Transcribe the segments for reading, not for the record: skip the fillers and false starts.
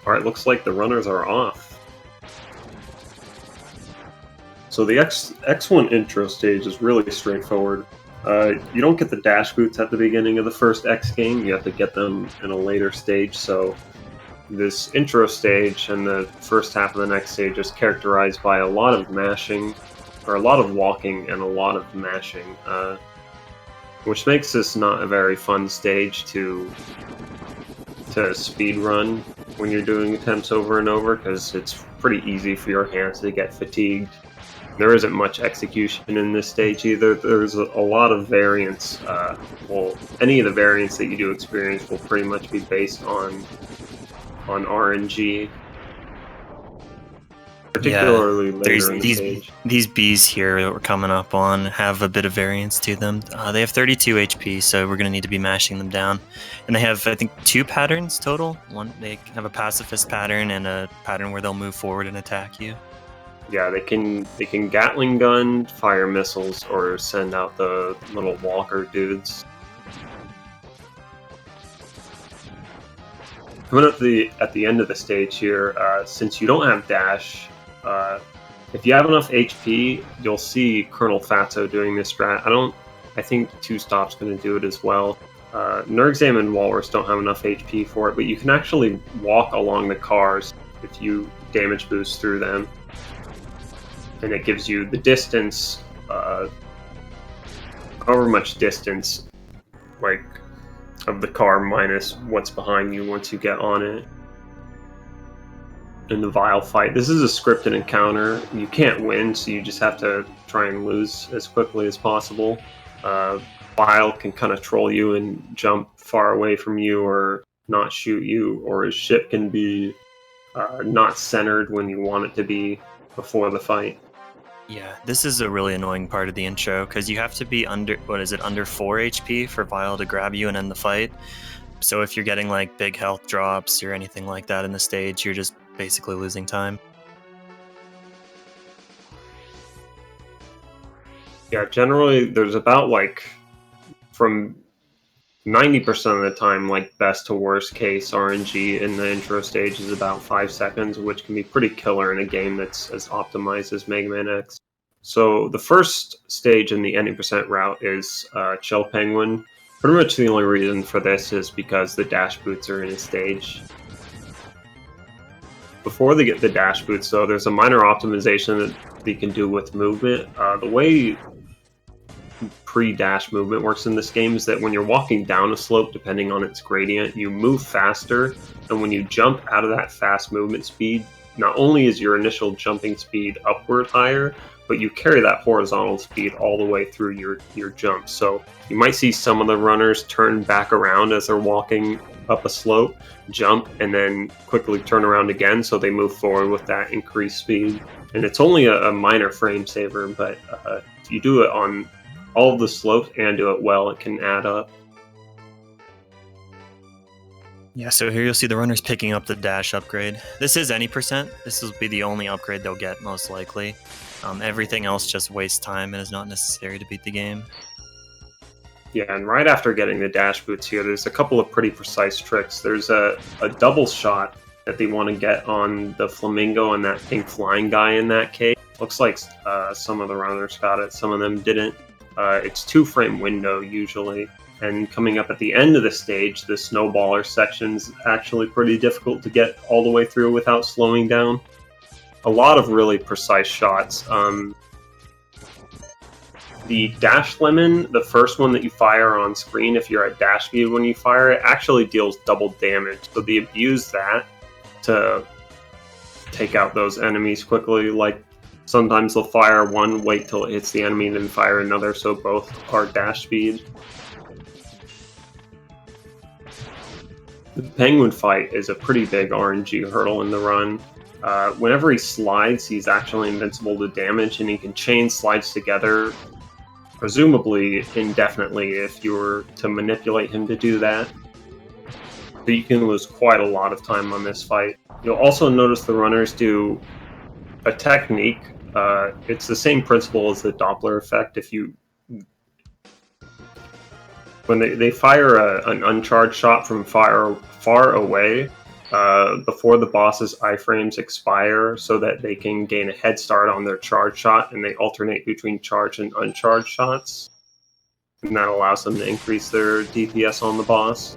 Alright, looks like the runners are off. So the X1 intro stage is really straightforward. You don't get the dash boots at the beginning of the first X game, you have to get them in a later stage, so this intro stage and the first half of the next stage is characterized by a lot of mashing, or a lot of walking and a lot of mashing, which makes this not a very fun stage to speed run when you're doing attempts over and over, because it's pretty easy for your hands to get fatigued. There isn't much execution in this stage either. There's a lot of variance. Well, any of the variants that you do experience will pretty much be based on RNG. Particularly later in the stage. These bees here that we're coming up on have a bit of variance to them. They have 32 HP, so we're going to need to be mashing them down. And they have, I think, 2 patterns total. One, they have a pacifist pattern and a pattern where they'll move forward and attack you. Yeah, they can Gatling gun, fire missiles, or send out the little walker dudes. Coming up at the end of the stage here, since you don't have dash, if you have enough HP, you'll see Colonel Fatso doing this strat. I think 2-Stop's going to do it as well. Nergzam and Walrus don't have enough HP for it, but you can actually walk along the cars if you damage boost through them. And it gives you the distance, however much distance, like, of the car minus what's behind you once you get on it. In the Vile fight, this is a scripted encounter. You can't win, so you just have to try and lose as quickly as possible. Vile can kind of troll you and jump far away from you or not shoot you, or his ship can be not centered when you want it to be before the fight. Yeah, this is a really annoying part of the intro, because you have to be under 4 HP for Vile to grab you and end the fight. So if you're getting like big health drops or anything like that in the stage, you're just basically losing time. Yeah, generally there's about like from 90% of the time, like best to worst case RNG in the intro stage is about 5 seconds, which can be pretty killer in a game that's as optimized as Mega Man X. So the first stage in the any percent route is Chill Penguin. Pretty much the only reason for this is because the dash boots are in a stage. Before they get the dash boots, though, there's a minor optimization that they can do with movement. The way pre-dash movement works in this game is that when you're walking down a slope, depending on its gradient, you move faster, and when you jump out of that fast movement speed, not only is your initial jumping speed upward higher, but you carry that horizontal speed all the way through your jump. So you might see some of the runners turn back around as they're walking up a slope, jump, and then quickly turn around again, so they move forward with that increased speed. And it's only a minor frame saver, but if you do it on all of the slopes and do it well, it can add up. Yeah, so here you'll see the runners picking up the dash upgrade. This is any percent. This will be the only upgrade they'll get, most likely. Everything else just wastes time and is not necessary to beat the game. Yeah, and right after getting the dash boots here, there's a couple of pretty precise tricks. There's a double shot that they want to get on the flamingo and that pink flying guy in that cave. Looks like some of the runners got it, some of them didn't. It's 2-frame window usually, and coming up at the end of the stage, the snowballer section's actually pretty difficult to get all the way through without slowing down. A lot of really precise shots. The dash lemon, the first one that you fire on screen, if you're at dash speed when you fire it, actually deals double damage. So they abuse that to take out those enemies quickly. Like, sometimes they'll fire one, wait till it hits the enemy, and then fire another, so both are dash speed. The penguin fight is a pretty big RNG hurdle in the run. Whenever he slides, he's actually invincible to damage, and he can chain slides together, presumably indefinitely if you were to manipulate him to do that. So you can lose quite a lot of time on this fight. You'll also notice the runners do a technique It's the same principle as the Doppler effect. When they fire an uncharged shot from far away, before the boss's iframes expire, so that they can gain a head start on their charge shot, and they alternate between charged and uncharged shots, and that allows them to increase their DPS on the boss.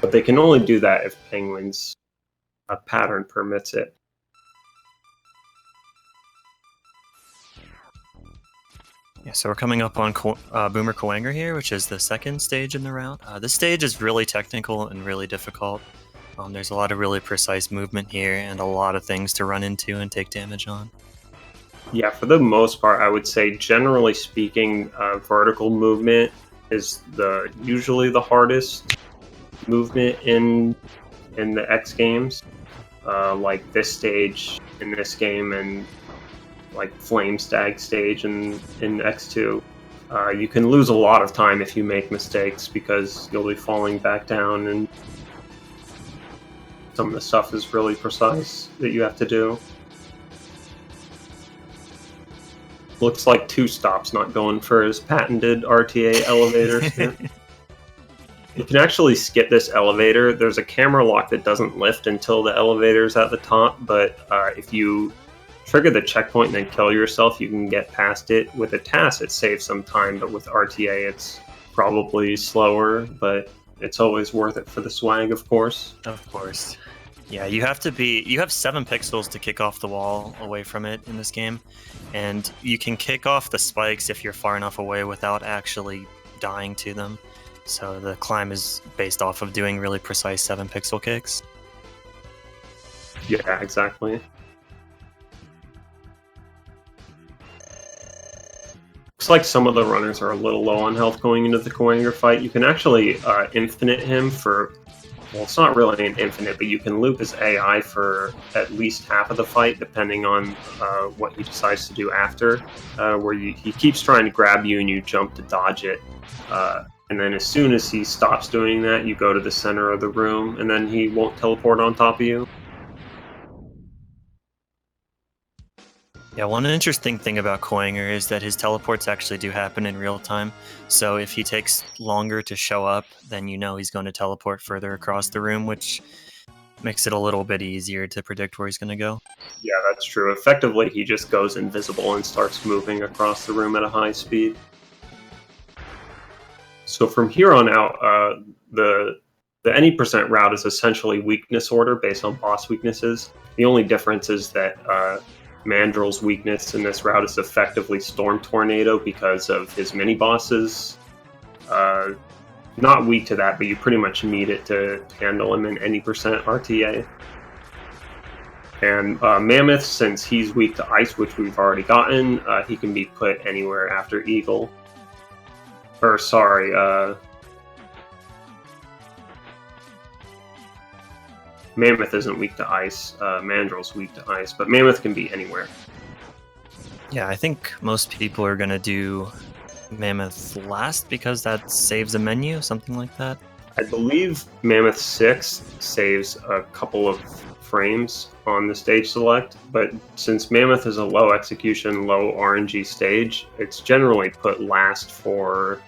But they can only do that if Penguin's pattern permits it. Yeah, so we're coming up on Boomer Kuwanger here, which is the second stage in the route. This stage is really technical and really difficult. There's a lot of really precise movement here and a lot of things to run into and take damage on. Yeah, for the most part, I would say, generally speaking, vertical movement is usually the hardest movement in the X games. Like this stage in this game, and like Flame Stag stage in X2. You can lose a lot of time if you make mistakes, because you'll be falling back down, and some of the stuff is really precise that you have to do. Looks like 2Stop's not going for his patented RTA elevators here. You can actually skip this elevator. There's a camera lock that doesn't lift until the elevator's at the top, but if you trigger the checkpoint and then kill yourself, you can get past it. With a TAS, it saves some time, but with RTA, it's probably slower, but it's always worth it for the swag, of course. Of course. Yeah, you have 7 pixels to kick off the wall away from it in this game, and you can kick off the spikes if you're far enough away without actually dying to them. So the climb is based off of doing really precise 7 pixel kicks. Yeah, exactly. Looks like some of the runners are a little low on health going into the Kuwanger fight. You can actually infinite him for... Well, it's not really an infinite, but you can loop his AI for at least half of the fight, depending on what he decides to do after, where he keeps trying to grab you and you jump to dodge it. And then as soon as he stops doing that, you go to the center of the room, and then he won't teleport on top of you. Yeah, one interesting thing about Kuwanger is that his teleports actually do happen in real time. So if he takes longer to show up, then you know he's going to teleport further across the room, which makes it a little bit easier to predict where he's going to go. Yeah, that's true. Effectively, he just goes invisible and starts moving across the room at a high speed. So from here on out, the any percent route is essentially weakness order based on boss weaknesses. The only difference is that Mandrill's weakness in this route is effectively Storm Tornado because of his mini-bosses. Not weak to that, but you pretty much need it to handle him in any percent RTA. And Mammoth, since he's weak to Ice, which we've already gotten, he can be put anywhere after Eagle. Or, sorry, Mammoth isn't weak to ice, Mandrill's weak to ice, but Mammoth can be anywhere. Yeah, I think most people are going to do Mammoth last because that saves a menu, something like that. I believe Mammoth 6 saves a couple of frames on the stage select, but since Mammoth is a low execution, low RNG stage, it's generally put last for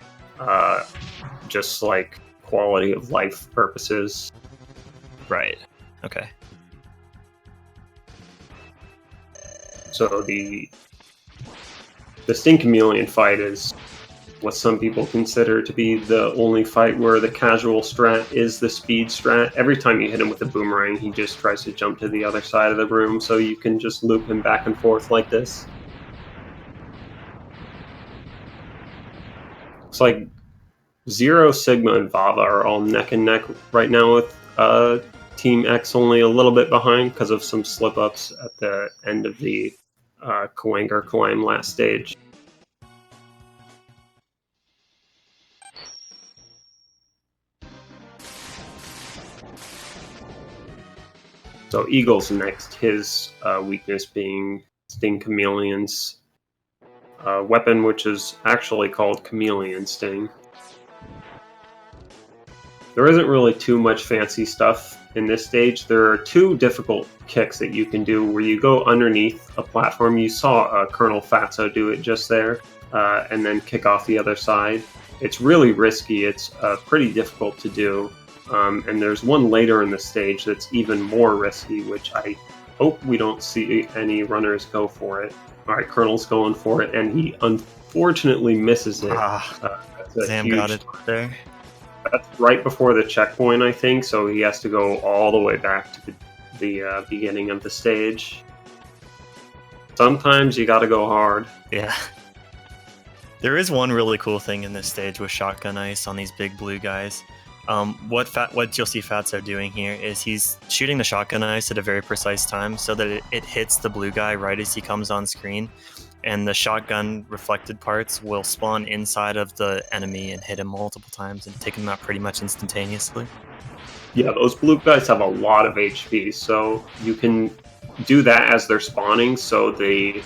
just like quality of life purposes. Right. Okay. So the Sting Chameleon fight is what some people consider to be the only fight where the casual strat is the speed strat. Every time you hit him with a boomerang, he just tries to jump to the other side of the room, so you can just loop him back and forth like this. Looks like Zero, Sigma, and Vava are all neck and neck right now, with Team X only a little bit behind because of some slip-ups at the end of the Kuwanger climb last stage. So Eagle's next, his weakness being Sting Chameleon's weapon, which is actually called Chameleon Sting. There isn't really too much fancy stuff in this stage, there are two difficult kicks that you can do where you go underneath a platform. You saw Colonel Fatso do it just there, and then kick off the other side. It's really risky. It's pretty difficult to do. And there's one later in the stage that's even more risky, which I hope we don't see any runners go for it. All right, Colonel's going for it, and he unfortunately misses it. Zam got it there. That's right before the checkpoint, I think, so he has to go all the way back to the beginning of the stage. Sometimes you gotta go hard. Yeah. There is one really cool thing in this stage with shotgun ice on these big blue guys. What you'll see Fatso doing here is he's shooting the shotgun ice at a very precise time so that it hits the blue guy right as he comes on screen, and the shotgun reflected parts will spawn inside of the enemy and hit him multiple times and take him out pretty much instantaneously. Yeah, those blue guys have a lot of HP, so you can do that as they're spawning, so the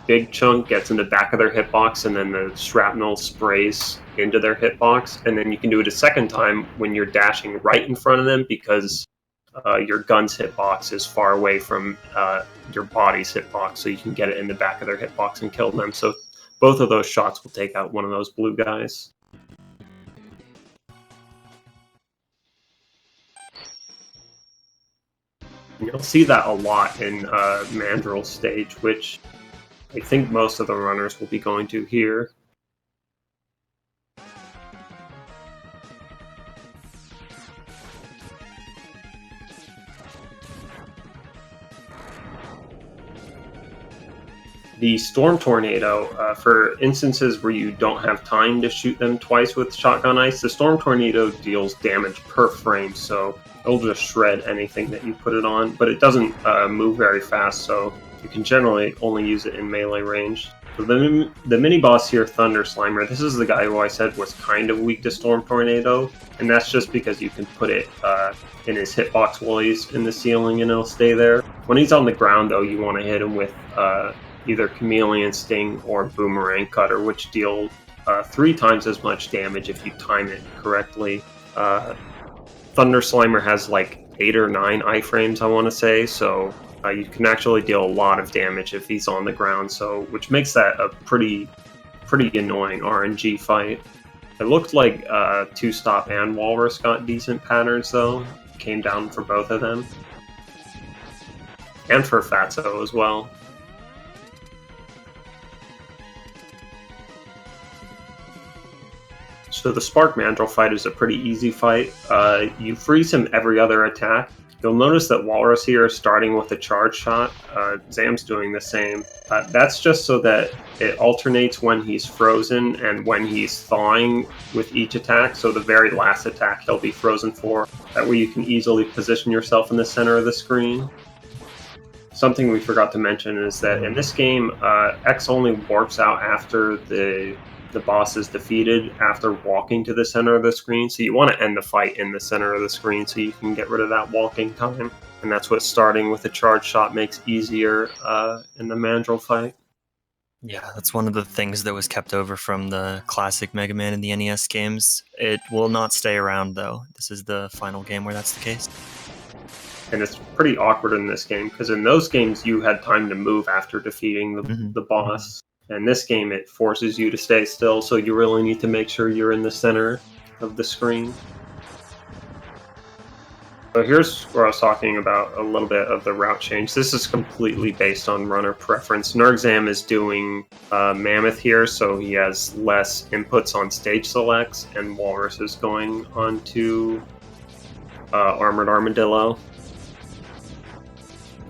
big chunk gets in the back of their hitbox, and then the shrapnel sprays into their hitbox, and then you can do it a second time when you're dashing right in front of them because your gun's hitbox is far away from your body's hitbox, so you can get it in the back of their hitbox and kill them. So both of those shots will take out one of those blue guys. You'll see that a lot in Mandrill stage, which I think most of the runners will be going to here. The Storm Tornado, for instances where you don't have time to shoot them twice with shotgun ice, the Storm Tornado deals damage per frame, so it'll just shred anything that you put it on, but it doesn't move very fast, so you can generally only use it in melee range. So the mini-boss here, Thunder Slimer, this is the guy who I said was kind of weak to Storm Tornado, and that's just because you can put it in his hitbox while he's in the ceiling and it'll stay there. When he's on the ground, though, you want to hit him with either Chameleon, Sting, or Boomerang Cutter, which deal 3 times as much damage if you time it correctly. Thunder Slimer has like 8 or 9 iframes, I want to say, so you can actually deal a lot of damage if he's on the ground, so which makes that a pretty annoying RNG fight. It looked like Two Stop and Walrus got decent patterns, though. Came down for both of them. And for Fatso as well. So the Spark Mandrill fight is a pretty easy fight. You freeze him every other attack. You'll notice that Walrus here is starting with a charge shot. Zam's doing the same. That's just so that it alternates when he's frozen and when he's thawing with each attack. So the very last attack he'll be frozen for. That way you can easily position yourself in the center of the screen. Something we forgot to mention is that in this game, X only warps out after the boss is defeated after walking to the center of the screen, so you want to end the fight in the center of the screen so you can get rid of that walking time, and that's what starting with a charge shot makes easier in the Mandrill fight. Yeah, that's one of the things that was kept over from the classic Mega Man and the NES games. It will not stay around, though. This is the final game where that's the case. And it's pretty awkward in this game, because in those games you had time to move after defeating the boss. In this game, it forces you to stay still, so you really need to make sure you're in the center of the screen. So here's where I was talking about a little bit of the route change. This is completely based on runner preference. Nergzam is doing Mammoth here, so he has less inputs on stage selects, and Walrus is going on to Armored Armadillo.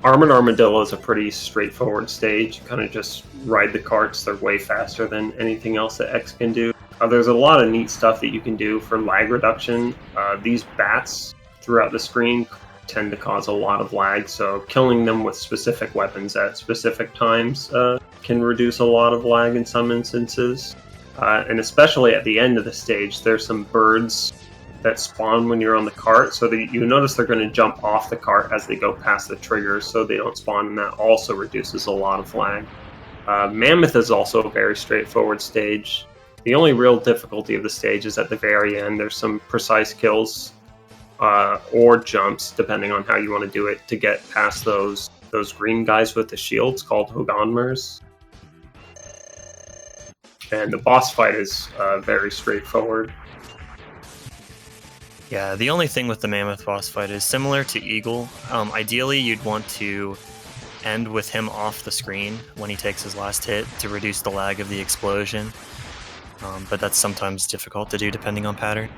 Armored Armadillo is a pretty straightforward stage. You kind of just ride the carts. They're way faster than anything else that X can do. There's a lot of neat stuff that you can do for lag reduction. These bats throughout the screen tend to cause a lot of lag, so killing them with specific weapons at specific times can reduce a lot of lag in some instances. And especially at the end of the stage, there's some birds that spawn when you're on the cart, so that you notice they're going to jump off the cart as they go past the triggers, so they don't spawn, and that also reduces a lot of lag. Mammoth is also a very straightforward stage. The only real difficulty of the stage is at the very end. There's some precise kills or jumps, depending on how you want to do it, to get past those green guys with the shields called Hoganmers. And the boss fight is very straightforward. Yeah, the only thing with the mammoth boss fight is similar to Eagle. Ideally, you'd want to end with him off the screen when he takes his last hit to reduce the lag of the explosion. But that's sometimes difficult to do depending on pattern.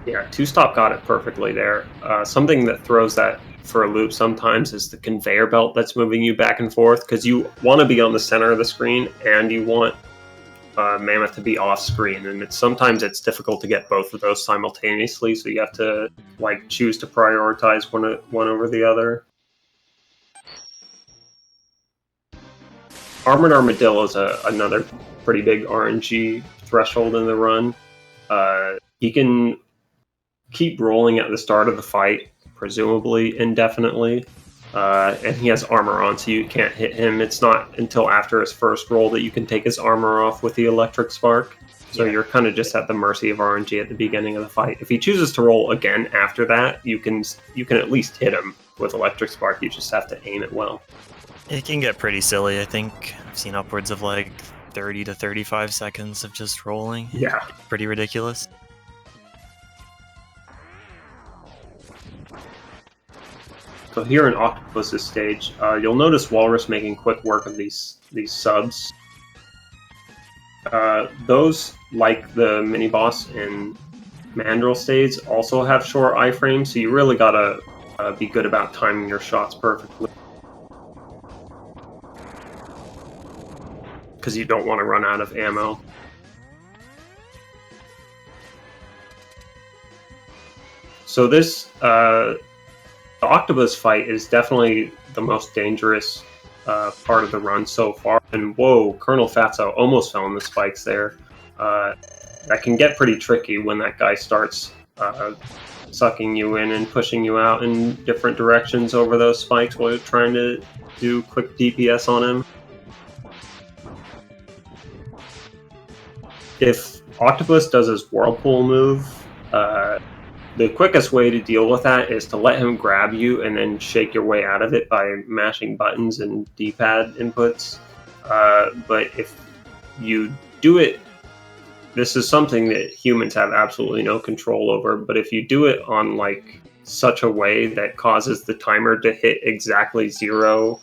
Yeah, Two-Stop got it perfectly there. Something that throws that for a loop sometimes is the conveyor belt that's moving you back and forth, because you want to be on the center of the screen and you want Mammoth to be off screen, and sometimes it's difficult to get both of those simultaneously, so you have to choose to prioritize one over the other. Armored Armadillo is another pretty big RNG threshold in the run. He can keep rolling at the start of the fight, presumably indefinitely. And he has armor on, so you can't hit him. It's not until after his first roll that you can take his armor off with the electric spark. So you're kind of just at the mercy of RNG at the beginning of the fight. If he chooses to roll again after that, you can at least hit him with electric spark. You just have to aim it well. It can get pretty silly. I think I've seen upwards of 30 to 35 seconds of just rolling. Yeah. Pretty ridiculous. So here in Octopus's stage, you'll notice Walrus making quick work of these subs. Those, like the mini-boss in Mandrill stage, also have short iframes, so you really gotta be good about timing your shots perfectly. Because you don't want to run out of ammo. So this... the octopus fight is definitely the most dangerous part of the run so far. And whoa, Colonel Fatso almost fell in the spikes there. That can get pretty tricky when that guy starts sucking you in and pushing you out in different directions over those spikes while you're trying to do quick DPS on him. If Octopus does his Whirlpool move, the quickest way to deal with that is to let him grab you and then shake your way out of it by mashing buttons and D-pad inputs. But if you do it, this is something that humans have absolutely no control over, but if you do it on such a way that causes the timer to hit exactly 0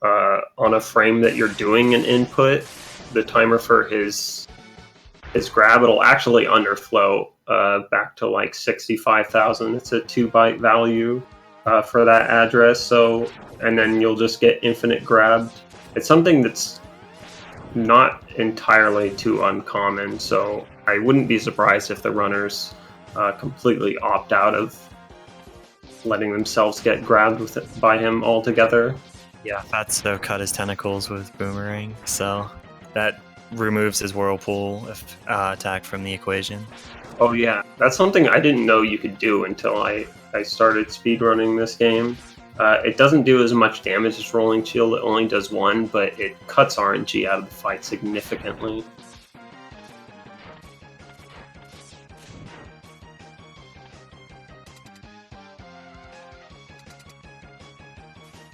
on a frame that you're doing an input, the timer for his grab, it'll actually underflow back to 65,000. It's a 2-byte value for that address. So, and then you'll just get infinite grabbed. It's something that's not entirely too uncommon. So I wouldn't be surprised if the runners completely opt out of letting themselves get grabbed by him altogether. Yeah, Fatso cut his tentacles with Boomerang, so that removes his Whirlpool attack from the equation. Oh yeah, that's something I didn't know you could do until I started speedrunning this game. It doesn't do as much damage as Rolling Shield, it only does 1, but it cuts RNG out of the fight significantly.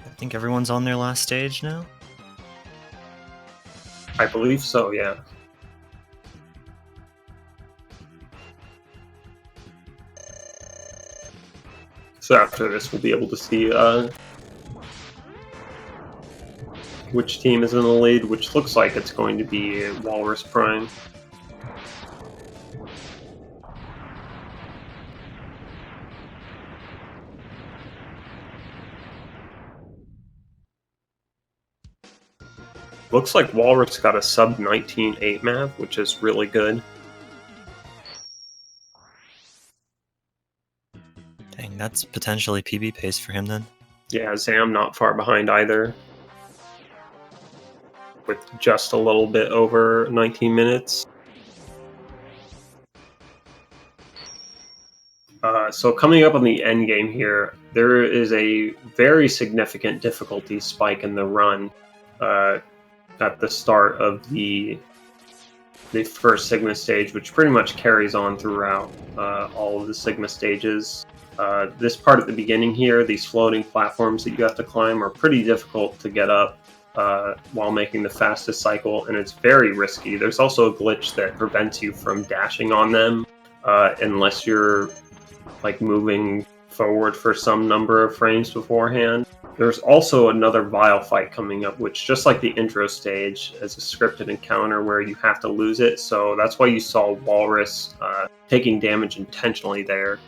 I think everyone's on their last stage now? I believe so, yeah. So after this, we'll be able to see which team is in the lead, which looks like it's going to be Walrus Prime. Looks like Walrus got a sub 19.8 map, which is really good. Dang, that's potentially PB pace for him then. Yeah, Zam not far behind either, with just a little bit over 19 minutes. So coming up on the end game here, there is a very significant difficulty spike in the run at the start of the the first Sigma stage, which pretty much carries on throughout all of the Sigma stages. This part at the beginning here, these floating platforms that you have to climb are pretty difficult to get up while making the fastest cycle, and it's very risky. There's also a glitch that prevents you from dashing on them unless you're like moving forward for some number of frames beforehand. There's also another vile fight coming up, which, just like the intro stage, is a scripted encounter where you have to lose it. So that's why you saw Walrus taking damage intentionally there,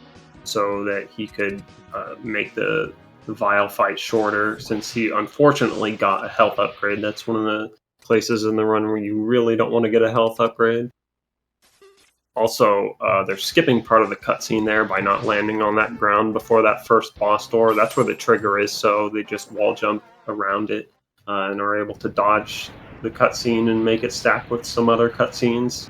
so that he could make the vile fight shorter, since he unfortunately got a health upgrade. That's one of the places in the run where you really don't want to get a health upgrade. Also, they're skipping part of the cutscene there by not landing on that ground before that first boss door. That's where the trigger is, so they just wall jump around it and are able to dodge the cutscene and make it stack with some other cutscenes.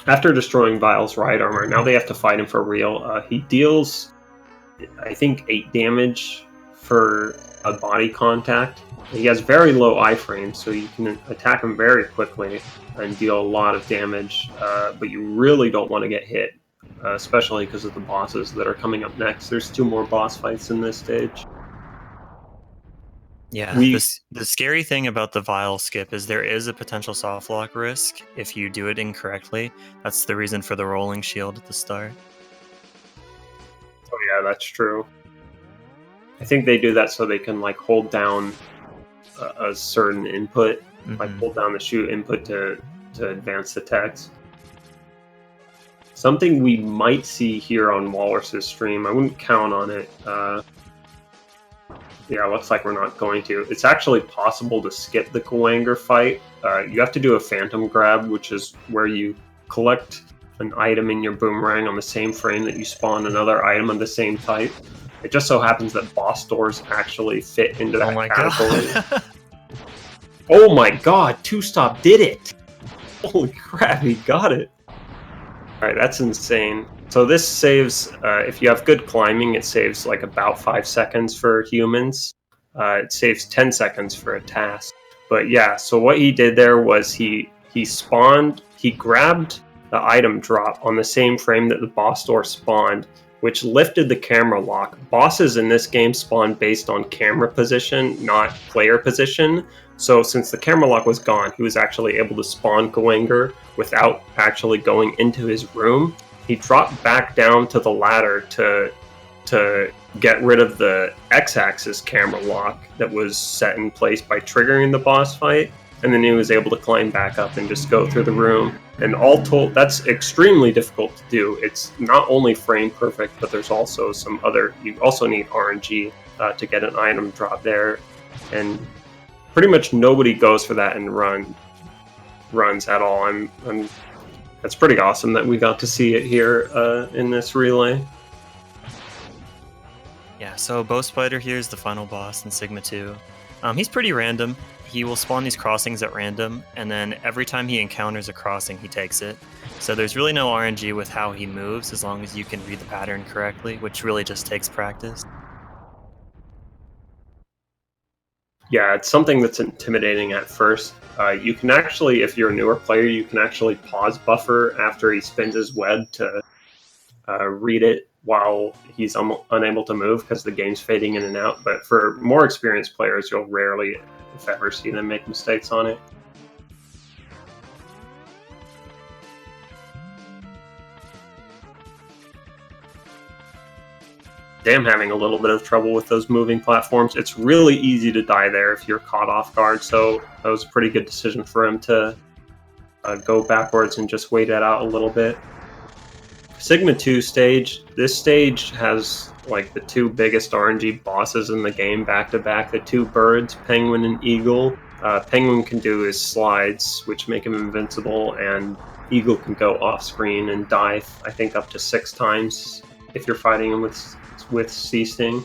After destroying Vile's ride armor, now they have to fight him for real. He deals, I think, 8 damage for a body contact. He has very low iframe, so you can attack him very quickly and deal a lot of damage, but you really don't want to get hit, especially because of the bosses that are coming up next. There's 2 more boss fights in this stage. Yeah, the scary thing about the Vile skip is there is a potential soft lock risk if you do it incorrectly. That's the reason for the rolling shield at the start. Oh yeah, that's true. I think they do that so they can like hold down a certain input, like hold down the shoot input to advance the text. Something we might see here on Walrus's stream, I wouldn't count on it. Yeah, looks like we're not going to. It's actually possible to skip the kuwanger fight. You have to do a phantom grab, which is where you collect an item in your boomerang on the same frame that you spawn another item of the same type. It just so happens that boss doors actually fit into that category. Oh my god, 2-Stop did it! Holy crap, he got it! Alright, that's insane. So this saves, if you have good climbing, it saves like about 5 seconds for humans. It saves 10 seconds for a task. But yeah, so what he did there was he grabbed the item drop on the same frame that the boss door spawned, which lifted the camera lock. Bosses in this game spawn based on camera position, not player position. So since the camera lock was gone, he was actually able to spawn kuwanger without actually going into his room. He dropped back down to the ladder to get rid of the X-axis camera lock that was set in place by triggering the boss fight, and then he was able to climb back up and just go through the room. And all told, that's extremely difficult to do. It's not only frame perfect, but there's also some other, you also need RNG to get an item drop there, and pretty much nobody goes for that in runs at all. That's pretty awesome that we got to see it here in this relay. Yeah, so Bow Spider here is the final boss in Sigma 2. He's pretty random. He will spawn these crossings at random, and then every time he encounters a crossing, he takes it. So there's really no RNG with how he moves, as long as you can read the pattern correctly, which really just takes practice. Yeah, it's something that's intimidating at first. You can actually, if you're a newer player, you can actually pause buffer after he spins his web to read it while he's unable to move, because the game's fading in and out. But for more experienced players, you'll rarely, if ever, see them make mistakes on it. I'm having a little bit of trouble with those moving platforms. It's really easy to die there if you're caught off guard, so that was a pretty good decision for him to go backwards and just wait it out a little bit. Sigma 2 stage, this stage has like the 2 biggest RNG bosses in the game back to back, the 2 birds, Penguin and Eagle. Penguin can do his slides, which make him invincible, and Eagle can go off screen and die, I think, up to 6 times if you're fighting him with Sea Sting.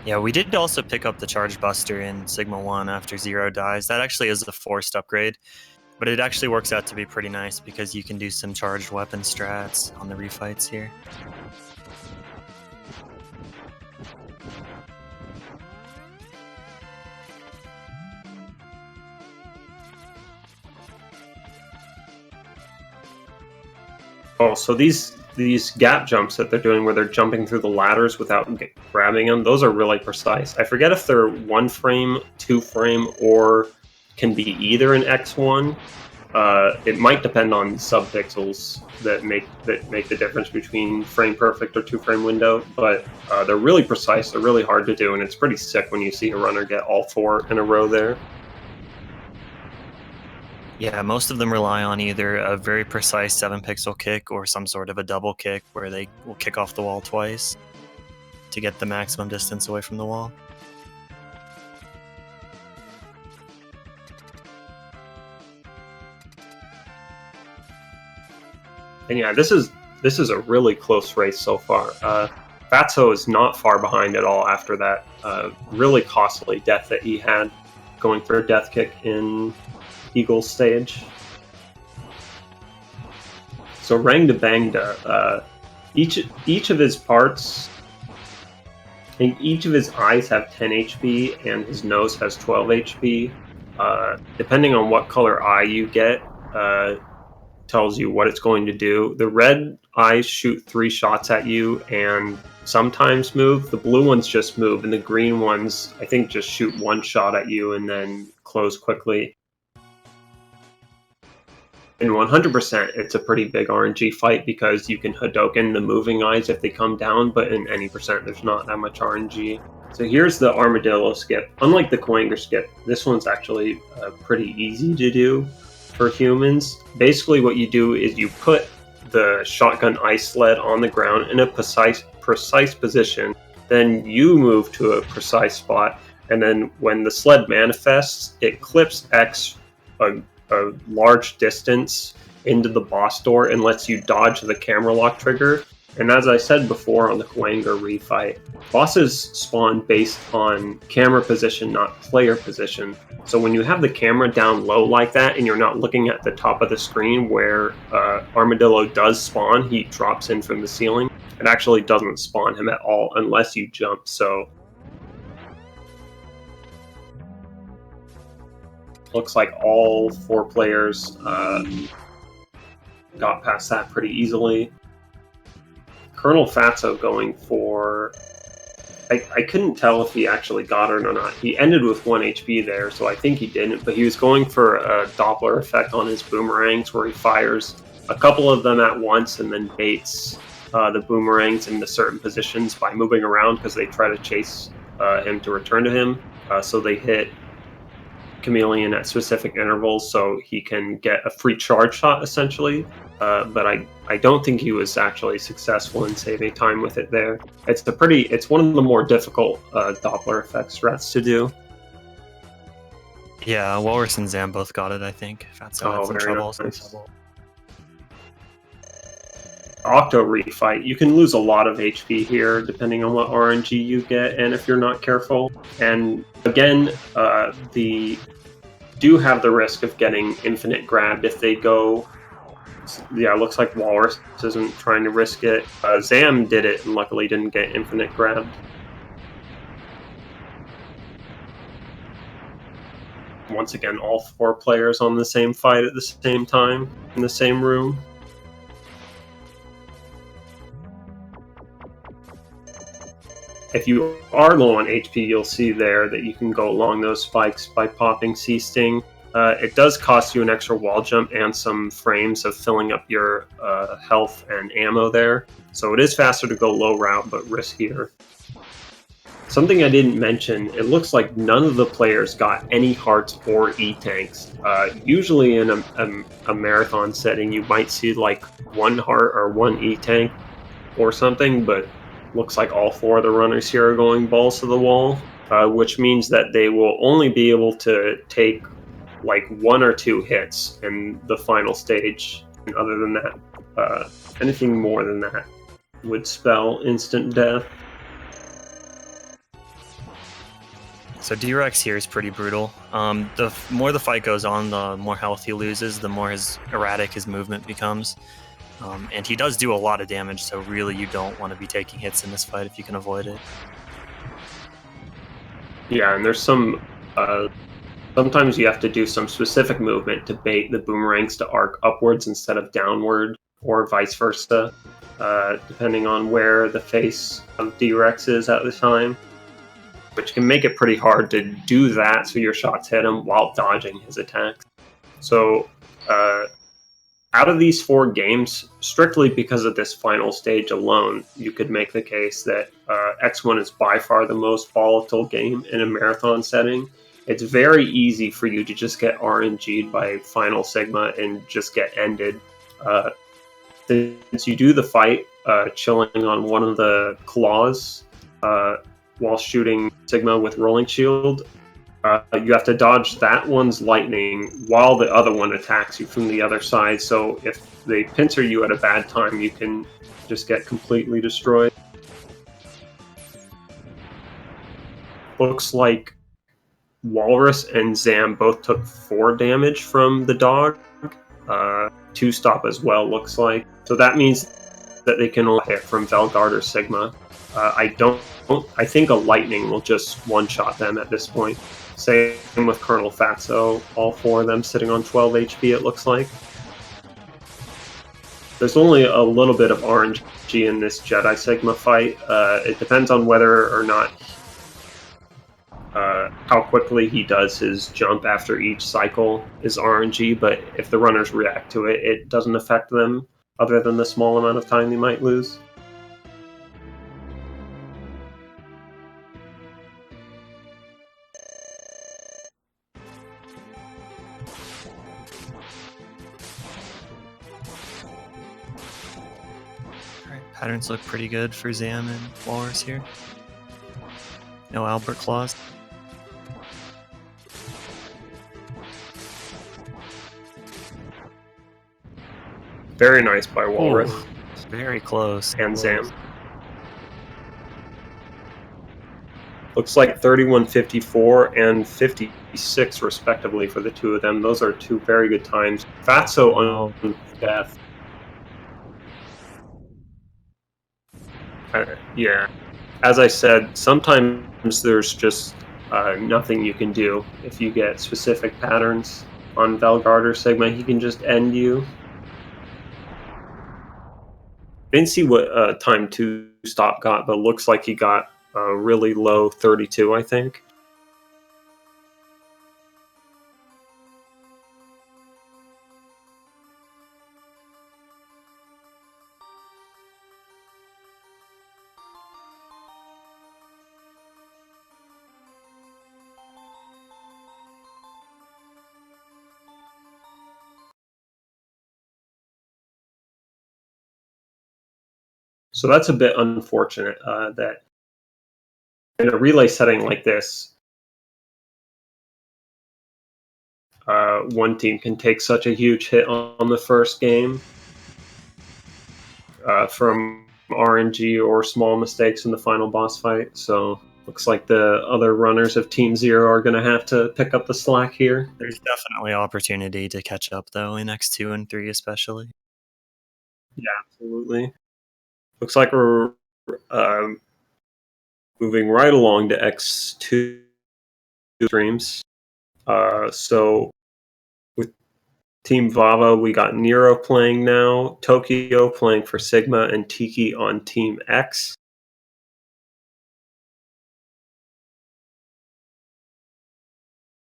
Yeah, we did also pick up the Charge Buster in Sigma 1 after Zero dies. That actually is a forced upgrade. But it actually works out to be pretty nice because you can do some charged weapon strats on the refights here. Oh, so these gap jumps that they're doing where they're jumping through the ladders without grabbing them, those are really precise. I forget if they're 1 frame, 2 frame, or can be either in X1. It might depend on subpixels that make the difference between frame perfect or 2 frame window, but they're really precise, they're really hard to do, and it's pretty sick when you see a runner get all 4 in a row there. Yeah, most of them rely on either a very precise 7-pixel kick or some sort of a double kick where they will kick off the wall twice to get the maximum distance away from the wall. And yeah, this is a really close race so far. Fatso is not far behind at all after that really costly death that he had going for a death kick in Eagle's stage. So Rangda Bangda, each of his parts, I think each of his eyes have 10 HP and his nose has 12 HP. Depending on what color eye you get, tells you what it's going to do. The red eyes shoot 3 shots at you and sometimes move. The blue ones just move, and the green ones, I think, just shoot 1 shot at you and then close quickly. In 100%, it's a pretty big RNG fight because you can Hadoken the moving eyes if they come down, but in any percent, there's not that much RNG. So here's the armadillo skip. Unlike the kuwanger skip, this one's actually pretty easy to do for humans. Basically, what you do is you put the shotgun ice sled on the ground in a precise position, then you move to a precise spot, and then when the sled manifests, it clips X a large distance into the boss door and lets you dodge the camera lock trigger. And as I said before on the kuwanger refight, bosses spawn based on camera position, not player position. So when you have the camera down low like that and you're not looking at the top of the screen where Armadillo does spawn, he drops in from the ceiling. It actually doesn't spawn him at all unless you jump. So looks like all 4 players got past that pretty easily. Colonel Fatso going for... I couldn't tell if he actually got it or not. He ended with 1 HP there, so I think he didn't, but he was going for a Doppler effect on his boomerangs where he fires a couple of them at once and then baits the boomerangs into certain positions by moving around because they try to chase him to return to him. So they hit Chameleon at specific intervals so he can get a free charge shot essentially, but I don't think he was actually successful in saving time with it there. It's one of the more difficult Doppler effect strats to do. Yeah, Walrus and Zam both got it, I think. Fatso had some trouble. Nice. Octo refight, you can lose a lot of HP here depending on what RNG you get and if you're not careful. And again, they do have the risk of getting infinite grabbed if they go. Yeah, it looks like Walrus isn't trying to risk it. Zam did it and luckily didn't get infinite grabbed. Once again, all 4 players on the same fight at the same time in the same room. If you are low on HP, you'll see there that you can go along those spikes by popping Sea Sting. It does cost you an extra wall jump and some frames of filling up your health and ammo there. So it is faster to go low route, but riskier. Something I didn't mention, it looks like none of the players got any hearts or E-tanks. Usually in a marathon setting, you might see like 1 heart or 1 E-tank or something, but looks like all 4 of the runners here are going balls to the wall, which means that they will only be able to take like 1 or 2 hits in the final stage. And other than that, anything more than that would spell instant death. So D-Rex here is pretty brutal. The more the fight goes on, the more health he loses, the more erratic his movement becomes. And he does do a lot of damage, so really you don't want to be taking hits in this fight if you can avoid it. Yeah, and there's some... sometimes you have to do some specific movement to bait the boomerangs to arc upwards instead of downward, or vice versa, depending on where the face of D-Rex is at the time, which can make it pretty hard to do that so your shots hit him while dodging his attacks. So, out of these 4 games, strictly because of this final stage alone, you could make the case that X1 is by far the most volatile game in a marathon setting. It's very easy for you to just get RNG'd by Final Sigma and just get ended. Since you do the fight chilling on one of the claws while shooting Sigma with Rolling Shield, you have to dodge that one's lightning while the other one attacks you from the other side. So if they pincer you at a bad time, you can just get completely destroyed. Looks like Walrus and Zam both took 4 damage from the dog. 2 stop as well, looks like. So that means that they can only hit from Velguard or Sigma. I think a lightning will just one-shot them at this point. Same with Colonel Fatso, all 4 of them sitting on 12 HP, it looks like. There's only a little bit of RNG in this Jedi Sigma fight. It depends on whether or not how quickly he does his jump after each cycle is RNG, but if the runners react to it, it doesn't affect them other than the small amount of time they might lose. Patterns look pretty good for Zam and Walrus here. No Albert Claws. Very nice by Walrus. Ooh, very close. And Zam. Looks like 31.54 and 56 respectively for the 2 of them. Those are 2 very good times. Fatso on death. Yeah. As I said, sometimes there's just nothing you can do. If you get specific patterns on Velguard or Sigma, he can just end you. I didn't see what time 2 stop got, but looks like he got a really low 32, I think. So that's a bit unfortunate that in a relay setting like this, one team can take such a huge hit on the first game from RNG or small mistakes in the final boss fight. So looks like the other runners of Team Zero are going to have to pick up the slack here. There's definitely opportunity to catch up, though, in X2 and 3 especially. Yeah, absolutely. Looks like we're moving right along to X2 streams. So with Team Vava, we got Nero playing now, Tokyo playing for Sigma, and Tiki on Team X.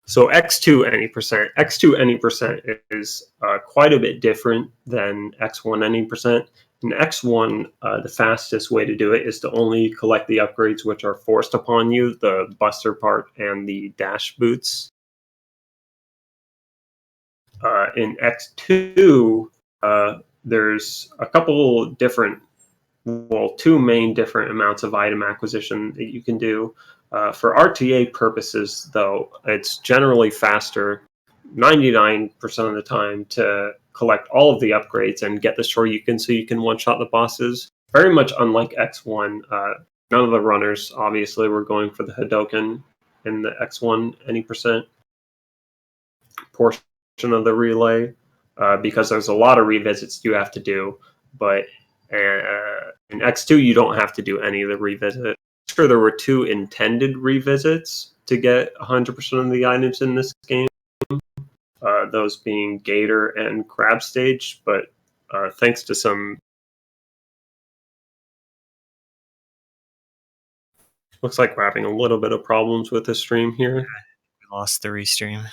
So X2 any percent. X2 any percent is quite a bit different than X1 any percent. In X1, the fastest way to do it is to only collect the upgrades which are forced upon you, the Buster part and the Dash boots. In X2, there's a couple different, well, 2 main different amounts of item acquisition that you can do. For RTA purposes, though, it's generally faster 99% of the time to collect all of the upgrades and get the Shoryuken so you can one-shot the bosses. Very much unlike X1, none of the runners, obviously, were going for the Hadoken. in the X1 any percent portion of the relay, because there's a lot of revisits you have to do, but in X2 you don't have to do any of the revisit. Sure, there were 2 intended revisits to get 100% of the items in this game, those being gator and crab stage, but thanks to some... Looks like we're having a little bit of problems with the stream here. We lost the restream.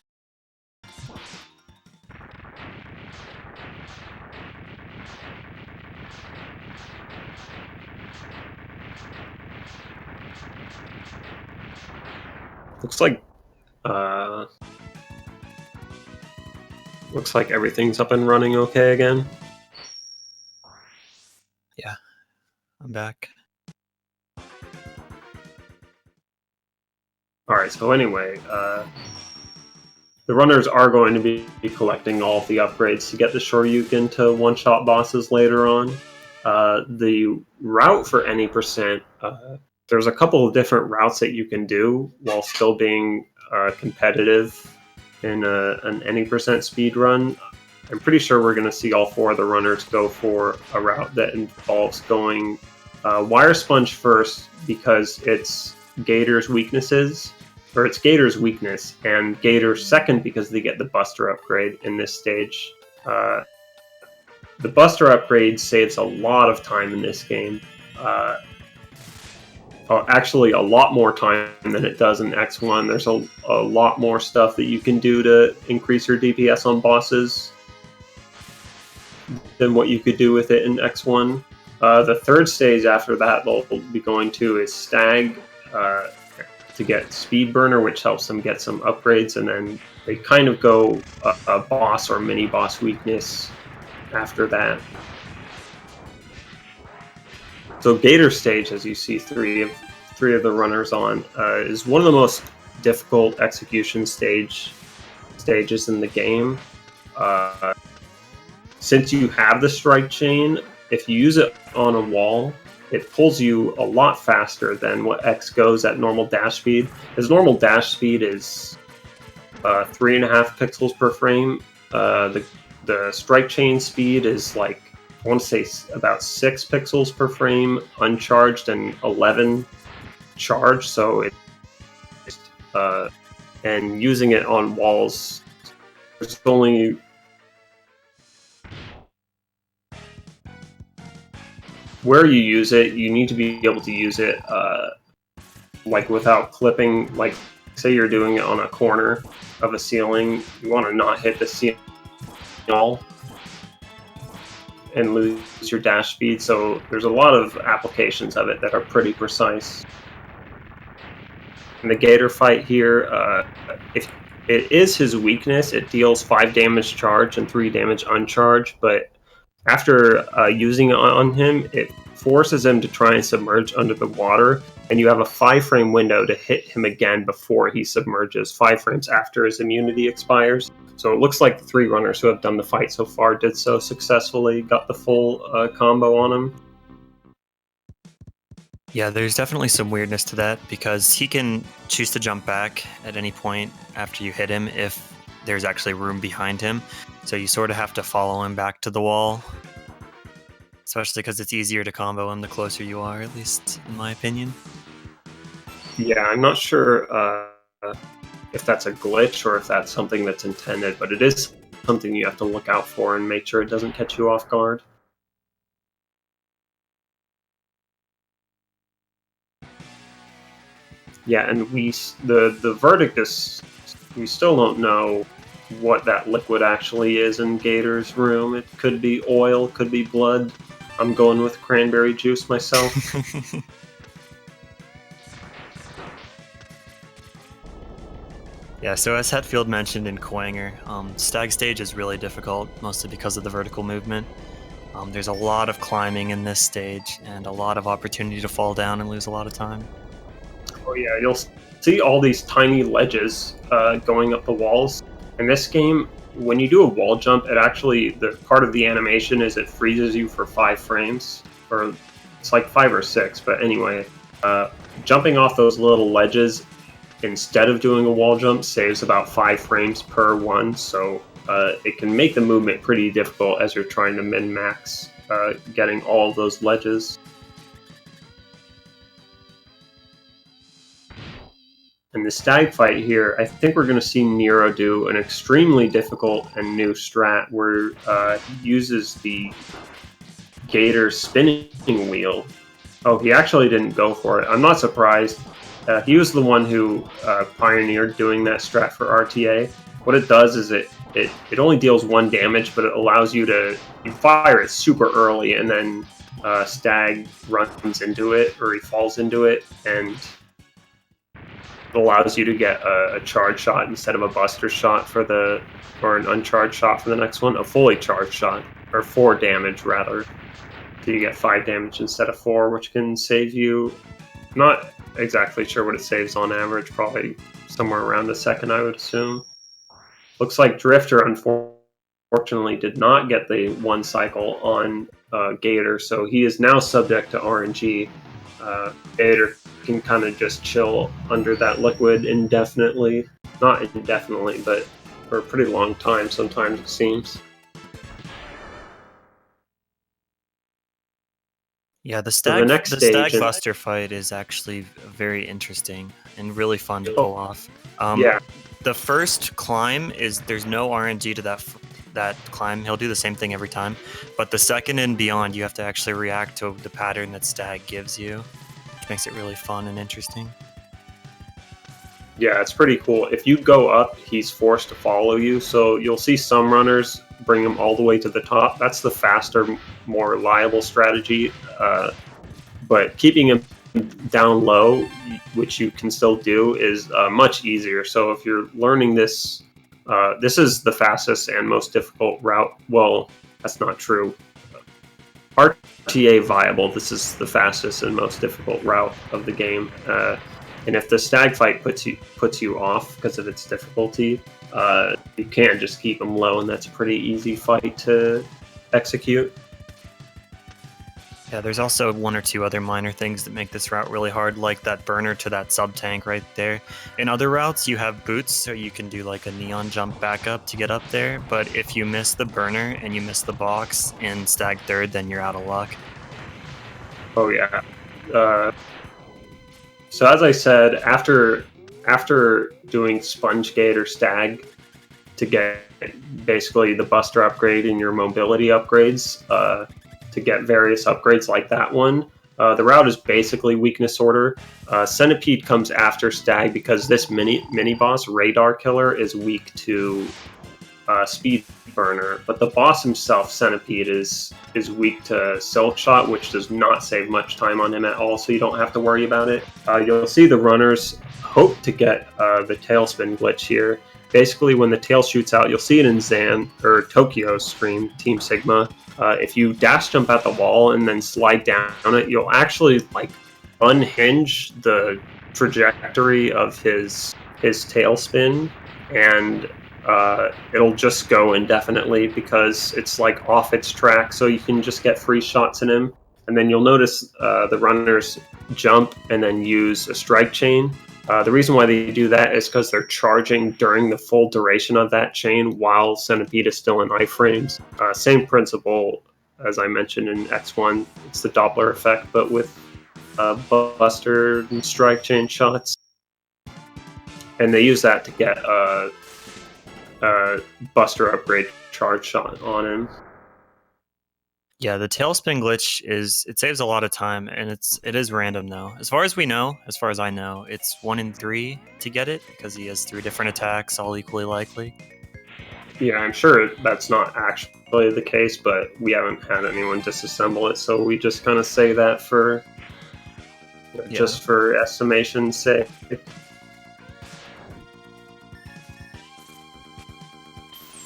Looks like everything's up and running okay again. Yeah, I'm back. Alright, so anyway, the runners are going to be collecting all of the upgrades to get the Shoryuken to one-shot bosses later on. The route for any percent, there's a couple of different routes that you can do while still being competitive in an any percent speed run. I'm pretty sure we're going to see all 4 of the runners go for a route that involves going wire sponge first, because it's Gator's weaknesses, or it's Gator's weakness, and Gator second because they get the Buster upgrade in this stage. The Buster upgrade saves a lot of time in this game. Actually, a lot more time than it does in X1. There's a lot more stuff that you can do to increase your DPS on bosses than what you could do with it in X1. The third stage after that they'll be going to is Stag, to get Speed Burner, which helps them get some upgrades, and then they kind of go a boss or mini boss weakness after that. So Gator stage, as you see 3 of the runners on, is one of the most difficult execution stages in the game. Since you have the strike chain, if you use it on a wall, it pulls you a lot faster than what X goes at normal dash speed. His normal dash speed is 3.5 pixels per frame. The strike chain speed is like, I want to say about 6 pixels per frame uncharged and 11 charged. So and using it on walls, there's only... Where you use it, you need to be able to use it like without clipping. Like, say you're doing it on a corner of a ceiling, you want to not hit the ceiling at all and lose your dash speed. So there's a lot of applications of it that are pretty precise. In the Gator fight here, if it is his weakness, it deals 5 damage charged and 3 damage uncharged, but after using it on him, it forces him to try and submerge under the water, and you have a 5-frame window to hit him again before he submerges, 5 frames after his immunity expires. So it looks like the 3 runners who have done the fight so far did so successfully, got the full combo on him. Yeah, there's definitely some weirdness to that, because he can choose to jump back at any point after you hit him if there's actually room behind him. So you sort of have to follow him back to the wall, especially because it's easier to combo him the closer you are, at least in my opinion. Yeah, I'm not sure if that's a glitch or if that's something that's intended, but it is something you have to look out for and make sure it doesn't catch you off guard. Yeah, and the verdict is, we still don't know what that liquid actually is in Gator's room. It could be oil, could be blood. I'm going with cranberry juice myself. Yeah, so as Hetfield mentioned in Kuwanger, Stag Stage is really difficult, mostly because of the vertical movement. There's a lot of climbing in this stage, and a lot of opportunity to fall down and lose a lot of time. Oh yeah, you'll see all these tiny ledges going up the walls. In this game, when you do a wall jump, it actually, the part of the animation is it freezes you for 5 frames, or it's like 5 or 6, but anyway, jumping off those little ledges instead of doing a wall jump saves about 5 frames per one, so it can make the movement pretty difficult as you're trying to min-max getting all of those ledges. In the stag fight here, I think we're going to see Nero do an extremely difficult and new strat where he uses the gator spinning wheel. Oh, he actually didn't go for it. I'm not surprised. He was the one who pioneered doing that strat for RTA. What it does is it only deals 1 damage, but it allows you to fire it super early, and then Stag runs into it, or he falls into it, and it allows you to get a charge shot instead of a buster shot or an uncharged shot for the next one, a fully charged shot, or 4 damage rather. So you get 5 damage instead of 4, which can save you. Not exactly sure what it saves on average, probably somewhere around a second, I would assume. Looks like Drifter, unfortunately, did not get the 1 cycle on Gator, so he is now subject to RNG. Gator can kind of just chill under that liquid indefinitely. Not indefinitely, but for a pretty long time sometimes, it seems. Yeah, the stag buster fight is actually very interesting and really fun to pull off. Yeah. The first climb there's no RNG to that climb. He'll do the same thing every time. But the second and beyond, you have to actually react to the pattern that stag gives you, which makes it really fun and interesting. Yeah, it's pretty cool. If you go up, he's forced to follow you. So you'll see some runners bring him all the way to the top. That's the faster, more reliable strategy. But keeping him down low, which you can still do, is much easier. So if you're learning this, this is the fastest and most difficult route. Well, that's not true. RTA viable, this is the fastest and most difficult route of the game. And if the stag fight puts you off because of its difficulty, you can just keep them low, and that's a pretty easy fight to execute. Yeah, there's also 1 or 2 other minor things that make this route really hard, like that burner to that sub-tank right there. In other routes, you have boots, so you can do like a neon jump back up to get up there, but if you miss the burner and you miss the box in stag third, then you're out of luck. Oh yeah. So as I said, after doing Sponge Gate or Stag to get basically the Buster upgrade and your mobility upgrades, to get various upgrades like that one, the route is basically weakness order. Centipede comes after Stag because this mini boss, Radar Killer, is weak to Speed Burner, but the boss himself, Centipede, is weak to Silk Shot, which does not save much time on him at all, so you don't have to worry about it. You'll see the runners hope to get the tailspin glitch here. Basically, when the tail shoots out, you'll see it in Zan or Tokyo's stream, Team Sigma. If you dash jump at the wall and then slide down it, you'll actually like unhinge the trajectory of his tailspin, and it'll just go indefinitely because it's like off its track, so you can just get free shots in him. And then you'll notice the runners jump and then use a strike chain. The reason why they do that is because they're charging during the full duration of that chain while Centipede is still in iframes. Same principle as I mentioned in X1. It's the Doppler effect, but with Buster and strike chain shots. And they use that to get Buster upgrade charge shot on him. Yeah, the tailspin glitch it saves a lot of time, and it is random though. As far as I know, it's 1 in 3 to get it because he has 3 different attacks, all equally likely. Yeah, I'm sure that's not actually the case, but we haven't had anyone disassemble it, so we just kind of say that for just for estimation's sake.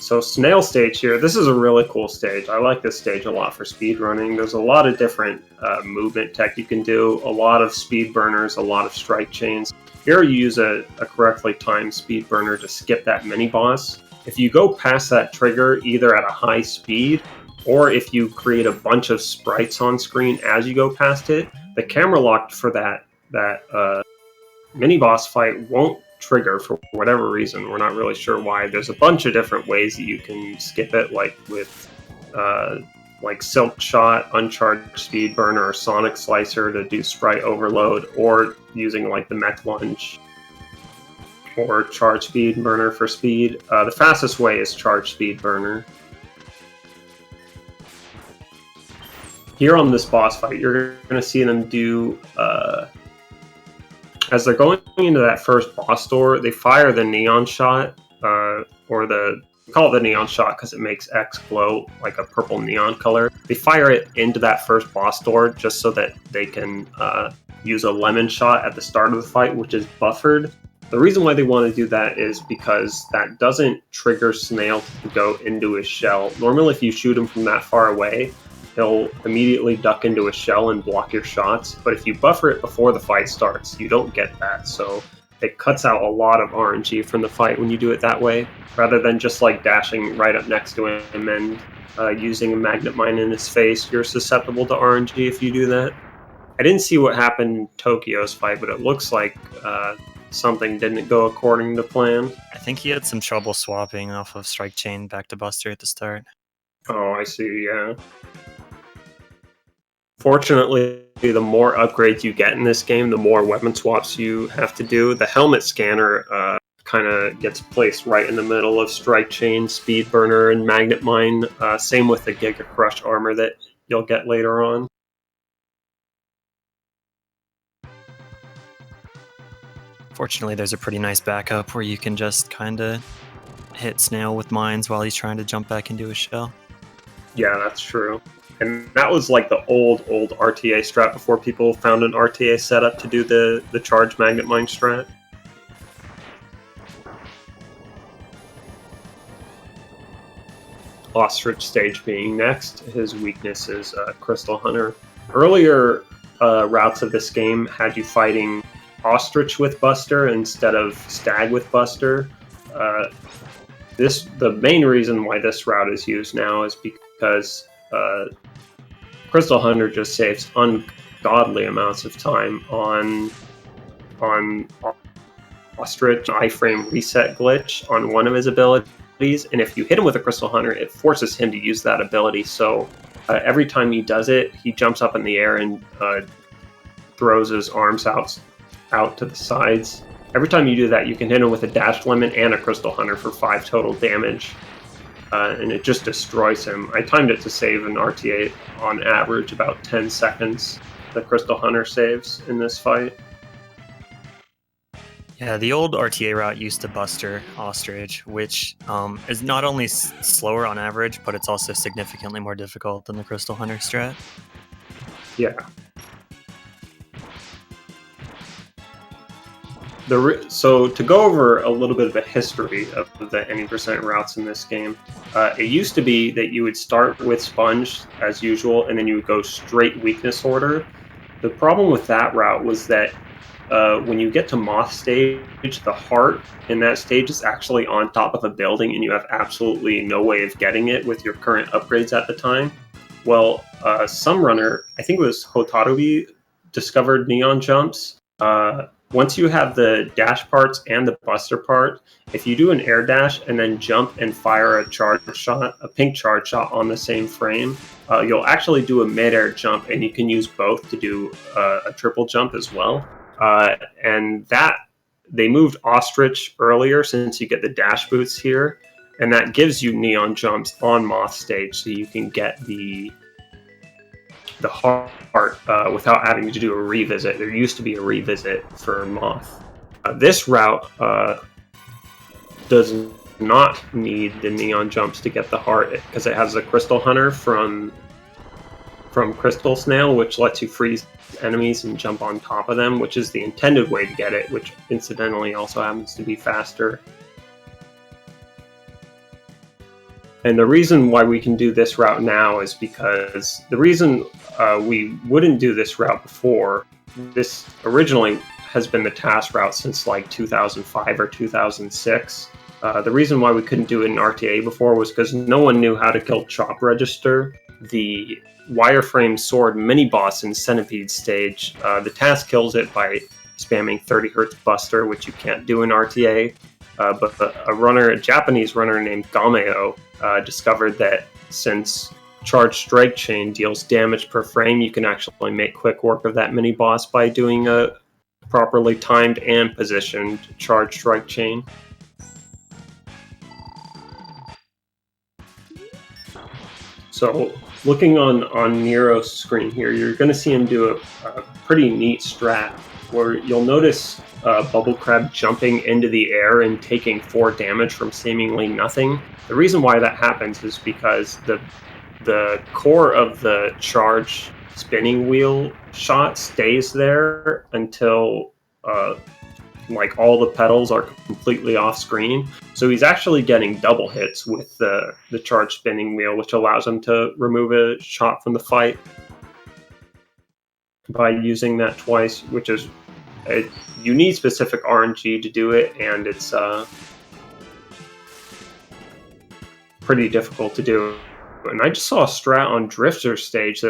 So Snail stage here, this is a really cool stage. I like this stage a lot for speedrunning. There's a lot of different movement tech you can do, a lot of speed burners, a lot of strike chains. Here you use a correctly timed speed burner to skip that mini boss. If you go past that trigger either at a high speed, or if you create a bunch of sprites on screen as you go past it, the camera lock for that mini boss fight won't trigger for whatever reason. We're not really sure why. There's a bunch of different ways that you can skip it, like with like Silk Shot, Uncharged Speed Burner, or Sonic Slicer to do Sprite Overload, or using like the Mech Lunge or Charge Speed Burner for speed. The fastest way is Charge Speed Burner. Here on this boss fight, you're going to see them do, as they're going into that first boss door, they fire the neon shot, we call it the neon shot because it makes X glow like a purple neon color. They fire it into that first boss door just so that they can use a lemon shot at the start of the fight, which is buffered. The reason why they want to do that is because that doesn't trigger Snail to go into his shell. Normally, if you shoot him from that far away, he'll immediately duck into a shell and block your shots. But if you buffer it before the fight starts, you don't get that. So it cuts out a lot of RNG from the fight when you do it that way, rather than just like dashing right up next to him and using a magnet mine in his face. You're susceptible to RNG if you do that. I didn't see what happened in Tokyo's fight, but it looks like something didn't go according to plan. I think he had some trouble swapping off of Strike Chain back to Buster at the start. Oh, I see, yeah. Fortunately, the more upgrades you get in this game, the more weapon swaps you have to do. The helmet scanner kind of gets placed right in the middle of Strike Chain, Speed Burner, and Magnet Mine. Same with the Giga Crush armor that you'll get later on. Fortunately, there's a pretty nice backup where you can just kind of hit Snail with mines while he's trying to jump back into his shell. Yeah, that's true. And that was like the old RTA strat before people found an RTA setup to do the charge magnet mine strat. Ostrich stage being next. His weakness is Crystal Hunter. Earlier routes of this game had you fighting Ostrich with Buster instead of Stag with Buster. The main reason why this route is used now is because Crystal Hunter just saves ungodly amounts of time on Ostrich iframe reset glitch on one of his abilities, and if you hit him with a Crystal Hunter, it forces him to use that ability. So every time he does it, he jumps up in the air and throws his arms out to the sides. Every time you do that, you can hit him with a dash lemon and a Crystal Hunter for 5 total damage. And it just destroys him. I timed it to save an RTA on average about 10 seconds. The Crystal Hunter saves in this fight. Yeah, the old RTA route used to Buster Ostrich, which is not only slower on average, but it's also significantly more difficult than the Crystal Hunter strat. Yeah. So to go over a little bit of a history of the any percent routes in this game, it used to be that you would start with Sponge as usual, and then you would go straight weakness order. The problem with that route was that when you get to Moth stage, the heart in that stage is actually on top of a building, and you have absolutely no way of getting it with your current upgrades at the time. Well, some runner, I think it was Hotarubi, discovered neon jumps. Once you have the dash parts and the Buster part, if you do an air dash and then jump and fire a pink charge shot on the same frame, you'll actually do a mid-air jump, and you can use both to do a triple jump as well. And that, they moved Ostrich earlier since you get the dash boots here, and that gives you neon jumps on Moth stage, so you can get the heart without having to do a revisit. There used to be a revisit for Moth. This route does not need the neon jumps to get the heart because it has a Crystal Hunter from Crystal Snail, which lets you freeze enemies and jump on top of them, which is the intended way to get it, which incidentally also happens to be faster. And the reason why we can do this route now is because the reason we wouldn't do this route before, this originally has been the task route since like 2005 or 2006. The reason why we couldn't do it in RTA before was because no one knew how to kill Chop Register, the wireframe sword mini-boss in Centipede stage. The task kills it by spamming 30 Hz Buster, which you can't do in RTA. But a Japanese runner named Gameo discovered that since Charge Strike Chain deals damage per frame, you can actually make quick work of that mini boss by doing a properly timed and positioned Charge Strike Chain. So looking on Nero's screen here, you're going to see him do a pretty neat strat where you'll notice Bubble Crab jumping into the air and taking 4 damage from seemingly nothing. The reason why that happens is because the core of the charge spinning wheel shot stays there until like all the pedals are completely off screen. So he's actually getting double hits with the charge spinning wheel, which allows him to remove a shot from the fight by using that twice, which is you need specific RNG to do it, and it's pretty difficult to do. And I just saw a strat on Drifter's stage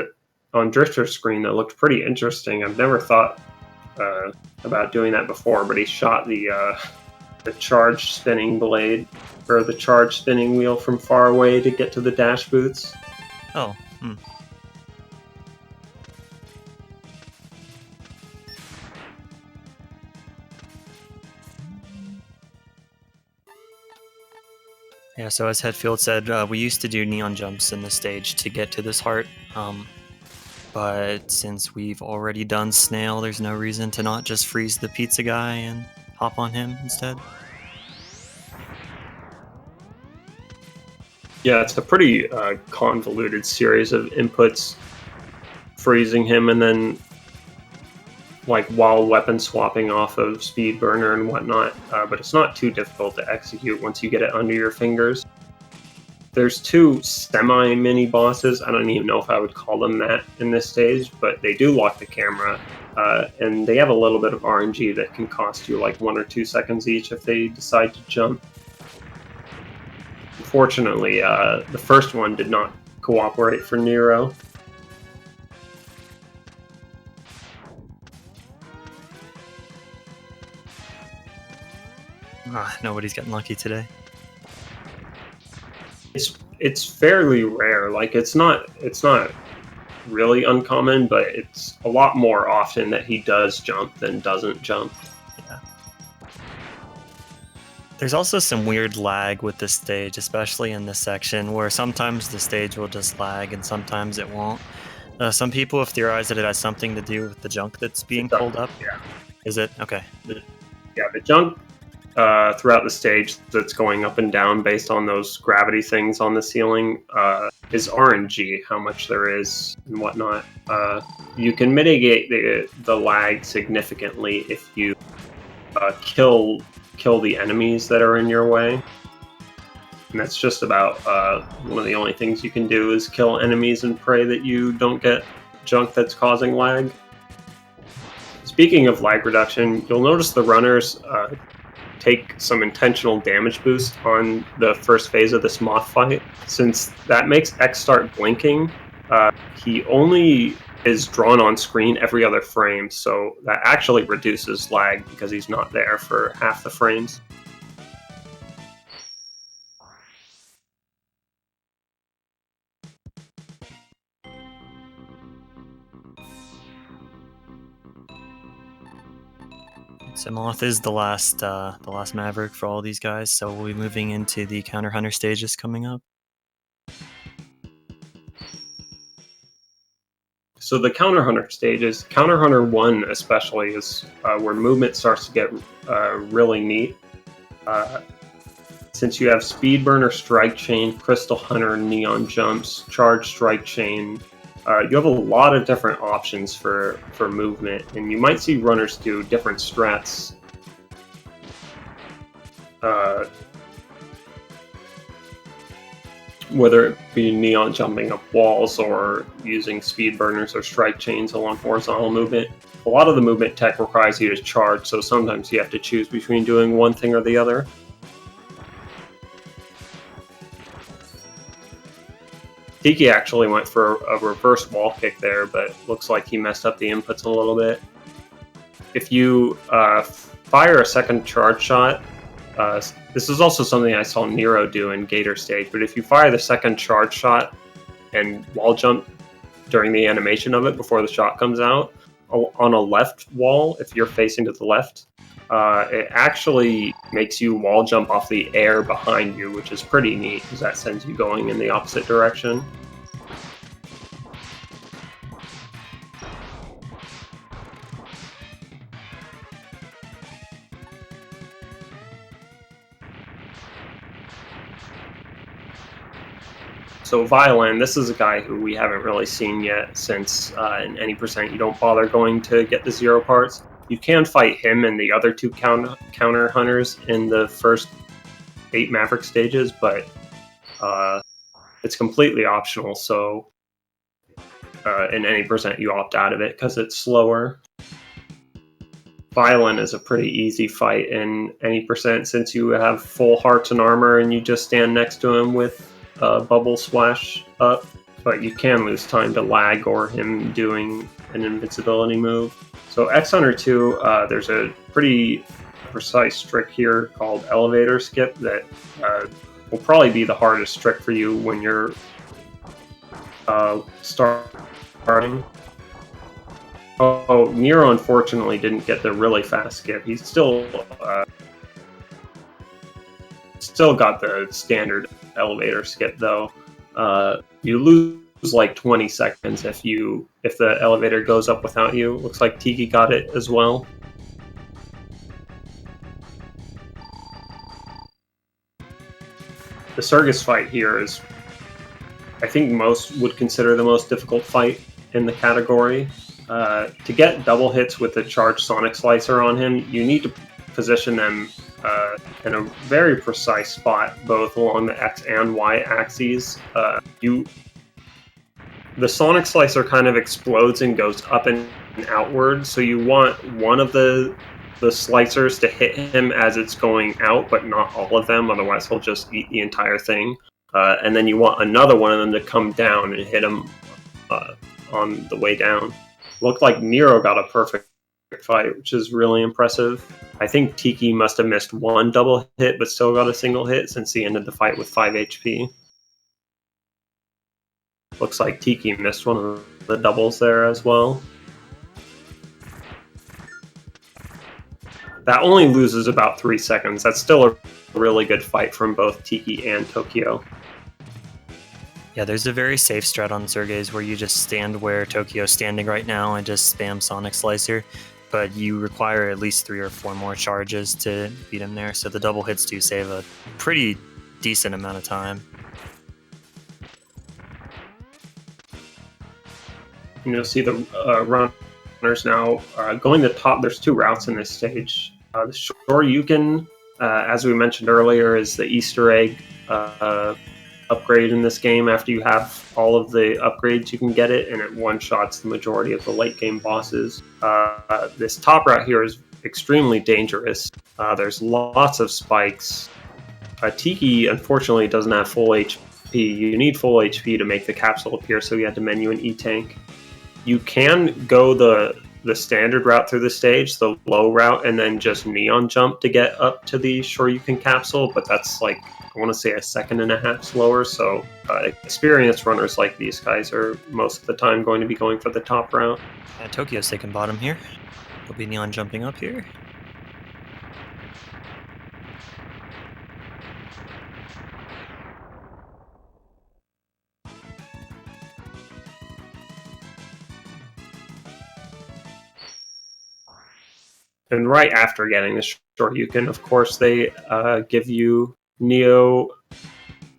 on Drifter's screen that looked pretty interesting. I've never thought about doing that before, but he shot the charge spinning blade or the charge spinning wheel from far away to get to the dash boots. Oh. Yeah, so as Hetfield said, we used to do neon jumps in this stage to get to this heart, but since we've already done Snail, there's no reason to not just freeze the pizza guy and hop on him instead. Yeah, it's a pretty convoluted series of inputs, freezing him and then like while weapon swapping off of Speed Burner and whatnot, but it's not too difficult to execute once you get it under your fingers. There's 2 semi-mini bosses. I don't even know if I would call them that in this stage, but they do lock the camera, and they have a little bit of RNG that can cost you like 1 or 2 seconds each if they decide to jump. Unfortunately, the first one did not cooperate for Nero. Nobody's getting lucky today. It's fairly rare. Like it's not really uncommon, but it's a lot more often that he does jump than doesn't jump. Yeah. There's also some weird lag with this stage, especially in this section, where sometimes the stage will just lag and sometimes it won't. Some people have theorized that it has something to do with the junk that's being pulled up. Yeah. Is it? Okay. The junk throughout the stage that's going up and down based on those gravity things on the ceiling is RNG, how much there is and whatnot. You can mitigate the lag significantly if you kill the enemies that are in your way. And that's just about one of the only things you can do is kill enemies and pray that you don't get junk that's causing lag. Speaking of lag reduction, you'll notice the runners take some intentional damage boost on the first phase of this moth fight. Since that makes X start blinking, he only is drawn on screen every other frame, so that actually reduces lag because he's not there for half the frames. So Moth is the last Maverick for all these guys, so we'll be moving into the Counter Hunter stages coming up. So the Counter Hunter stages, Counter Hunter 1 especially, is where movement starts to get really neat. Since you have Speed Burner, Strike Chain, Crystal Hunter, Neon Jumps, Charge Strike Chain, you have a lot of different options for movement, and you might see runners do different strats. Whether it be neon jumping up walls or using speed burners or strike chains along horizontal movement. A lot of the movement tech requires you to charge, so sometimes you have to choose between doing one thing or the other. Tiki actually went for a reverse wall kick there, but looks like he messed up the inputs a little bit. if you fire a second charge shot, this is also something I saw Nero do in Gator stage, but if you fire the second charge shot and wall jump during the animation of it before the shot comes out, on a left wall, if you're facing to the left, it actually makes you wall jump off the air behind you, which is pretty neat because that sends you going in the opposite direction. So Violin, this is a guy who we haven't really seen yet since in any percent you don't bother going to get the 0 parts. You can fight him and the other 2 counter hunters in the first 8 Maverick stages, but it's completely optional, so in any percent you opt out of it because it's slower. Violin is a pretty easy fight in any percent since you have full hearts and armor and you just stand next to him with bubble splash up, but you can lose time to lag or him doing an invincibility move. So X Hunter 2, there's a pretty precise trick here called elevator skip that will probably be the hardest trick for you when you're starting. Oh, Nero unfortunately didn't get the really fast skip. He's still got the standard elevator skip though. You lose like 20 seconds if the elevator goes up without you. Looks like Tiki got it as well. The Circus fight here is, I think most would consider the most difficult fight in the category. To get double hits with the charged Sonic Slicer on him, you need to position them in a very precise spot, both along the X and Y axes. The Sonic Slicer kind of explodes and goes up and outward, so you want one of the slicers to hit him as it's going out, but not all of them, otherwise he'll just eat the entire thing. And then you want another one of them to come down and hit him on the way down. Looked like Nero got a perfect fight, which is really impressive. I think Tiki must have missed one double hit, but still got a single hit since he ended the fight with 5 HP. Looks like Tiki missed one of the doubles there as well. That only loses about 3 seconds. That's still a really good fight from both Tiki and Tokyo. Yeah, there's a very safe strat on Sergei's where you just stand where Tokyo's standing right now and just spam Sonic Slicer, but you require at least 3 or 4 more charges to beat him there, so the double hits do save a pretty decent amount of time. You'll see the runners now going the top. There's 2 routes in this stage. The Shoryuken, as we mentioned earlier, is the Easter egg upgrade in this game. After you have all of the upgrades, you can get it, and it one-shots the majority of the late-game bosses. This top route here is extremely dangerous. There's lots of spikes. Tiki, unfortunately, doesn't have full HP. You need full HP to make the capsule appear, so you had to menu an E-Tank. You can go the standard route through the stage, the low route, and then just neon jump to get up to the Shoryuken capsule, but that's like, I want to say, 1.5 seconds slower, so experienced runners like these guys are most of the time going to be going for the top route. Tokyo's taking bottom here. He'll be neon jumping up here. And right after getting the Shoryuken, of course, they give you Neo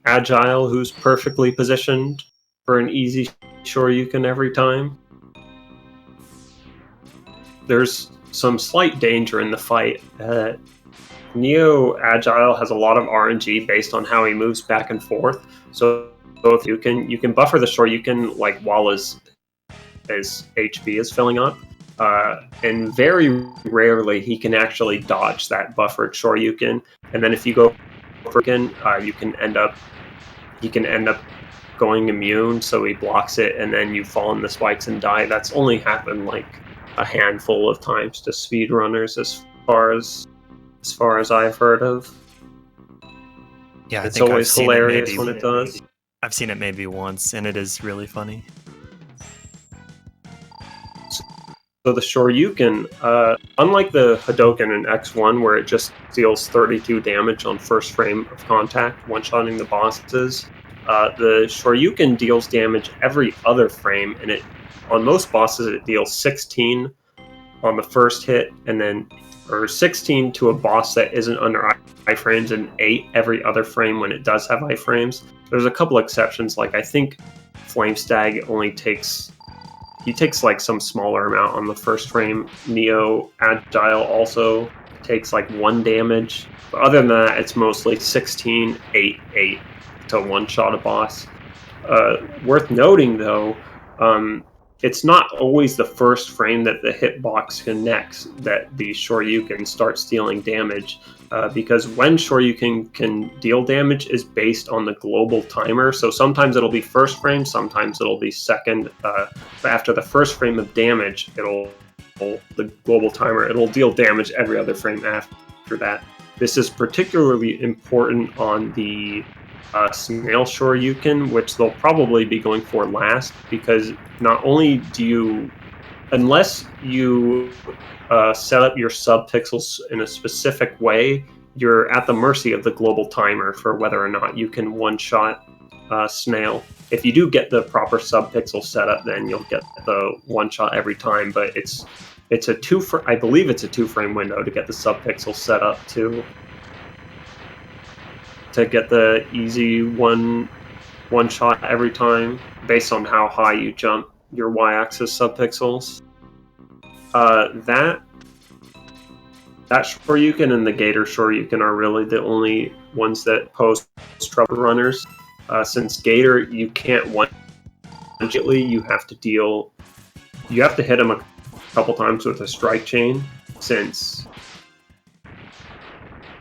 Agile, who's perfectly positioned for an easy Shoryuken every time. There's some slight danger in the fight. Neo Agile has a lot of RNG based on how he moves back and forth. So if you can buffer the Shoryuken like while his HP is filling up. And very rarely he can actually dodge that buffered Shoryuken. And then if you go for it, he can end up going immune, so he blocks it, and then you fall in the spikes and die. That's only happened like a handful of times to speedrunners as far as I've heard of. Yeah, it's always hilarious when it does. I've seen it maybe once, and it is really funny. So the Shoryuken, unlike the Hadoken in X1, where it just deals 32 damage on first frame of contact, one-shotting the bosses, the Shoryuken deals damage every other frame, and on most bosses it deals 16 on the first hit, or 16 to a boss that isn't under iframes, and 8 every other frame when it does have iframes. There's a couple exceptions, like I think Flame Stag only takes like some smaller amount on the first frame. Neo Agile also takes like 1 damage. But other than that, it's mostly 16, 8, 8 to one-shot a boss. Worth noting, though, it's not always the first frame that the hitbox connects that the Shoryuken starts dealing damage, because when Shoryuken can deal damage is based on the global timer. So sometimes it'll be first frame, sometimes it'll be second. But after the first frame of damage, the global timer, it'll deal damage every other frame after that. This is particularly important on the snail Shoryuken, which they'll probably be going for last, because not only do you, unless you set up your subpixels in a specific way, you're at the mercy of the global timer for whether or not you can one-shot snail. If you do get the proper subpixel setup, then you'll get the one-shot every time, but I believe it's a 2-frame window to get the subpixel set up to get the easy one shot every time based on how high you jump your y-axis subpixels. That Shoryuken and the gator Shoryuken are really the only ones that pose trouble runners. Since gator, you can't one immediately. You have to hit him a couple times with a strike chain, since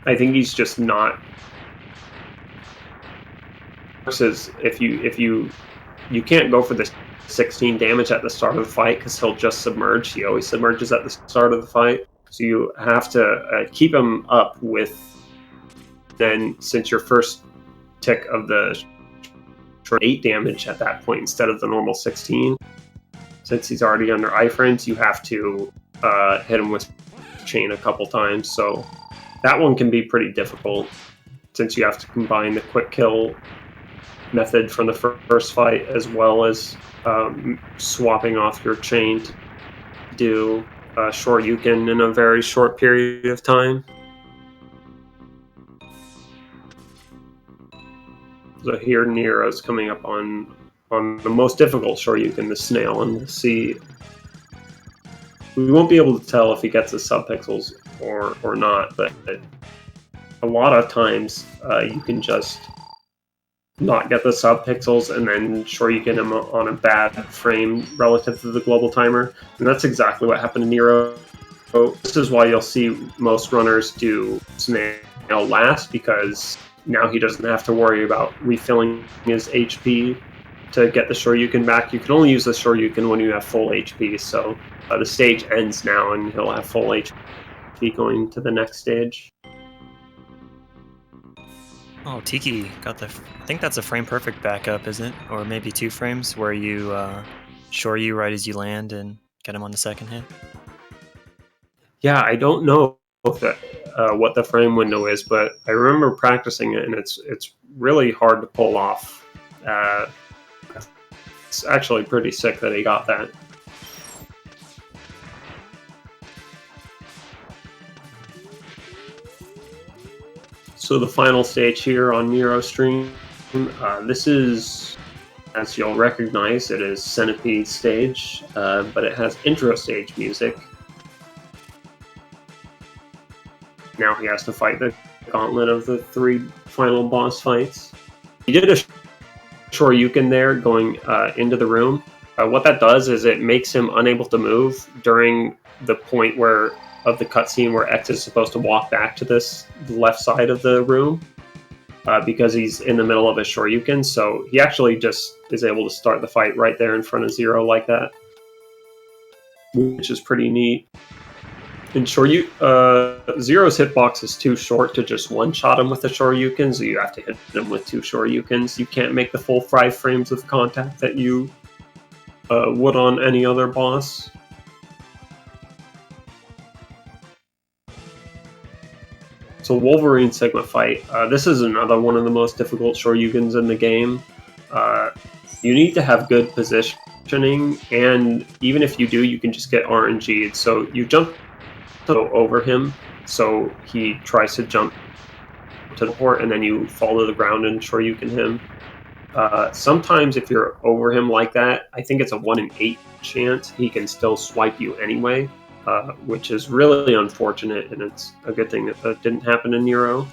I think he's just not. Versus if you can't go for the 16 damage at the start of the fight, because he'll just submerge. He always submerges at the start of the fight, so you have to keep him up with. Then, since your first tick of the 8 damage at that point instead of the normal 16, since he's already under iframes, you have to hit him with chain a couple times. So that one can be pretty difficult, since you have to combine the quick kill method from the first fight as well as swapping off your chain to do Shoryuken in a very short period of time. So here Nero's coming up on the most difficult Shoryuken, the snail, and we'll see. We won't be able to tell if he gets the subpixels or not, but a lot of times you can just not get the subpixels and then Shoryuken him on a bad frame relative to the global timer. And that's exactly what happened to Nero. So this is why you'll see most runners do snail last, because now he doesn't have to worry about refilling his HP to get the Shoryuken back. You can only use the Shoryuken when you have full HP, so the stage ends now and he'll have full HP going to the next stage. Oh, Tiki got I think that's a frame perfect backup, isn't it? Or maybe 2 frames where you Shoryu right as you land and get him on the second hit. Yeah, I don't know what the frame window is, but I remember practicing it, and it's really hard to pull off. It's actually pretty sick that he got that. So the final stage here on Nero stream, this is, as you'll recognize, it is Centipede stage, but it has intro stage music. Now he has to fight the gauntlet of the 3 final boss fights. He did a Shoryuken there going into the room. What that does is it makes him unable to move during the point of the cutscene where X is supposed to walk back to the left side of the room, because he's in the middle of a Shoryuken. So he actually just is able to start the fight right there in front of Zero like that. which is pretty neat. And Zero's hitbox is too short to just one-shot him with a Shoryuken, so you have to hit him with 2 Shoryukens. You can't make the full 5 frames of contact that you would on any other boss. So Wolverine Sigma fight. This is another one of the most difficult Shoryukens in the game. You need to have good positioning, and even if you do, you can just get RNG'd. So you jump over him, so he tries to jump to the port, and then you fall to the ground and Shoryuken him. Sometimes if you're over him like that, I think it's a 1 in 8 chance he can still swipe you anyway, which is really unfortunate, and it's a good thing that didn't happen in Nero.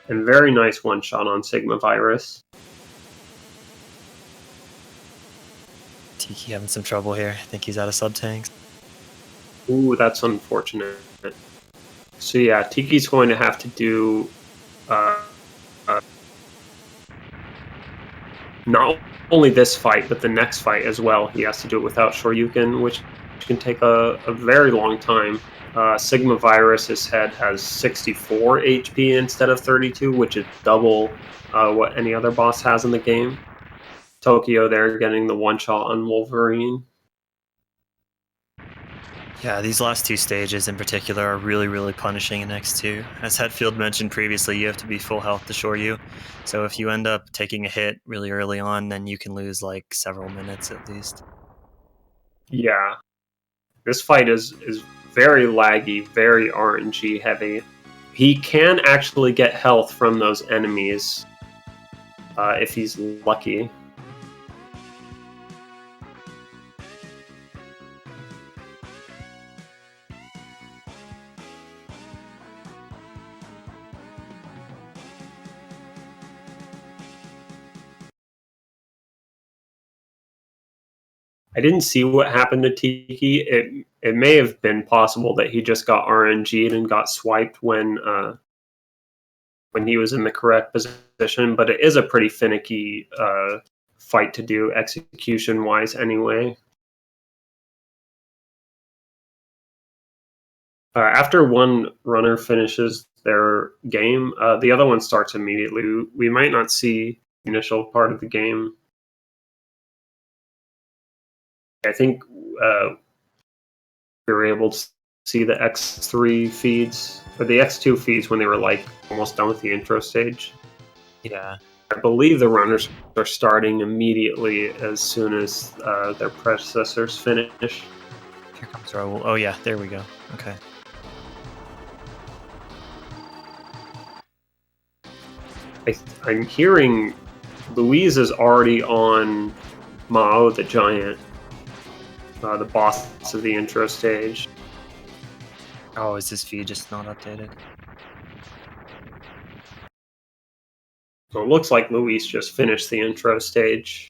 And very nice one-shot on Sigma Virus. Tiki having some trouble here. I think he's out of sub-tanks. Ooh, that's unfortunate. So yeah, Tiki's going to have to do not only this fight, but the next fight as well. He has to do it without Shoryuken, which can take a very long time. Sigma Virus's head has 64 HP instead of 32, which is double what any other boss has in the game. Tokyo there getting the one-shot on Wolverine. Yeah, these last 2 stages in particular are really, really punishing in X2. As Hetfield mentioned previously, you have to be full health to Shoryu. So if you end up taking a hit really early on, then you can lose like several minutes at least. Yeah. This fight is very laggy, very RNG heavy. He can actually get health from those enemies if he's lucky. I didn't see what happened to Tiki. It may have been possible that he just got RNG'd and got swiped when he was in the correct position, but it is a pretty finicky fight to do execution-wise anyway. After one runner finishes their game, the other one starts immediately. We might not see the initial part of the game. I think we were able to see the X3 feeds, or the X2 feeds when they were like almost done with the intro stage. Yeah. I believe the runners are starting immediately as soon as their predecessors finish. Here comes Raul. Oh yeah, there we go. Okay. I'm hearing Louise is already on Mao the Giant. The boss of the intro stage. Oh, is this feed just not updated? So it looks like Luis just finished the intro stage.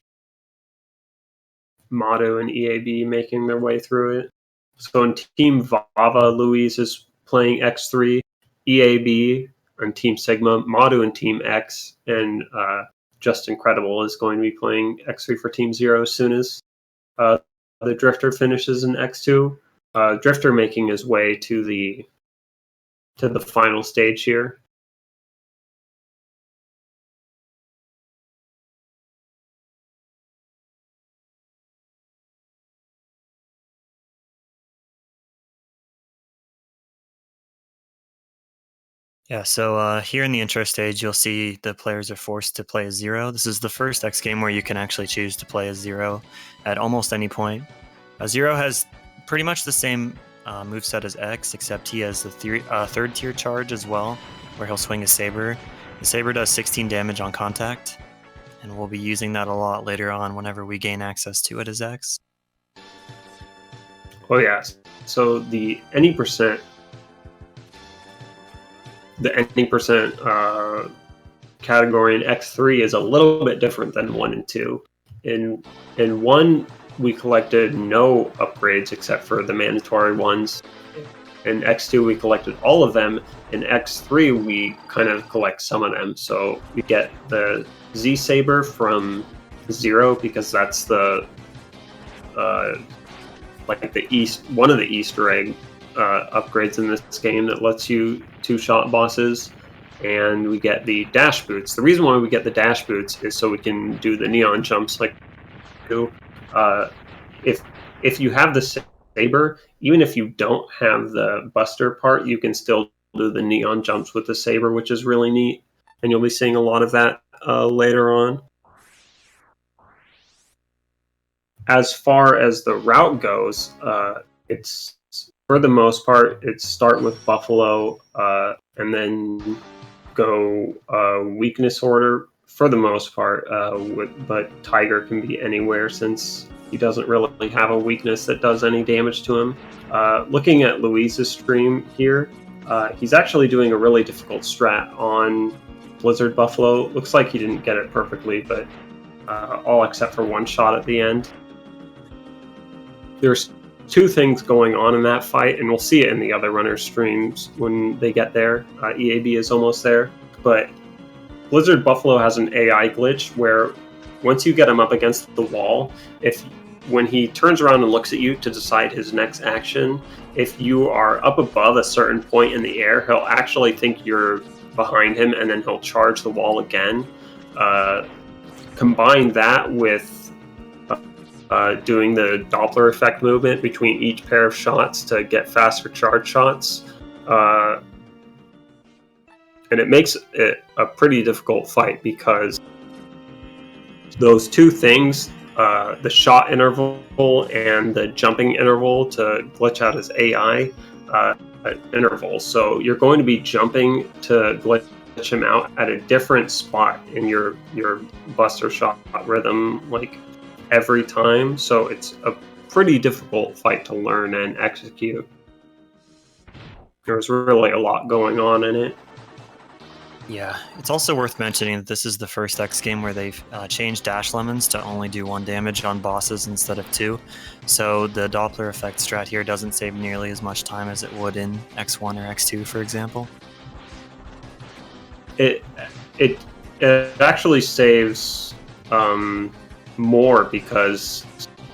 Mado and EAB making their way through it. So in Team Vava, Luis is playing X3, EAB on Team Sigma, Mado and Team X, and Just Incredible is going to be playing X3 for Team Zero as soon as the Drifter finishes in X2. Drifter making his way to the final stage here. Yeah, so here in the intro stage, you'll see the players are forced to play as Zero. This is the first X game where you can actually choose to play as Zero at almost any point. Zero has pretty much the same moveset as X, except he has the third tier charge as well, where he'll swing a saber. The saber does 16 damage on contact, and we'll be using that a lot later on whenever we gain access to it as X. Oh yeah, so the any percent category in X3 is a little bit different than 1 and 2. In 1, we collected no upgrades except for the mandatory ones. In X2, we collected all of them. In X3, we kind of collect some of them. So we get the Z Saber from Zero because that's the like one of the Easter egg upgrades in this game that lets you two-shot bosses, and we get the dash boots. The reason why we get the dash boots is so we can do the neon jumps like do. If you have the saber, even if you don't have the buster part, you can still do the neon jumps with the saber, which is really neat, and you'll be seeing a lot of that later on. As far as the route goes, it's for the most part, it's start with buffalo and then go weakness order for the most part, but tiger can be anywhere since he doesn't really have a weakness that does any damage to him. Looking at Louise's stream here, he's actually doing a really difficult strat on Blizzard Buffalo. Looks like he didn't get it perfectly, but all except for one shot at the end. There's two things going on in that fight, and we'll see it in the other runners' streams when they get there. EAB is almost there, but Blizzard Buffalo has an AI glitch where once you get him up against the wall, when he turns around and looks at you to decide his next action, if you are up above a certain point in the air, he'll actually think you're behind him, and then he'll charge the wall again. Combine that with doing the Doppler effect movement between each pair of shots to get faster charge shots. And it makes it a pretty difficult fight because those two things, the shot interval and the jumping interval to glitch out his AI interval. So you're going to be jumping to glitch him out at a different spot in your buster shot rhythm, like every time, so it's a pretty difficult fight to learn and execute. There's really a lot going on in it. Yeah, it's also worth mentioning that this is the first X game where they've changed dash lemons to only do 1 damage on bosses instead of 2. So the Doppler effect strat here doesn't save nearly as much time as it would in X1 or X2, for example. It actually saves more because,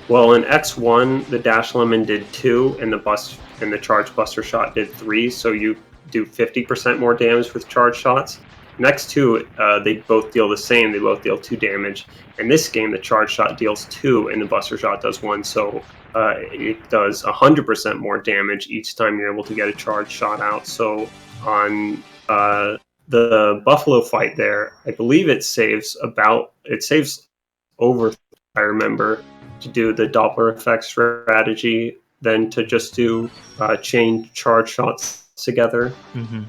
well, in X1 the dash lemon did 2 and the charge buster shot did 3, so you do 50% more damage with charge shots. Next two, they both deal the same. They both deal 2 damage. In this game, the charge shot deals 2 and the buster shot does 1, so it does 100% more damage each time you're able to get a charge shot out. So on the buffalo fight there, I believe it saves over, I remember, to do the Doppler effect strategy than to just do chain charge shots together. Mm-hmm.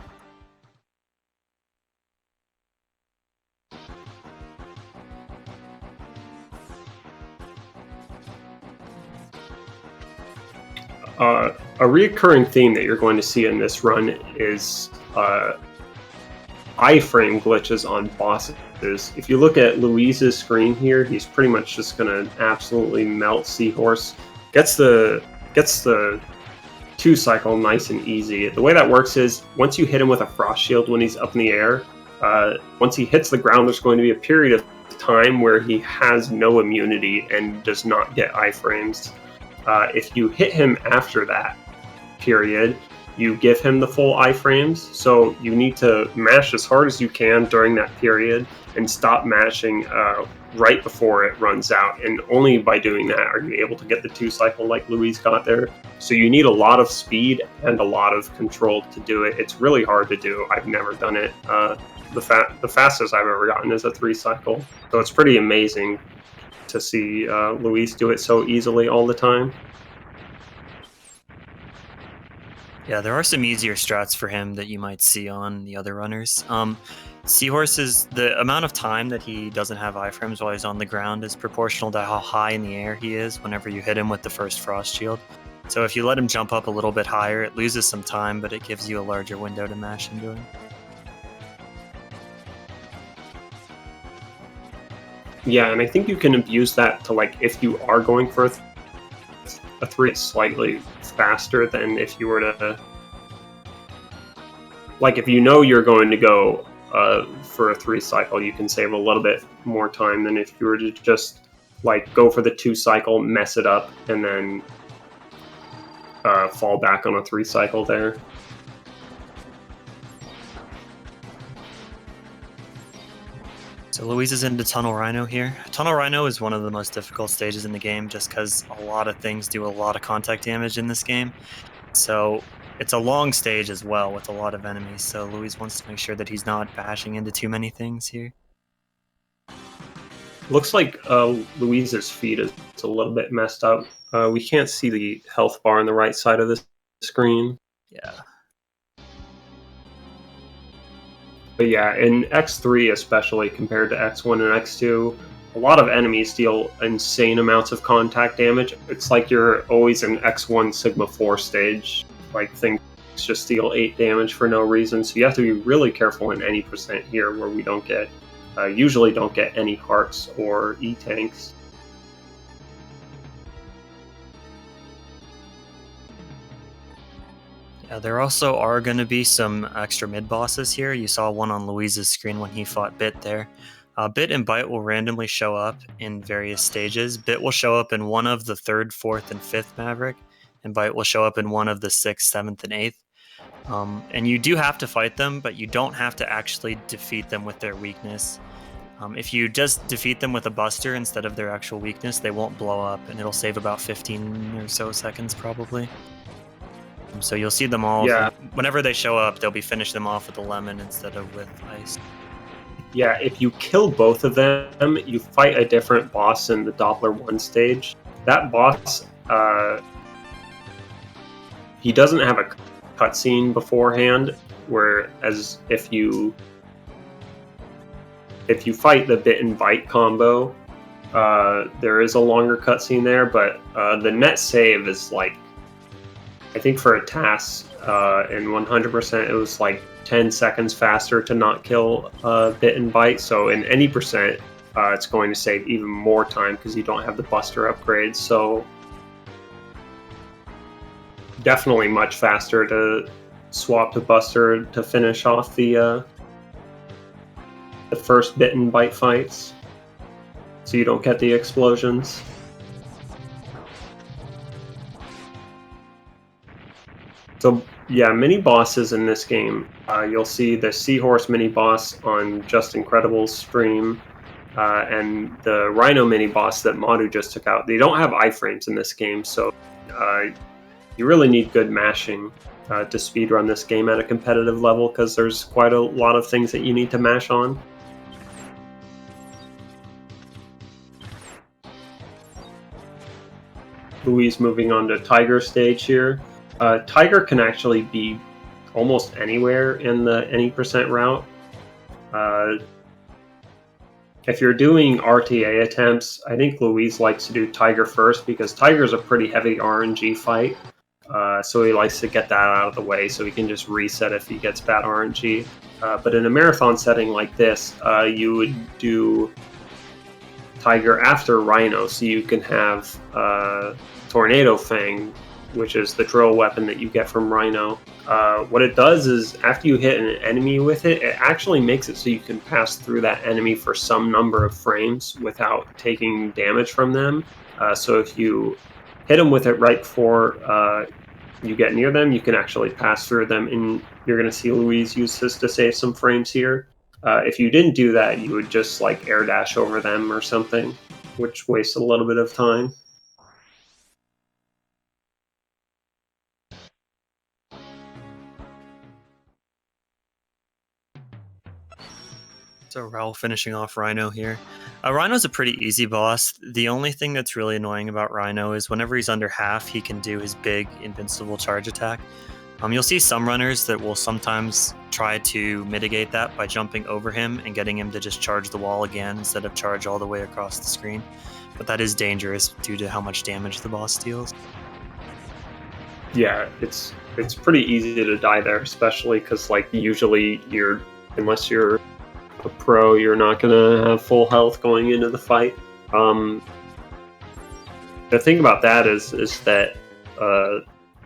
A reoccurring theme that you're going to see in this run is iframe glitches on bosses. If you look at Louise's screen here, he's pretty much just going to absolutely melt Seahorse. Gets the 2 cycle nice and easy. The way that works is once you hit him with a frost shield when he's up in the air, once he hits the ground, there's going to be a period of time where he has no immunity and does not get iframes. If you hit him after that period, you give him the full iframes, so you need to mash as hard as you can during that period and stop mashing right before it runs out, and only by doing that are you able to get the 2 cycle like Louise got there. So you need a lot of speed and a lot of control to do it. It's really hard to do. I've never done it. The fastest I've ever gotten is a 3 cycle, so it's pretty amazing to see Louise do it so easily all the time. Yeah, there are some easier strats for him that you might see on the other runners. Seahorse is the amount of time that he doesn't have iframes while he's on the ground is proportional to how high in the air he is whenever you hit him with the first frost shield. So if you let him jump up a little bit higher, it loses some time, but it gives you a larger window to mash into him. Yeah, and I think you can abuse that to, like, if you are going for a 3, it's slightly faster than if you were to, like, if you know you're going to go for a 3 cycle, you can save a little bit more time than if you were to just, like, go for the 2 cycle, mess it up, and then fall back on a 3 cycle there. So Louise is into Tunnel Rhino here. Tunnel Rhino is one of the most difficult stages in the game just because a lot of things do a lot of contact damage in this game. So it's a long stage as well with a lot of enemies. So Louise wants to make sure that he's not bashing into too many things here. Looks like Louise's feet is a little bit messed up. We can't see the health bar on the right side of the screen. Yeah. But yeah, in X3 especially compared to X1 and X2, a lot of enemies deal insane amounts of contact damage. It's like you're always in X1 Sigma 4 stage. Like things just deal 8 damage for no reason. So you have to be really careful in any percent here where we don't get, usually don't get any hearts or E-tanks. Yeah, there also are going to be some extra mid-bosses here. You saw one on Louise's screen when he fought Bit there. Bit and Bite will randomly show up in various stages. Bit will show up in one of the 3rd, 4th, and 5th Maverick, and Bite will show up in one of the 6th, 7th, and 8th. And you do have to fight them, but you don't have to actually defeat them with their weakness. If you just defeat them with a buster instead of their actual weakness, they won't blow up, and it'll save about 15 or so seconds probably. So you'll see them all. Yeah. Whenever they show up, they'll be finish them off with a lemon instead of with ice. Yeah, if you kill both of them, you fight a different boss in the Doppler 1 stage. That boss, he doesn't have a cutscene beforehand, whereas if you fight the Bit and Bite combo, there is a longer cutscene there, but the net save is like, I think for a task in 100%, it was like 10 seconds faster to not kill Bit and Bite. So in any percent, it's going to save even more time because you don't have the Buster upgrade. So definitely much faster to swap to Buster to finish off the first Bit and Bite fights, so you don't get the explosions. So yeah, mini bosses in this game. You'll see the seahorse mini boss on Just Incredible's stream, and the rhino mini boss that Madu just took out. They don't have iframes in this game, so you really need good mashing to speedrun this game at a competitive level because there's quite a lot of things that you need to mash on. Louise moving on to Tiger stage here. Tiger can actually be almost anywhere in the any percent route. If you're doing RTA attempts, I think Louise likes to do Tiger first because Tiger's a pretty heavy RNG fight. So he likes to get that out of the way so he can just reset if he gets bad RNG. But in a marathon setting like this, you would do Tiger after Rhino so you can have Tornado Fang, which is the drill weapon that you get from Rhino. What it does is, after you hit an enemy with it, it actually makes it so you can pass through that enemy for some number of frames without taking damage from them. So if you hit them with it right before you get near them, you can actually pass through them, and you're going to see Louise use this to save some frames here. If you didn't do that, you would just like air dash over them or something, which wastes a little bit of time. So Raul finishing off Rhino here. Rhino's a pretty easy boss. The only thing that's really annoying about Rhino is whenever he's under half, he can do his big invincible charge attack. You'll see some runners that will sometimes try to mitigate that by jumping over him and getting him to just charge the wall again instead of charge all the way across the screen. But that is dangerous due to how much damage the boss deals. Yeah, it's pretty easy to die there, especially because like usually unless you're a pro, you're not gonna have full health going into the fight. The thing about that is that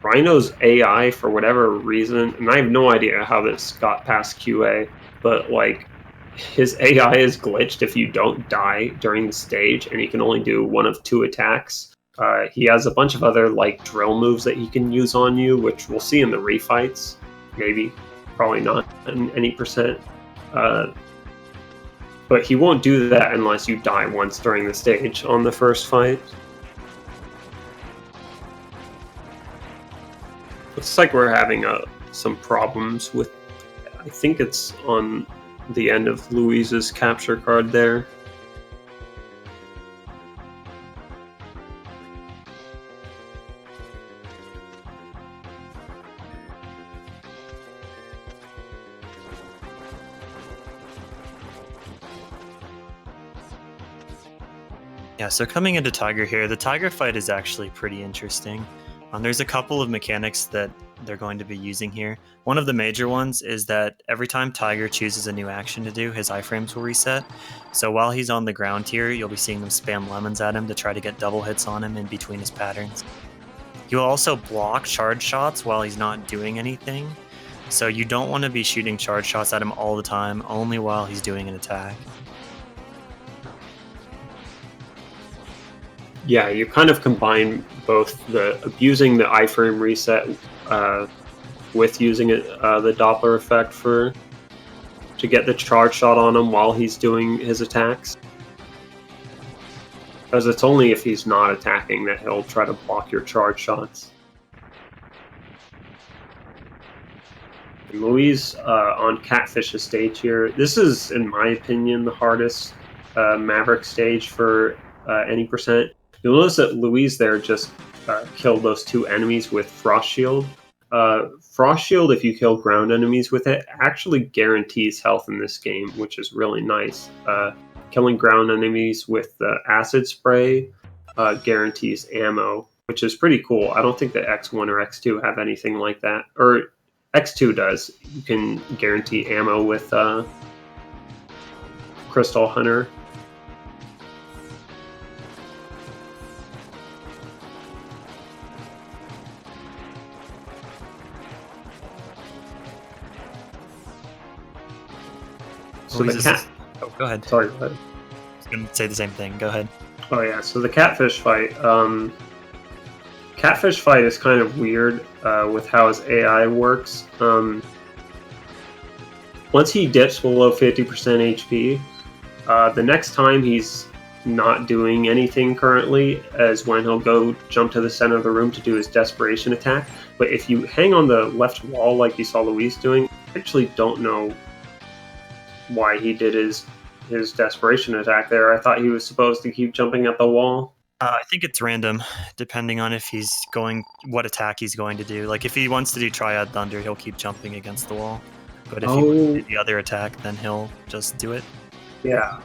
Rhino's AI, for whatever reason, and I have no idea how this got past QA, but like his AI is glitched if you don't die during the stage, and he can only do one of two attacks. He has a bunch of other like drill moves that he can use on you, which we'll see in the refights. Maybe, probably not in any percent. But he won't do that unless you die once during the stage on the first fight. Looks like we're having some problems with... I think it's on the end of Louise's capture card there. Yeah, so coming into Tiger here, the Tiger fight is actually pretty interesting. There's a couple of mechanics that they're going to be using here. One of the major ones is that every time Tiger chooses a new action to do, his iframes will reset. So while he's on the ground here, you'll be seeing them spam lemons at him to try to get double hits on him in between his patterns. He will also block charge shots while he's not doing anything. So you don't want to be shooting charge shots at him all the time, only while he's doing an attack. Yeah, you kind of combine both the abusing the iframe reset with using it, the Doppler effect to get the charge shot on him while he's doing his attacks. Because it's only if he's not attacking that he'll try to block your charge shots. And Louise on Catfish's stage here. This is, in my opinion, the hardest Maverick stage for any percent. You'll notice that Louise there just killed those two enemies with Frost Shield. Frost Shield, if you kill ground enemies with it, actually guarantees health in this game, which is really nice. Killing ground enemies with the Acid Spray guarantees ammo, which is pretty cool. I don't think that X1 or X2 have anything like that. Or X2 does. You can guarantee ammo with Crystal Hunter. So the cat... Oh, go ahead. Sorry, go ahead. I was going to say the same thing. Go ahead. Oh yeah, so the catfish fight. Catfish fight is kind of weird with how his AI works. Once he dips below 50% HP, the next time he's not doing anything currently is when he'll go jump to the center of the room to do his desperation attack. But if you hang on the left wall like you saw Louise doing, I actually don't know why he did his desperation attack there. I thought he was supposed to keep jumping at the wall. I think it's random, depending on if what attack he's going to do. Like if he wants to do Triad Thunder, he'll keep jumping against the wall. But if he wants to do the other attack, then he'll just do it. Yeah,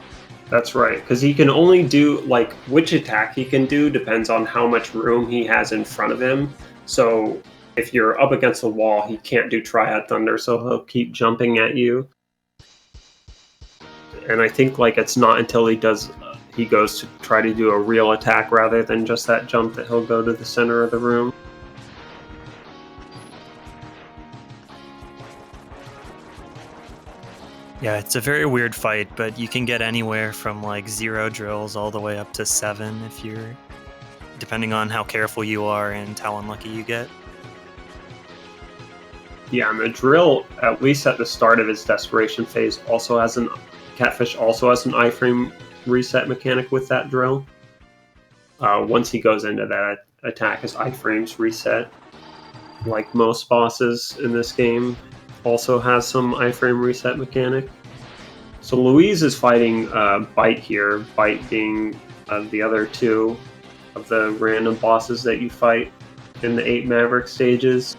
that's right. Because he can only do, like, which attack he can do depends on how much room he has in front of him. So if you're up against the wall, he can't do Triad Thunder, so he'll keep jumping at you. And I think like it's not until he goes to try to do a real attack rather than just that jump that he'll go to the center of the room. Yeah, it's a very weird fight, but you can get anywhere from like 0 drills all the way up to 7 if you're, depending on how careful you are and how unlucky you get. Yeah, and the drill, at least at the start of his desperation phase, Catfish also has an iframe reset mechanic with that drill. Once he goes into that attack, his iframes reset. Like most bosses in this game, also has some iframe reset mechanic. So Louise is fighting Bite here, Bite being the other two of the random bosses that you fight in the 8 Maverick stages.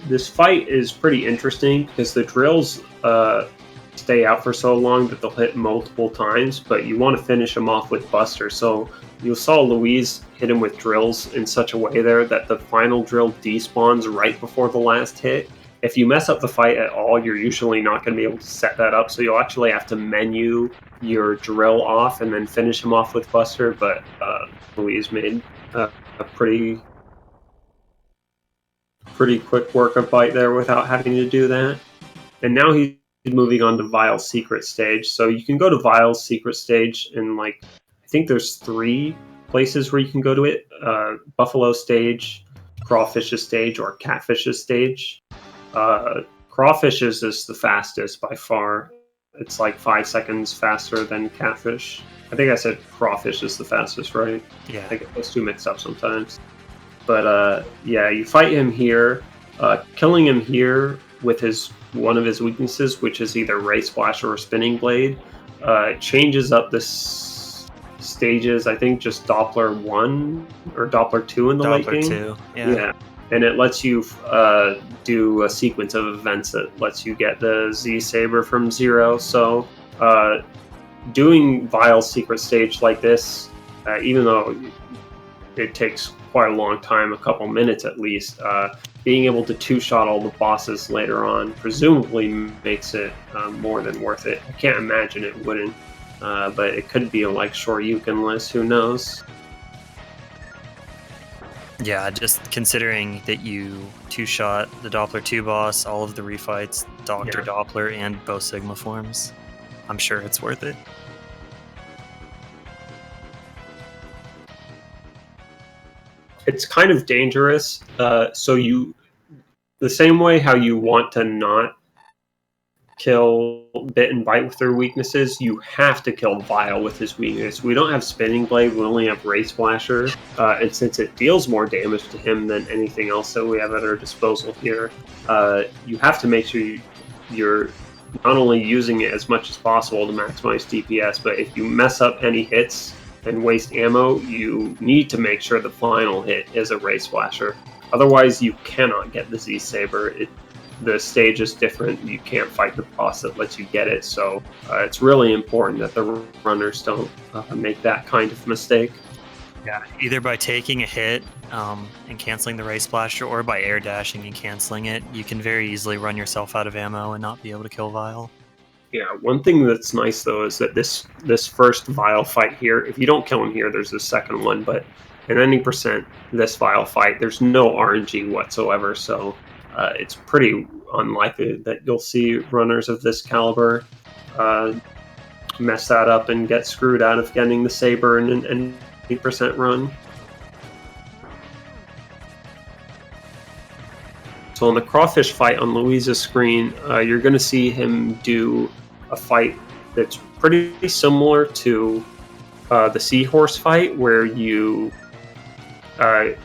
This fight is pretty interesting because the drills stay out for so long that they'll hit multiple times, but you want to finish them off with Buster. So you saw Louise hit him with drills in such a way there that the final drill despawns right before the last hit. If you mess up the fight at all, you're usually not going to be able to set that up, so you'll actually have to menu your drill off and then finish him off with Buster, but Louise made a pretty quick work of Bite there without having to do that. And now he's moving on to Vile's secret stage. So you can go to Vile's secret stage in, like, I think there's 3 places where you can go to it: buffalo stage, crawfish's stage, or catfish's stage. Crawfish's is the fastest by far. It's like 5 seconds faster than catfish. I think I said crawfish is the fastest, right? Yeah. I get those two mixed up sometimes. But yeah, you fight him here. Killing him here with one of his weaknesses, which is either Ray Splash or Spinning Blade, changes up the stages. I think just Doppler 1 or Doppler 2 in the late game. Doppler 2, yeah. And it lets you do a sequence of events that lets you get the Z Saber from 0. So doing Vile's secret stage like this, even though it takes quite a long time, a couple minutes at least, being able to 2-shot all the bosses later on presumably makes it more than worth it. I can't imagine it wouldn't, but it could be a like Shoryuken-less, who knows? Yeah, just considering that you 2-shot the Doppler 2 boss, all of the refights, Dr. Doppler, and both Sigma forms, I'm sure it's worth it. It's kind of dangerous. So the same way how you want to not kill Bit and Bite with their weaknesses, you have to kill Vile with his weakness. We don't have Spinning Blade, we only have Ray Splasher, and since it deals more damage to him than anything else that we have at our disposal here, you have to make sure you're not only using it as much as possible to maximize DPS, but if you mess up any hits and waste ammo, you need to make sure the final hit is a Ray Splasher. Otherwise, you cannot get the Z Saber. The stage is different. You can't fight the boss that lets you get it. So it's really important that the runners don't make that kind of mistake. Yeah, either by taking a hit and canceling the Ray Splasher, or by air dashing and canceling it, you can very easily run yourself out of ammo and not be able to kill Vile. Yeah, one thing that's nice though is that this first Vile fight here, if you don't kill him here, there's a second one, but at any percent this Vile fight, there's no RNG whatsoever, so it's pretty unlikely that you'll see runners of this caliber mess that up and get screwed out of getting the Saber in an 80% run. So on the crawfish fight on Louise's screen, you're going to see him do a fight that's pretty similar to the seahorse fight, where you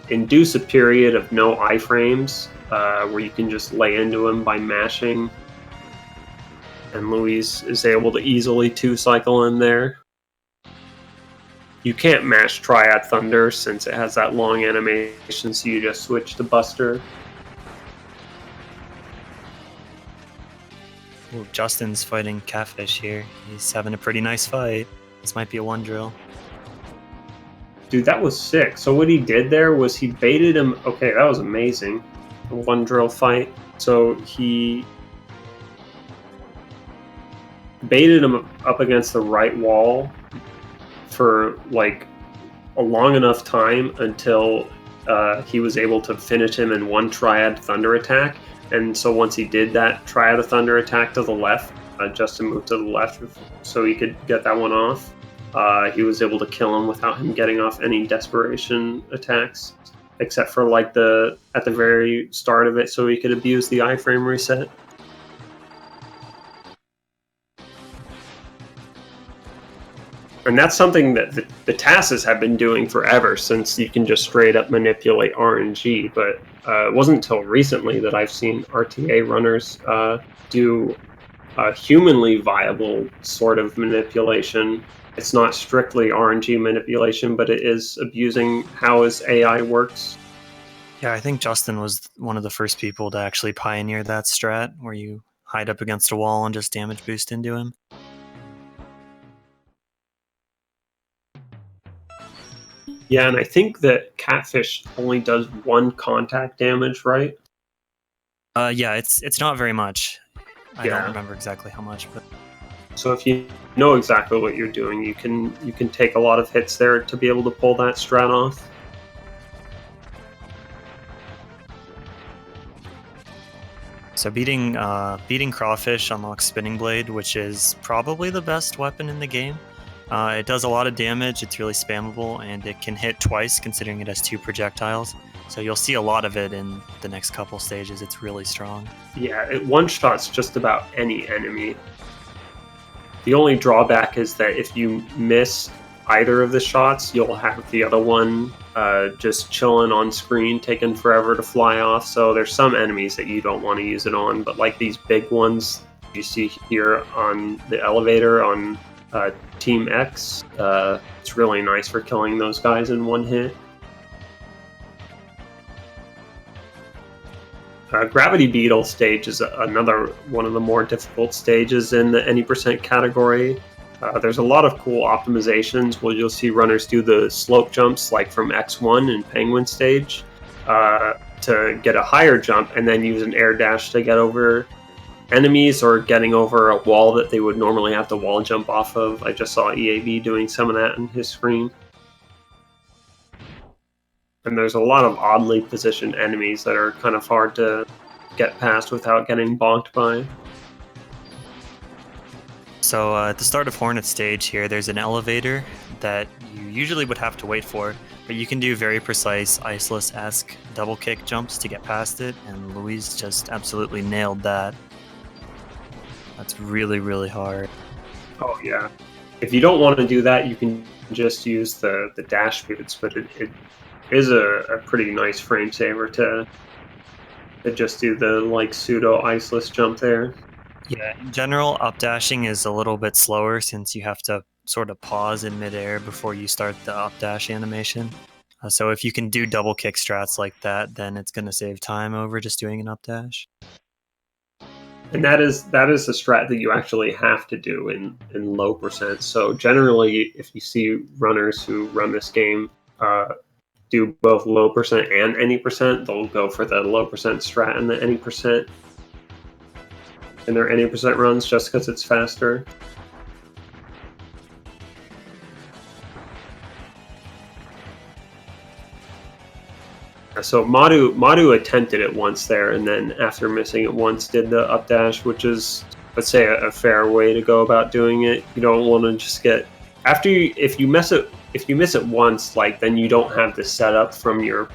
induce a period of no iframes, where you can just lay into him by mashing, and Louise is able to easily 2-cycle in there. You can't mash Triad Thunder since it has that long animation, so you just switch to Buster. Ooh, Justin's fighting Catfish here. He's having a pretty nice fight. This might be a 1 drill. Dude, that was sick. So what he did there was he baited him. Okay, that was amazing. A 1 drill fight. So he baited him up against the right wall for like a long enough time until he was able to finish him in 1 Triad Thunder attack. And so once he did that Triad of Thunder attack to the left, Justin moved to the left so he could get that one off. He was able to kill him without him getting off any desperation attacks, except for like at the very start of it, so he could abuse the iframe reset. And that's something that the TASs have been doing forever, since you can just straight up manipulate RNG, but it wasn't until recently that I've seen RTA runners do a humanly viable sort of manipulation. It's not strictly RNG manipulation, but it is abusing how his AI works. Yeah, I think Justin was one of the first people to actually pioneer that strat, where you hide up against a wall and just damage boost into him. Yeah, and I think that Catfish only does 1 contact damage, right? Yeah, it's not very much. I don't remember exactly how much, but so if you know exactly what you're doing, you can take a lot of hits there to be able to pull that strat off. So beating Crawfish unlocks Spinning Blade, which is probably the best weapon in the game. It does a lot of damage, it's really spammable, and it can hit twice considering it has 2 projectiles. So you'll see a lot of it in the next couple stages. It's really strong. Yeah, it one-shots just about any enemy. The only drawback is that if you miss either of the shots, you'll have the other one just chilling on screen, taking forever to fly off. So there's some enemies that you don't want to use it on, but like these big ones you see here on the elevator on Team X, it's really nice for killing those guys in one hit. Gravity Beetle stage is another one of the more difficult stages in the any percent category. There's a lot of cool optimizations where you'll see runners do the slope jumps like from X1 and Penguin stage to get a higher jump and then use an air dash to get over enemies or getting over a wall that they would normally have to wall jump off of. I just saw EAB doing some of that on his screen. And there's a lot of oddly positioned enemies that are kind of hard to get past without getting bonked by. So at the start of Hornet stage here, there's an elevator that you usually would have to wait for, but you can do very precise Iceless-esque double kick jumps to get past it, and Louise just absolutely nailed that. That's really, really hard. Oh yeah. If you don't want to do that, you can just use the dash boots, but it is a pretty nice frame saver to just do the like pseudo iceless jump there. Yeah, in general, updashing is a little bit slower since you have to sort of pause in midair before you start the updash animation. So if you can do double kick strats like that, then it's going to save time over just doing an updash. And that is a strat that you actually have to do in low percent. So generally, if you see runners who run this game do both low percent and any percent, they'll go for the low percent strat and the any percent in their any percent runs just because it's faster. So Madu attempted it once there, and then after missing it once, did the updash, which is, let's say, a fair way to go about doing it. You don't want to just get if you miss it once, like then you don't have the setup from your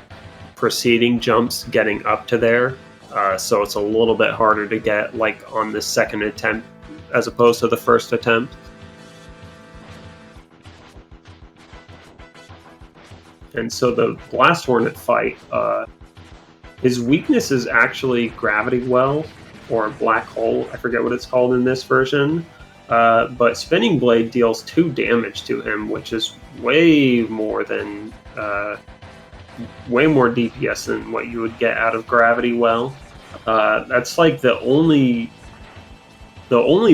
preceding jumps getting up to there. So it's a little bit harder to get like on the second attempt as opposed to the first attempt. And so the Blast Hornet fight, his weakness is actually Gravity Well, or Black Hole, I forget what it's called in this version. But Spinning Blade deals 2 damage to him, which is way more DPS than what you would get out of Gravity Well. That's like the only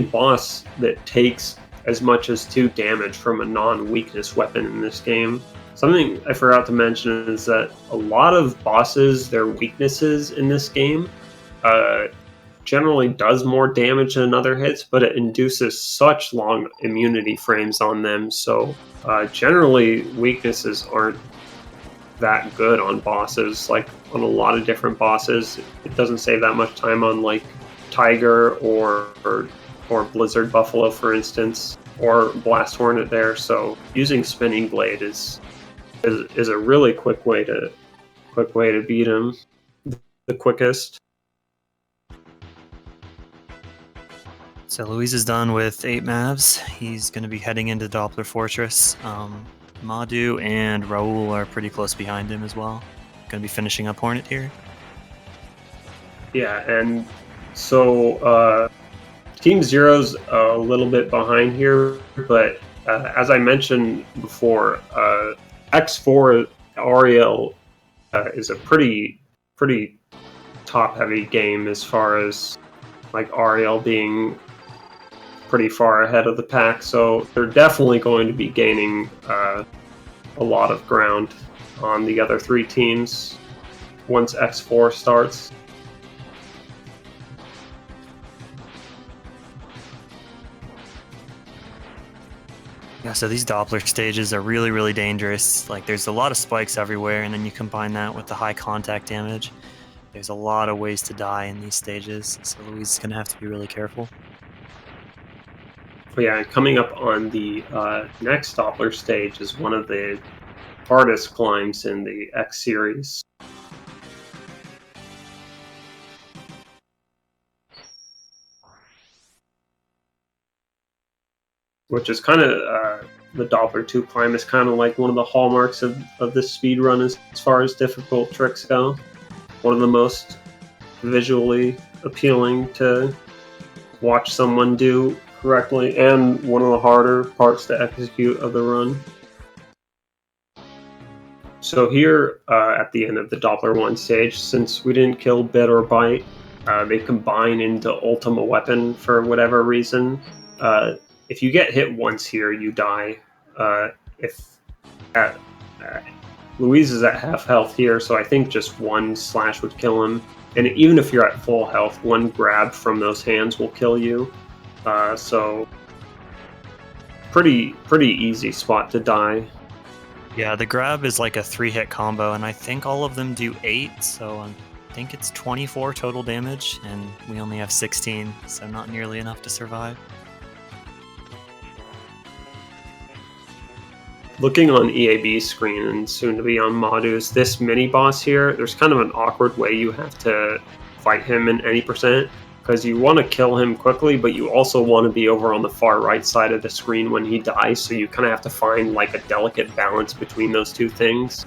boss that takes as much as 2 damage from a non-weakness weapon in this game. Something I forgot to mention is that a lot of bosses, their weaknesses in this game, generally does more damage than other hits, but it induces such long immunity frames on them, so generally weaknesses aren't that good on bosses. Like on a lot of different bosses, it doesn't save that much time on like Tiger or Blizzard Buffalo, for instance, or Blast Hornet there, so using Spinning Blade is a really quick way to beat him, the quickest. So Louise is done with 8 Mavs. He's going to be heading into Doppler Fortress. Madu and Raul are pretty close behind him as well. Going to be finishing up Hornet here. Yeah, and so Team Zero's a little bit behind here, but as I mentioned before, X4 Ariel is a pretty top-heavy game as far as like Ariel being pretty far ahead of the pack, so they're definitely going to be gaining a lot of ground on the other 3 teams once X4 starts. Yeah, so these Doppler stages are really, really dangerous. Like, there's a lot of spikes everywhere, and then you combine that with the high contact damage. There's a lot of ways to die in these stages, so Louise is going to have to be really careful. But yeah, coming up on the next Doppler stage is one of the hardest climbs in the X series. Which is kind of, the Doppler 2 climb is kind of like one of the hallmarks of this speed run as far as difficult tricks go. One of the most visually appealing to watch someone do correctly, and one of the harder parts to execute of the run. So here, at the end of the Doppler 1 stage, since we didn't kill Bit or Bite, they combine into Ultima Weapon for whatever reason. If you get hit once here, you die. Louise is at half health here, so I think just one slash would kill him. And even if you're at full health, one grab from those hands will kill you. So pretty easy spot to die. Yeah, the grab is like a 3-hit combo, and I think all of them do 8, so I think it's 24 total damage, and we only have 16, so not nearly enough to survive. Looking on EAB's screen and soon to be on Madu's, this mini boss here, there's kind of an awkward way you have to fight him in any percent, because you want to kill him quickly, but you also want to be over on the far right side of the screen when he dies, so you kind of have to find like a delicate balance between those two things.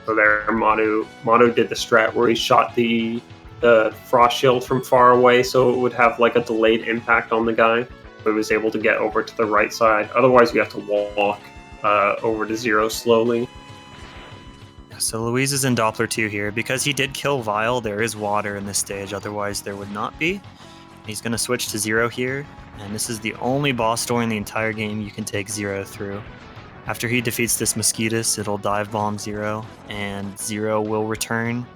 So there, Madu did the strat where he shot the frost shield from far away, so it would have like a delayed impact on the guy. But was able to get over to the right side. Otherwise, you have to walk over to Zero slowly. So Louise is in Doppler 2 here. Because he did kill Vile, there is water in this stage, otherwise there would not be. He's going to switch to Zero here, and this is the only boss door in the entire game you can take Zero through. After he defeats this Mosquitus, it'll dive bomb Zero, and Zero will return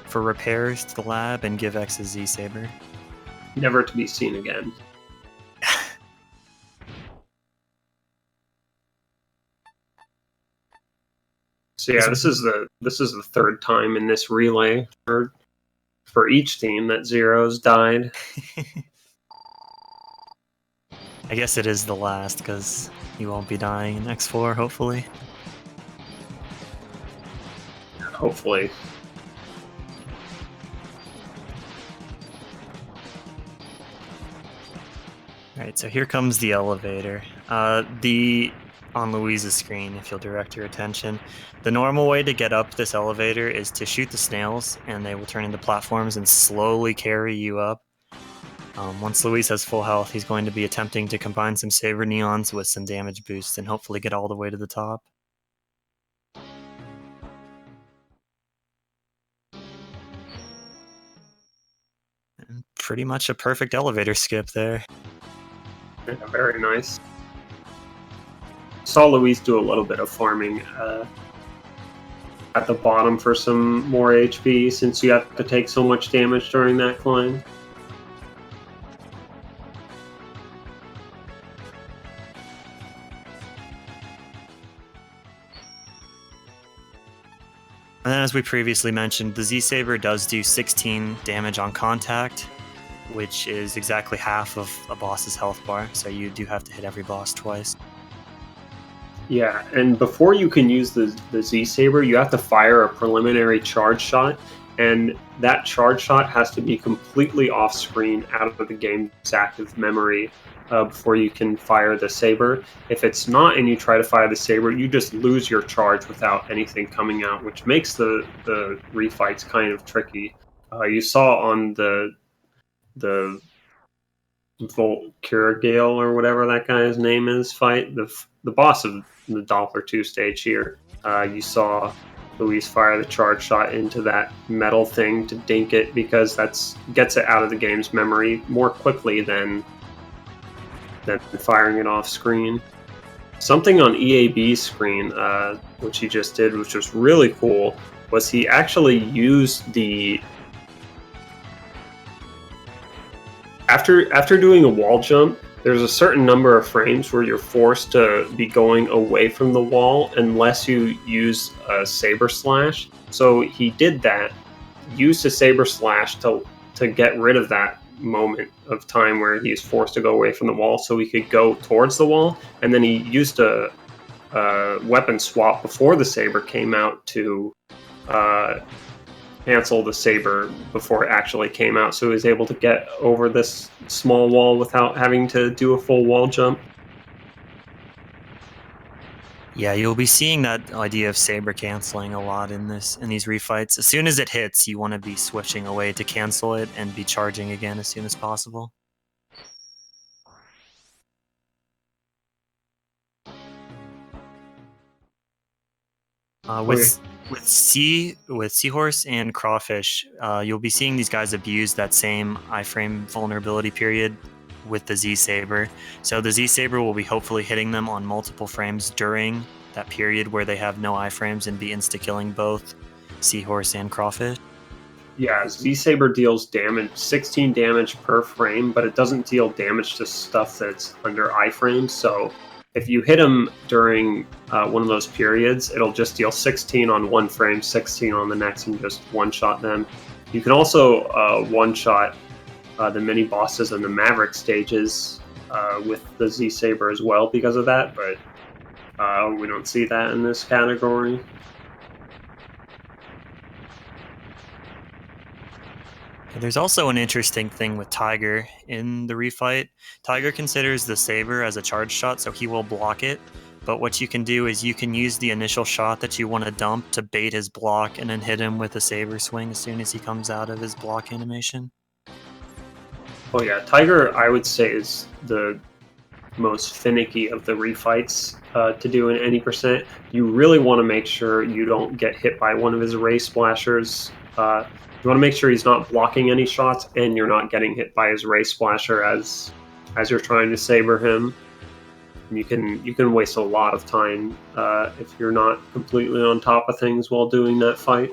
for repairs to the lab and give X a Z-Saber. Never to be seen again. So yeah, this is the third time in this relay for each team that Zero's died. I guess it is the last, because you won't be dying in X4, hopefully. Hopefully. Alright, so here comes the elevator. On Louise's screen, if you'll direct your attention, the normal way to get up this elevator is to shoot the snails, and they will turn into platforms and slowly carry you up. Once Louise has full health, he's going to be attempting to combine some Saber Neons with some damage boosts and hopefully get all the way to the top. And pretty much a perfect elevator skip there. Yeah, very nice. Saw Louise do a little bit of farming at the bottom for some more HP, since you have to take so much damage during that climb. And then, as we previously mentioned, the Z-Saber does do 16 damage on contact, which is exactly half of a boss's health bar, so you do have to hit every boss twice. Yeah, and before you can use the Z-Saber, you have to fire a preliminary charge shot, and that charge shot has to be completely off-screen, out of the game's active memory, before you can fire the Saber. If it's not and you try to fire the Saber, you just lose your charge without anything coming out, which makes the refights kind of tricky. You saw on the Volkurgale or whatever that guy's name is fight, the boss of the Doppler 2 stage here, you saw Louise fire the charge shot into that metal thing to dink it, because that's gets it out of the game's memory more quickly than firing it off screen. Something on EAB's screen, which he just did, which was really cool, was he actually used the After doing a wall jump, there's a certain number of frames where you're forced to be going away from the wall unless you use a Saber Slash. So he did that, used a Saber Slash to get rid of that moment of time where he was forced to go away from the wall so he could go towards the wall, and then he used a weapon swap before the saber came out to cancel the saber before it actually came out, so he was able to get over this small wall without having to do a full wall jump. Yeah, you'll be seeing that idea of saber canceling a lot in these refights. As soon as it hits, you want to be switching away to cancel it and be charging again as soon as possible. With seahorse and crawfish, you'll be seeing these guys abuse that same iframe vulnerability period with the Z saber. So the Z saber will be hopefully hitting them on multiple frames during that period where they have no iframes and be insta killing both seahorse and crawfish. Yeah, Z saber deals damage, 16 damage per frame, but it doesn't deal damage to stuff that's under iframes. So if you hit him during one of those periods, it'll just deal 16 on one frame, 16 on the next, and just one-shot them. You can also one-shot the mini-bosses and the Maverick stages with the Z-Saber as well because of that, but we don't see that in this category. There's also an interesting thing with Tiger in the refight. Tiger considers the saber as a charge shot, so he will block it. But what you can do is you can use the initial shot that you want to dump to bait his block and then hit him with a saber swing as soon as he comes out of his block animation. Oh yeah, Tiger I would say is the most finicky of the refights to do in any percent. You really want to make sure you don't get hit by one of his ray splashers. You want to make sure he's not blocking any shots, and you're not getting hit by his ray splasher as you're trying to saber him. You can waste a lot of time if you're not completely on top of things while doing that fight.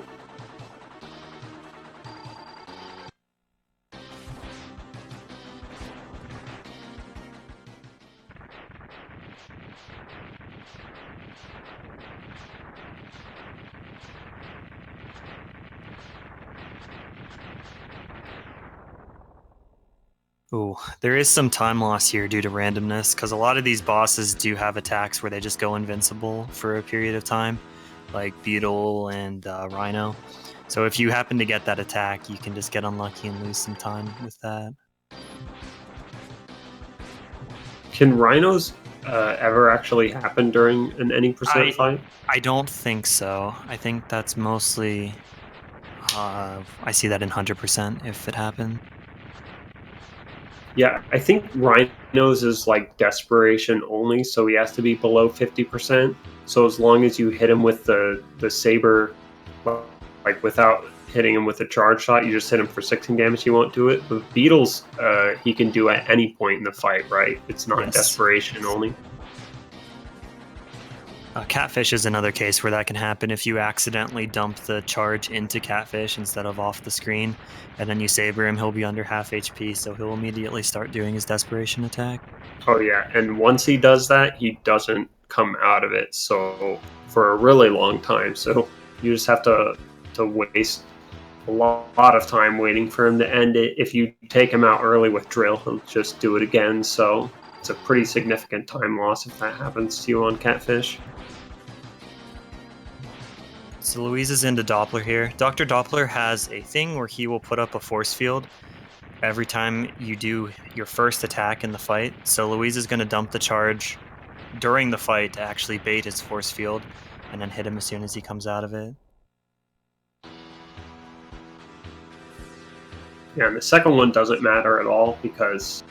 Ooh, there is some time loss here due to randomness, because a lot of these bosses do have attacks where they just go invincible for a period of time, like Beetle and Rhino. So if you happen to get that attack, you can just get unlucky and lose some time with that. Can rhinos ever actually happen during an any percent fight? I don't think so. I think that's mostly... I see that in 100% if it happened. Yeah, I think rhinos is like desperation only, so he has to be below 50%. So as long as you hit him with the saber, like without hitting him with a charge shot, you just hit him for 16 damage, he won't do it. With beetles, he can do at any point in the fight, right? It's not desperation only. Catfish is another case where that can happen if you accidentally dump the charge into Catfish instead of off the screen, and then you saber him, he'll be under half HP, so he'll immediately start doing his desperation attack. Oh yeah, and once he does that, he doesn't come out of it, so for a really long time. So you just have to waste a lot of time waiting for him to end it. If you take him out early with drill, he'll just do it again, so it's a pretty significant time loss if that happens to you on Catfish. So Louise is into Doppler here. Dr. Doppler has a thing where he will put up a force field every time you do your first attack in the fight. So Louise is going to dump the charge during the fight to actually bait his force field and then hit him as soon as he comes out of it. Yeah, and the second one doesn't matter at all because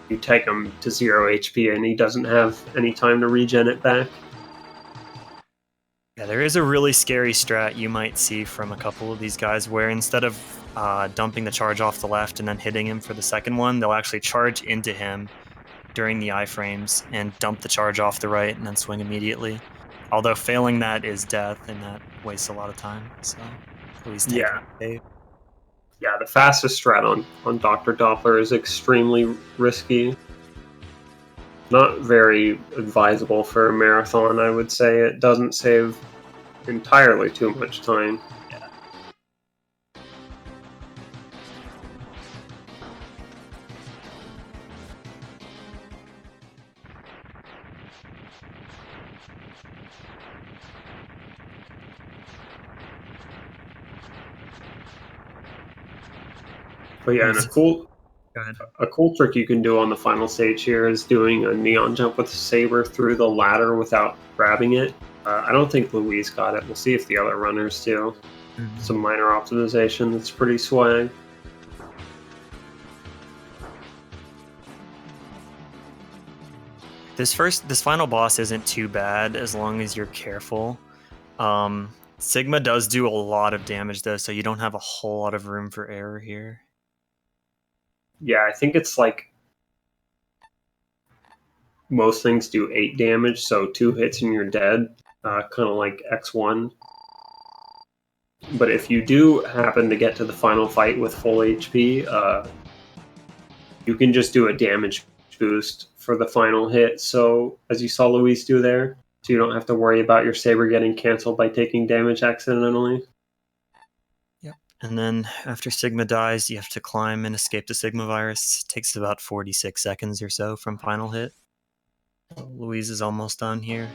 you take him to 0 HP and he doesn't have any time to regen it back. Yeah, there is a really scary strat you might see from a couple of these guys where instead of dumping the charge off the left and then hitting him for the second one, they'll actually charge into him during the iframes and dump the charge off the right and then swing immediately. Although failing that is death, and that wastes a lot of time. So please take it. Yeah, the fastest strat on Dr. Doppler is extremely risky. Not very advisable for a marathon, I would say. It doesn't save entirely too much time. But yeah, and Go ahead. a cool trick you can do on the final stage here is doing a neon jump with a saber through the ladder without grabbing it. I don't think Louise got it. We'll see if the other runners do. Some minor optimization that's pretty swag. This final boss isn't too bad as long as you're careful. Sigma does do a lot of damage though, so you don't have a whole lot of room for error here. Yeah, I think it's like most things do 8 damage, so 2 hits and you're dead, kind of like X1. But if you do happen to get to the final fight with full HP, you can just do a damage boost for the final hit. So as you saw Louise do there, so you don't have to worry about your saber getting canceled by taking damage accidentally. Yep. And then after Sigma dies, you have to climb and escape the Sigma virus. It takes about 46 seconds or so from final hit. Louise is almost done here.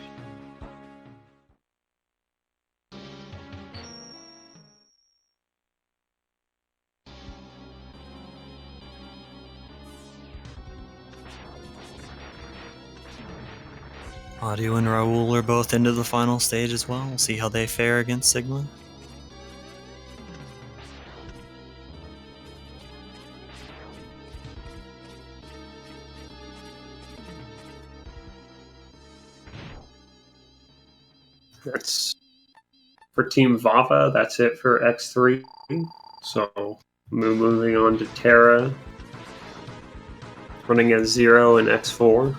Audio and Raul are both into the final stage as well. We'll see how they fare against Sigma. That's for Team Vava. That's it for X3. So moving on to Terra, running at 0 and X4.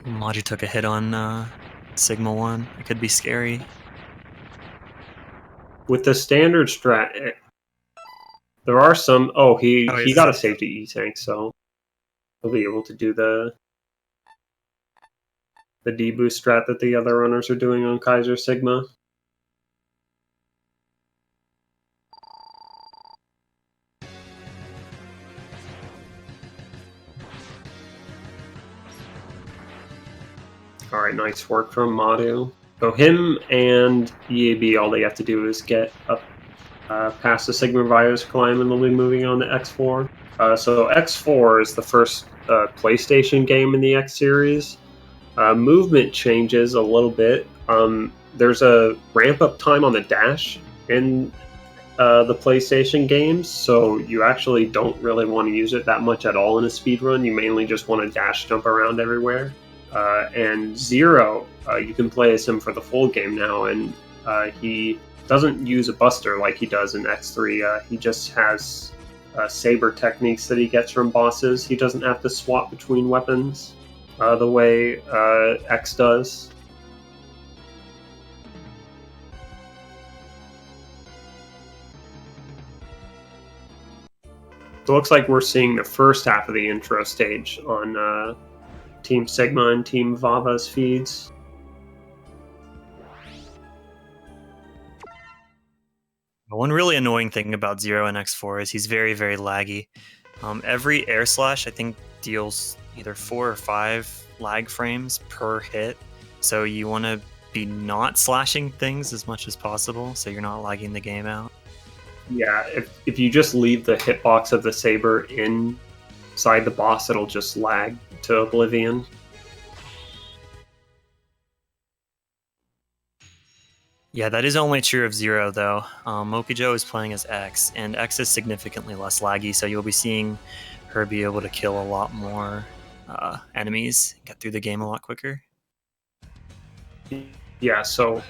Maji took a hit on Sigma 1. It could be scary. With the standard strat, there are some... Oh, he got a safety E-tank, so he'll be able to do the D-boost strat that the other runners are doing on Kaiser Sigma. Alright, nice work from Madu. So him and EAB, all they have to do is get up past the Sigma virus climb, and they'll be moving on to X4. So X4 is the first PlayStation game in the X series. Movement changes a little bit. There's a ramp-up time on the dash in the PlayStation games, so you actually don't really want to use it that much at all in a speedrun. You mainly just want to dash jump around everywhere. And Zero, you can play as him for the full game now, and he doesn't use a buster like he does in X3. He just has saber techniques that he gets from bosses. He doesn't have to swap between weapons the way X does. So it looks like we're seeing the first half of the intro stage on Team Sigma and Team Vava's feeds. One really annoying thing about Zero and X4 is he's very, very laggy. Every air slash, I think, deals either 4 or 5 lag frames per hit. So you want to be not slashing things as much as possible so you're not lagging the game out. Yeah, if you just leave the hitbox of the saber inside the boss, it'll just lag to oblivion. Yeah, that is only true of Zero, though. Mokijo is playing as X, and X is significantly less laggy, so you'll be seeing her be able to kill a lot more enemies, get through the game a lot quicker. Yeah, so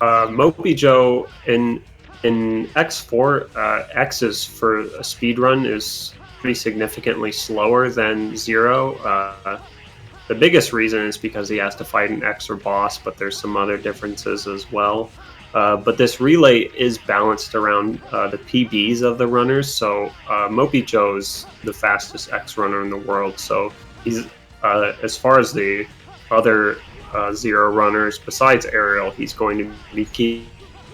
Mokijo in X4, X's for a speedrun is pretty significantly slower than Zero. The biggest reason is because he has to fight an X or boss, but there's some other differences as well. But this relay is balanced around the PBs of the runners, so Mokijo's the fastest X runner in the world, so he's as far as the other Zero runners, besides Ariel, he's going to be key.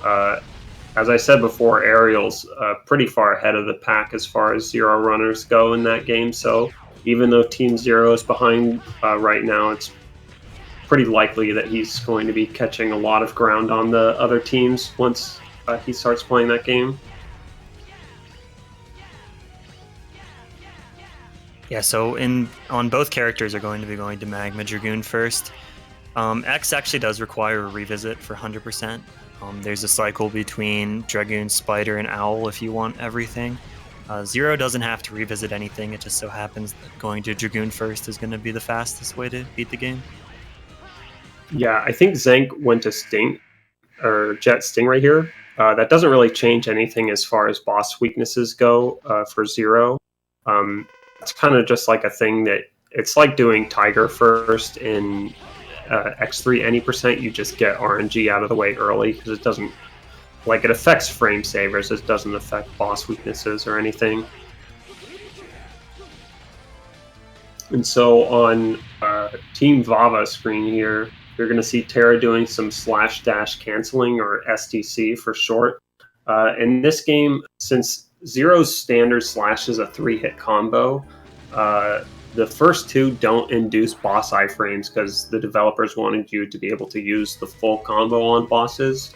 As I said before, Ariel's pretty far ahead of the pack as far as Zero runners go in that game, so even though Team Zero is behind right now, it's pretty likely that he's going to be catching a lot of ground on the other teams once he starts playing that game. Yeah, so on both characters are going to be going to Magma Dragoon first. X actually does require a revisit for 100%. There's a cycle between Dragoon, Spider, and Owl if you want everything. Zero doesn't have to revisit anything. It just so happens that going to Dragoon first is going to be the fastest way to beat the game. Yeah, I think Zank went to Jet Stingray here. That doesn't really change anything as far as boss weaknesses go for Zero. It's kind of just like a thing that it's like doing Tiger first in X3 any percent. You just get RNG out of the way early because it doesn't, like, it affects frame savers. It doesn't affect boss weaknesses or anything. And so on Team Vava screen here, you're going to see Terra doing some slash dash canceling, or SDC for short. In this game, since Zero's standard slash is a 3-hit combo, the first two don't induce boss iframes because the developers wanted you to be able to use the full combo on bosses.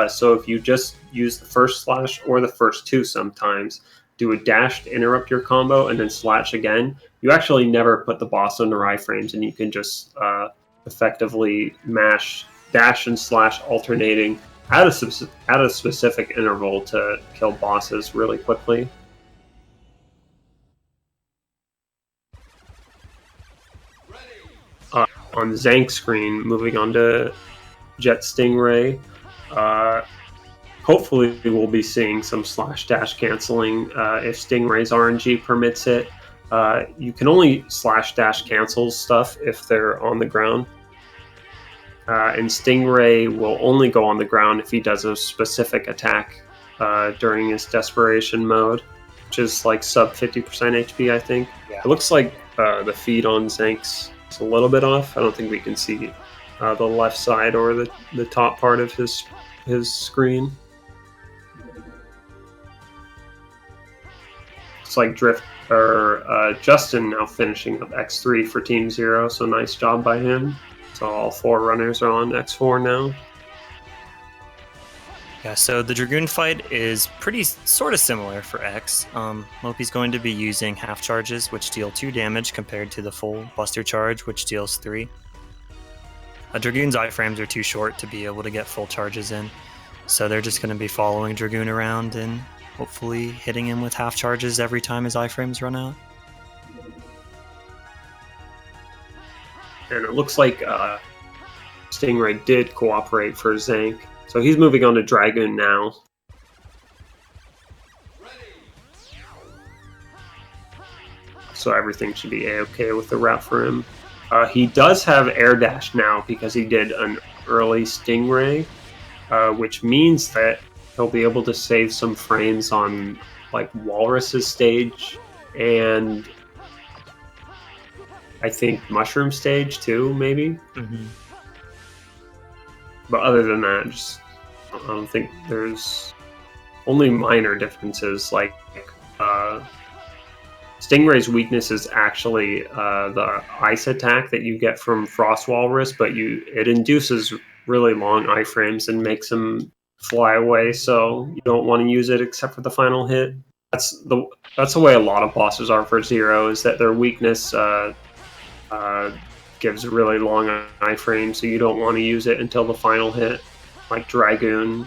So if you just use the first slash or the first two sometimes, do a dash to interrupt your combo and then slash again, you actually never put the boss under iframes, and you can just effectively mash dash and slash alternating at a specific interval to kill bosses really quickly. On Zank screen, moving on to Jet Stingray, hopefully we'll be seeing some slash dash canceling if Stingray's RNG permits it. You can only slash dash cancel stuff if they're on the ground. And Stingray will only go on the ground if he does a specific attack during his desperation mode, which is like sub 50% HP, I think. Yeah. It looks like the feed on Zank's is a little bit off. I don't think we can see the left side or the top part of his screen. It's like Justin now finishing up X3 for Team Zero, so nice job by him. So all 4 runners are on X4 now. Yeah, so the Dragoon fight is pretty sort of similar for X. Mopi's going to be using half charges, which deal 2 damage compared to the full Buster charge, which deals 3. Dragoon's iframes are too short to be able to get full charges in, so they're just going to be following Dragoon around and hopefully hitting him with half charges every time his iframes run out. And it looks like Stingray did cooperate for Zank. So he's moving on to Dragoon now. So everything should be A-okay with the route for him. He does have air dash now because he did an early Stingray, which means that he'll be able to save some frames on like Walrus's stage and I think Mushroom stage too, maybe. Mm-hmm. But other than that, I don't think there's only minor differences. Like Stingray's weakness is actually the ice attack that you get from Frost Walrus, but it induces really long iframes and makes him fly away. So you don't want to use it except for the final hit. That's the way a lot of bosses are for Zero, is that their weakness gives really long iframes, so you don't want to use it until the final hit, like Dragoon.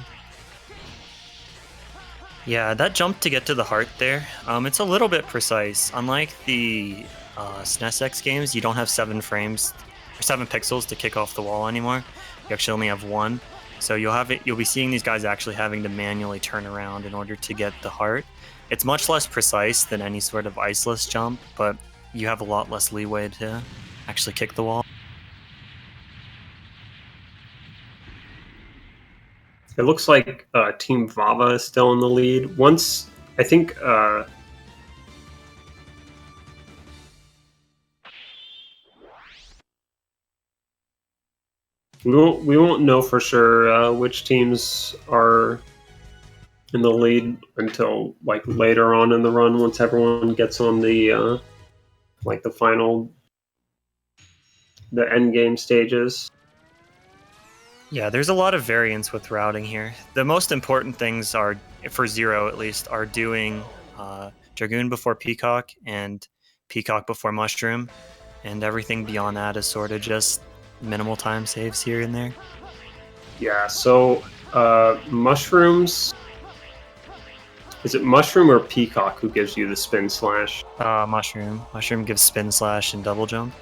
Yeah, that jump to get to the heart there, it's a little bit precise. Unlike the SNES X games, you don't have 7 frames or 7 pixels to kick off the wall anymore. You actually only have 1. So you'll be seeing these guys actually having to manually turn around in order to get the heart. It's much less precise than any sort of iceless jump, but you have a lot less leeway to actually kick the wall. It looks like Team Vava is still in the lead. Once, I think, we won't know for sure which teams are in the lead until like later on in the run, once everyone gets on the like the final the end game stages. Yeah, there's a lot of variance with routing here. The most important things are, for Zero at least, are doing Dragoon before Peacock and Peacock before Mushroom, and everything beyond that is sort of just minimal time saves here and there. Yeah, so mushrooms. Is it Mushroom or Peacock who gives you the spin slash? Mushroom. Mushroom gives spin slash and double jump.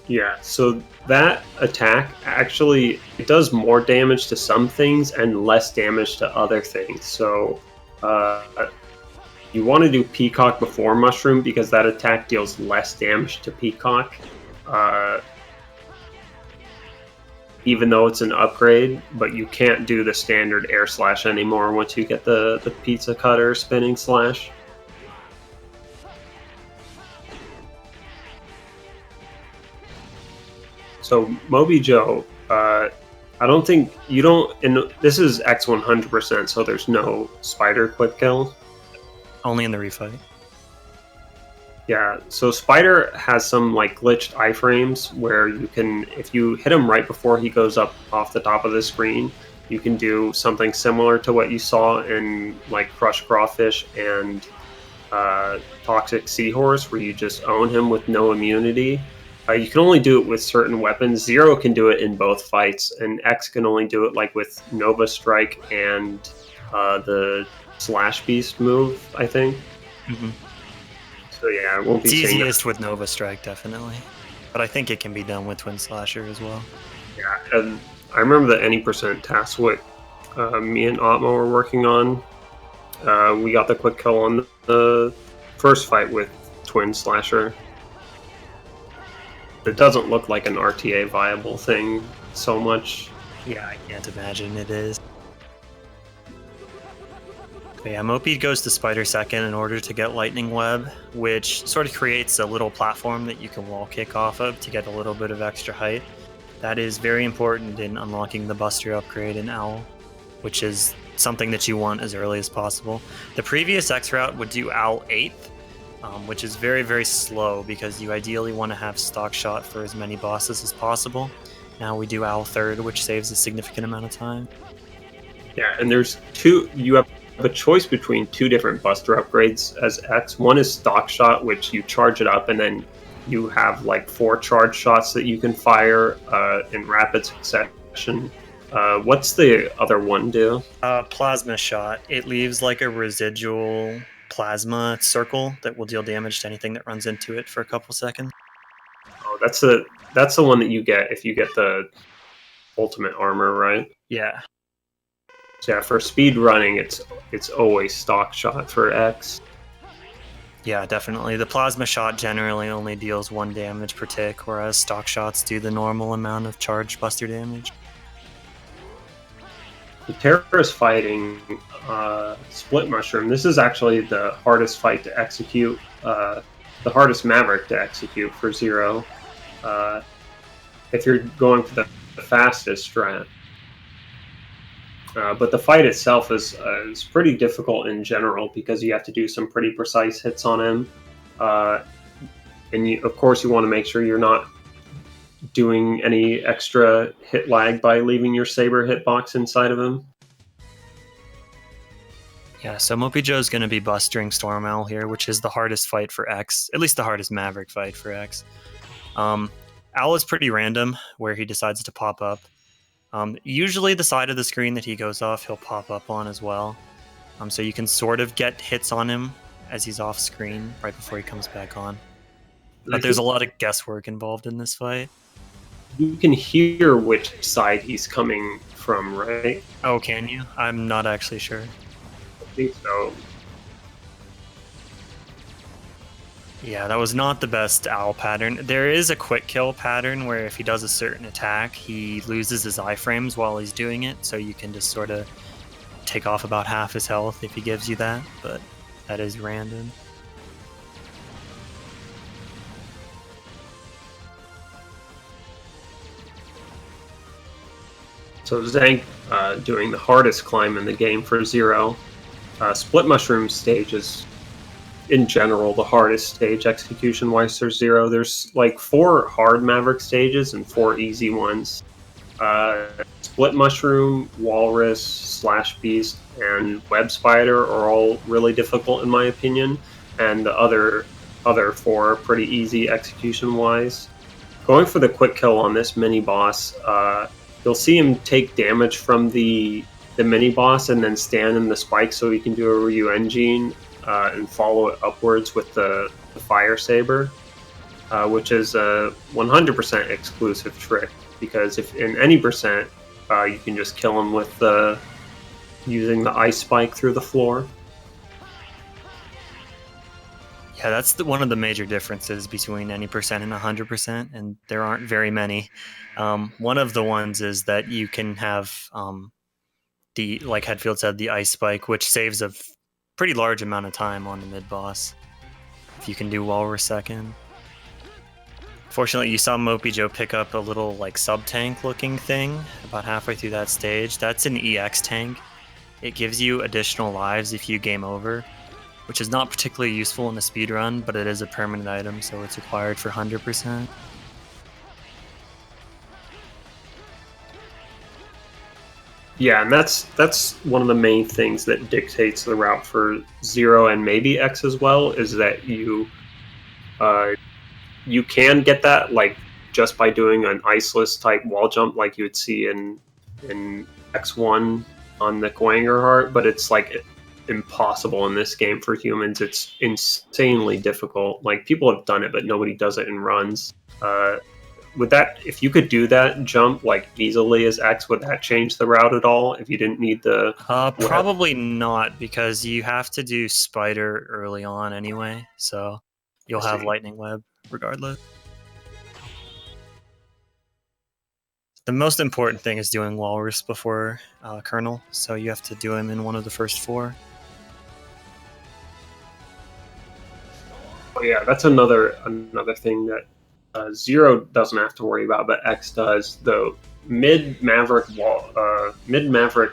Yeah, so that attack actually it does more damage to some things and less damage to other things. So you want to do Peacock before Mushroom because that attack deals less damage to Peacock. Even though it's an upgrade, but you can't do the standard air slash anymore once you get the pizza cutter spinning slash. So Moby Joe, I don't think you don't. And this is X 100%, so there's no spider quick kill. Only in the refight. Yeah, so Spider has some like glitched iframes where you can, if you hit him right before he goes up off the top of the screen, you can do something similar to what you saw in like Crushed Crawfish and Toxic Seahorse, where you just own him with no immunity. You can only do it with certain weapons. Zero can do it in both fights, and X can only do it like with Nova Strike and the Slash Beast move, I think. Mm-hmm. So yeah, it won't be it's easiest with Nova Strike, definitely. But I think it can be done with Twin Slasher as well. Yeah, and I remember the any percent task what me and Otmo were working on. We got the quick kill on the first fight with Twin Slasher. It doesn't look like an RTA viable thing so much. Yeah, I can't imagine it is. But yeah, Mopey goes to Spider second in order to get Lightning Web, which sort of creates a little platform that you can wall kick off of to get a little bit of extra height. That is very important in unlocking the Buster upgrade in Owl, which is something that you want as early as possible. The previous X route would do Owl 8th, which is very, very slow because you ideally want to have stock shot for as many bosses as possible. Now we do Owl 3rd, which saves a significant amount of time. Yeah, and there's two, you have a choice between two different Buster upgrades as X. One is stock shot, which you charge it up and then you have like 4 charge shots that you can fire in rapid succession. What's the other one do? Plasma shot. It leaves like a residual plasma circle that will deal damage to anything that runs into it for a couple seconds. Oh, that's the one that you get if you get the ultimate armor, right? Yeah. So yeah, for speed running, it's always stock shot for X. Yeah, definitely. The plasma shot generally only deals 1 damage per tick, whereas stock shots do the normal amount of charged Buster damage. The terrorist fighting Split Mushroom. This is actually the hardest fight to execute, the hardest Maverick to execute for Zero. If you're going for the fastest strat. But the fight itself is pretty difficult in general because you have to do some pretty precise hits on him. And of course you want to make sure you're not doing any extra hit lag by leaving your Saber hitbox inside of him. Yeah, so Mopey Joe's going to be bustering Storm Owl here, which is the hardest fight for X, at least the hardest Maverick fight for X. Owl is pretty random where he decides to pop up. Usually the side of the screen that he goes off, he'll pop up on as well. So you can sort of get hits on him as he's off screen right before he comes back on. But there's a lot of guesswork involved in this fight. You can hear which side he's coming from, right? Oh, can you? I'm not actually sure. I think so. Yeah, that was not the best Owl pattern. There is a quick kill pattern where if he does a certain attack, he loses his iframes while he's doing it, so you can just sort of take off about half his health if he gives you that, but that is random. So Zank doing the hardest climb in the game for Zero. Split Mushroom stage is in general the hardest stage execution-wise for Zero. There's like 4 hard Maverick stages and 4 easy ones. Split Mushroom, Walrus, Slash Beast, and Web Spider are all really difficult in my opinion, and the other 4 are pretty easy execution-wise. Going for the quick kill on this mini boss, you'll see him take damage from the mini boss and then stand in the spike so he can do a Ryu engine and follow it upwards with the fire saber, which is a 100% exclusive trick, because if in any percent you can just kill him with using the ice spike through the floor. Yeah, that's one of the major differences between any percent and 100%, and there aren't very many. One of the ones is that you can have like Headfield said, the ice spike, which saves a pretty large amount of time on the mid boss if you can do Walrus second. Fortunately, you saw Mopey Joe pick up a little like sub-tank looking thing about halfway through that stage. That's an EX tank. It gives you additional lives if you game over, which is not particularly useful in a speed run, but it is a permanent item, so it's required for 100%. Yeah, and that's one of the main things that dictates the route for Zero and maybe X as well, is that you can get that like just by doing an iceless type wall jump like you would see in X1 on the Kuwanger heart, but it's like impossible in this game for humans. It's insanely difficult. Like, people have done it, but nobody does it in runs. Would that, if you could do that jump like easily as X, would that change the route at all if you didn't need the probably not, because you have to do spider early on anyway, so you'll have lightning web regardless. The most important thing is doing Walrus before Colonel, so you have to do him in one of the first 4. Oh yeah, that's another thing that Zero doesn't have to worry about, but X does. The mid Maverick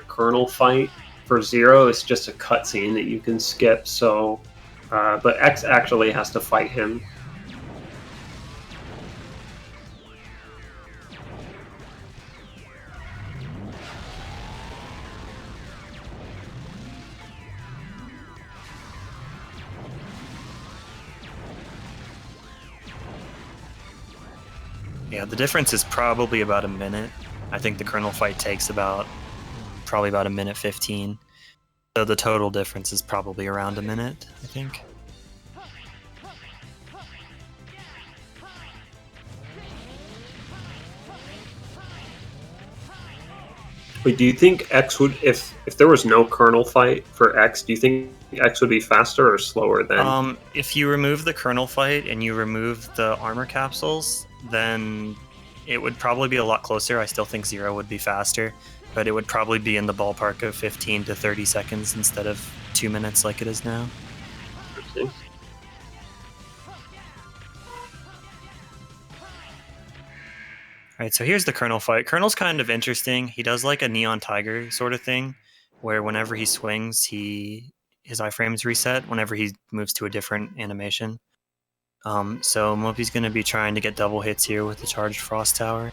Colonel fight for Zero is just a cutscene that you can skip. So, but X actually has to fight him. Yeah, the difference is probably about a minute. I think the Colonel fight takes probably about a minute 15. So the total difference is probably around a minute, I think. Wait, do you think X would, if there was no Colonel fight for X, do you think X would be faster or slower than? If you remove the Colonel fight and you remove the armor capsules, then it would probably be a lot closer. I still think Zero would be faster, but it would probably be in the ballpark of 15 to 30 seconds instead of 2 minutes like it is now. Interesting. Alright, so here's the Colonel fight. Colonel's kind of interesting. He does like a Neon Tiger sort of thing, where whenever he swings, his iframes reset whenever he moves to a different animation. So Mopey's going to be trying to get double hits here with the Charged Frost Tower.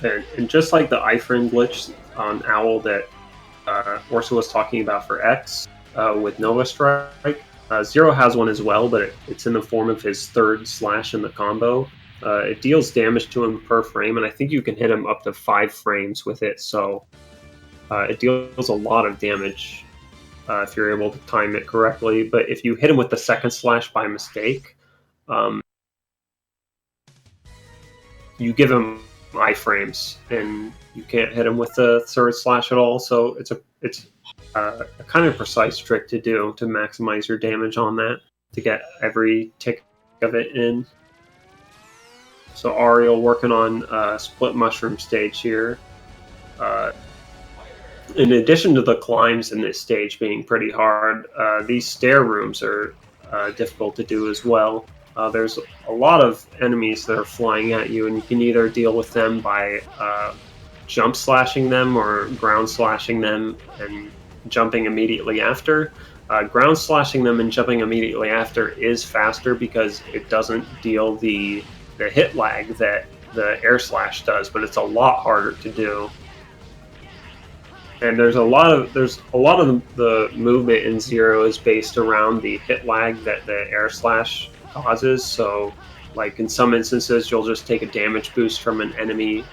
And just like the iframe glitch on Owl that Orsa was talking about for X with Nova Strike, Zero has one as well, but it's in the form of his third slash in the combo. It deals damage to him per frame, and I think you can hit him up to 5 frames with it, so it deals a lot of damage if you're able to time it correctly. But if you hit him with the second slash by mistake, you give him iframes, and you can't hit him with the third slash at all, so it's a kind of precise trick to do to maximize your damage on that, to get every tick of it in. So Ariel working on Split Mushroom stage here. In addition to the climbs in this stage being pretty hard, these stair rooms are difficult to do as well. There's a lot of enemies that are flying at you, and you can either deal with them by jump slashing them or ground slashing them and jumping immediately after. Ground slashing them and jumping immediately after is faster because it doesn't deal the hit lag that the air slash does, but it's a lot harder to do. And there's a lot of the movement in Zero is based around the hit lag that the air slash causes. So, like in some instances, you'll just take a damage boost from an enemy,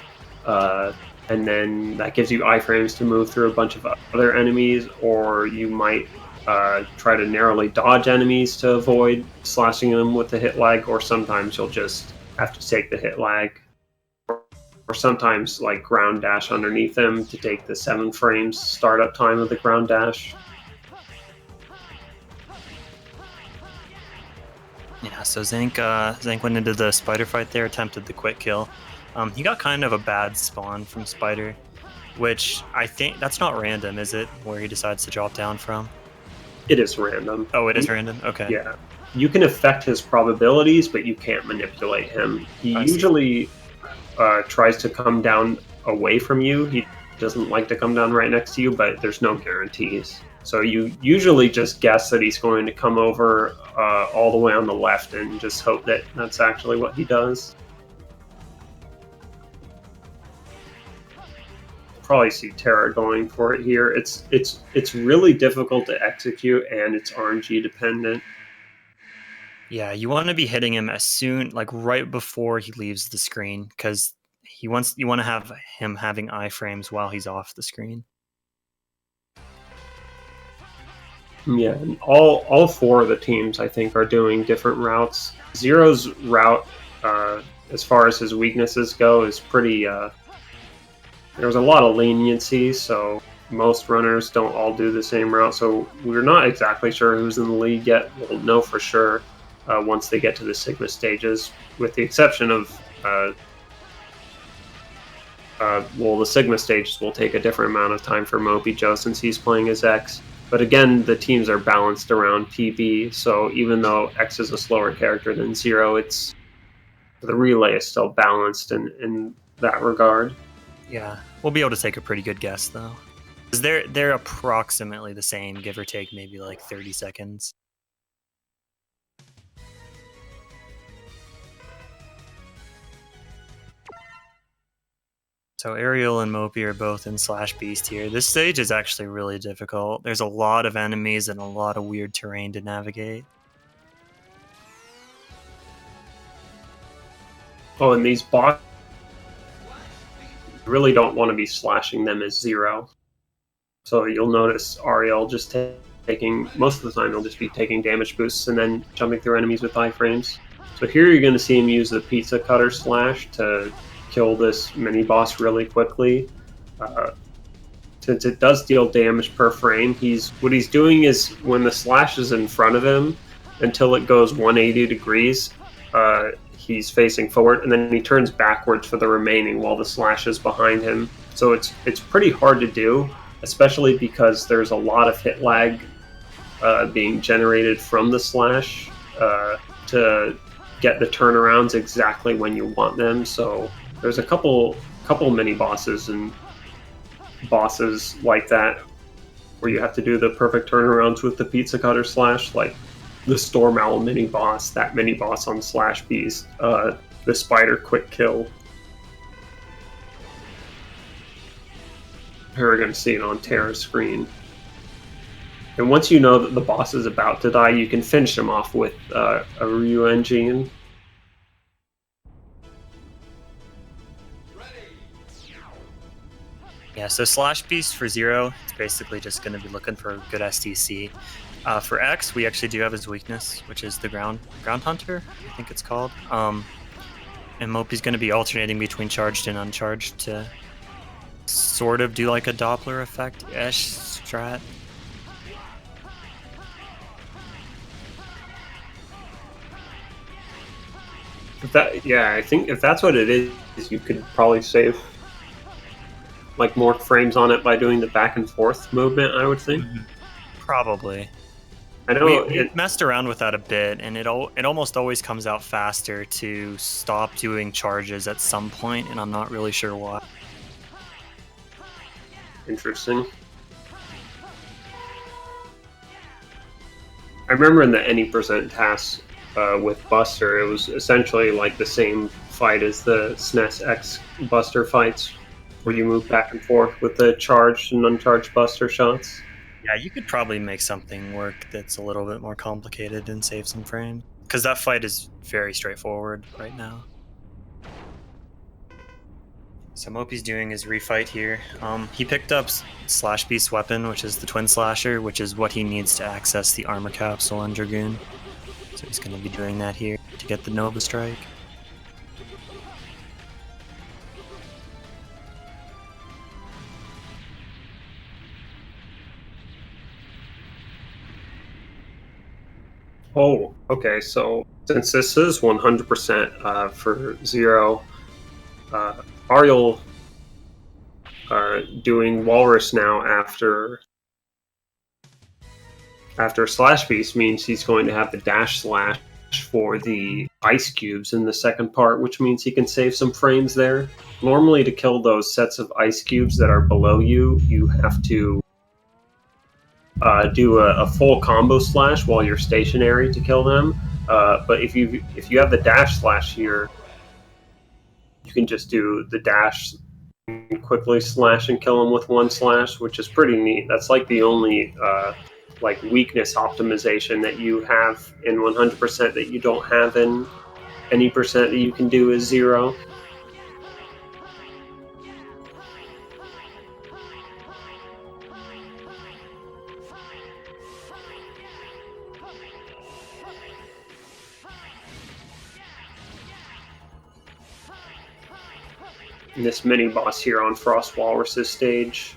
and then that gives you iframes to move through a bunch of other enemies, or you might try to narrowly dodge enemies to avoid slashing them with the hit lag, or sometimes you'll just have to take the hit lag. Or sometimes like ground dash underneath them to take the 7 frames startup time of the ground dash. Yeah, so Zank went into the spider fight there, attempted the quick kill. He got kind of a bad spawn from Spider, which I think that's not random, is it? Where he decides to drop down from? It is random. Oh, it is random? Okay. Yeah. You can affect his probabilities, but you can't manipulate him. He usually tries to come down away from you. He doesn't like to come down right next to you, but there's no guarantees. So you usually just guess that he's going to come over all the way on the left and just hope that that's actually what he does. Probably see Terra going for it here. It's really difficult to execute, and it's RNG dependent. Yeah, you want to be hitting him as soon, like right before he leaves the screen, because you want to have him having iframes while he's off the screen. Yeah, and all 4 of the teams I think are doing different routes. Zero's route, as far as his weaknesses go, is pretty. There's a lot of leniency, so most runners don't all do the same route. So we're not exactly sure who's in the lead yet. We'll know for sure once they get to the Sigma stages, with the exception of, the Sigma stages will take a different amount of time for Moby Joe since he's playing as X. But again, the teams are balanced around PB, so even though X is a slower character than Zero, the relay is still balanced in that regard. Yeah, we'll be able to take a pretty good guess, though. Because they're approximately the same, give or take maybe like 30 seconds. So Ariel and Mopey are both in Slash Beast here. This stage is actually really difficult. There's a lot of enemies and a lot of weird terrain to navigate. Oh, and these bots, you really don't want to be slashing them as Zero. So you'll notice Ariel just taking, most of the time he'll just be taking damage boosts and then jumping through enemies with iframes. So here you're going to see him use the pizza cutter slash to kill this mini boss really quickly. Since it does deal damage per frame, what he's doing is when the slash is in front of him until it goes 180 degrees, he's facing forward, and then he turns backwards for the remaining while the slash is behind him. So it's pretty hard to do, especially because there's a lot of hit lag being generated from the slash to get the turnarounds exactly when you want them. So there's a couple mini bosses and bosses like that where you have to do the perfect turnarounds with the pizza cutter slash, like the Storm Owl mini boss, that mini boss on Slash Beast, the spider quick kill. Here we're going to see it on Terra's screen. And once you know that the boss is about to die, you can finish him off with a Ryu engine. Yeah, so Slash Beast for Zero, it's basically just going to be looking for a good STC. For X, we actually do have his weakness, which is the ground hunter, I think it's called. And Mopey's going to be alternating between charged and uncharged to sort of do like a Doppler effect-ish strat. I think if that's what it is, you could probably save like more frames on it by doing the back and forth movement, I would think. Probably. I know we messed around with that a bit, and it almost always comes out faster to stop doing charges at some point, and I'm not really sure why. Interesting. I remember in the any percent task with Buster, it was essentially like the same fight as the SNES X Buster fights, where you move back and forth with the charged and uncharged Buster shots. Yeah, you could probably make something work that's a little bit more complicated and save some frames. Because that fight is very straightforward right now. So Mopi's doing his refight here. He picked up Slash Beast's weapon, which is the Twin Slasher, which is what he needs to access the armor capsule on Dragoon. So he's going to be doing that here to get the Nova Strike. Oh, okay, so since this is 100% for Zero, Ariel doing Walrus now after Slash Beast means he's going to have the dash slash for the ice cubes in the second part, which means he can save some frames there. Normally, to kill those sets of ice cubes that are below you, you have to do a full combo slash while you're stationary to kill them. But if you have the dash slash here, you can just do the dash and quickly slash and kill them with one slash, which is pretty neat. That's like the only like weakness optimization that you have in 100% that you don't have in any percent that you can do is Zero. This mini boss here on Frost Walrus's stage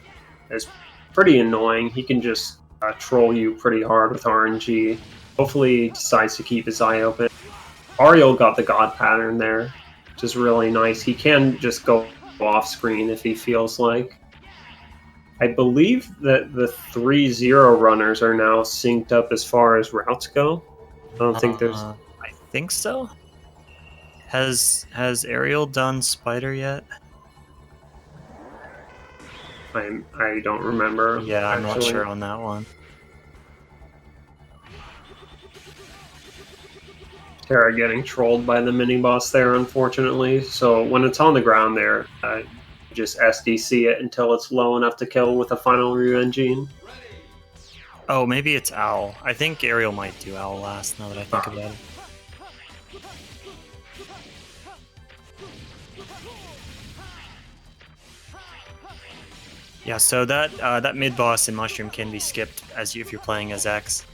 is pretty annoying. He can just troll you pretty hard with RNG. Hopefully he decides to keep his eye open. Ariel got the God pattern there, which is really nice. He can just go off screen if he feels like. I believe that the 3 Zero runners are now synced up as far as routes go. I don't think there's... I think so. Has Ariel done Spider yet? I don't remember. Yeah, I'm actually. not sure on that one. Terra getting trolled by the mini boss there, unfortunately. So when it's on the ground there, just SDC it until it's low enough to kill with a final Ryu-Engine. Oh, maybe it's Owl. I think Ariel might do Owl last, now that I think about it. Yeah, so that mid boss in Mushroom can be skipped if you're playing as X.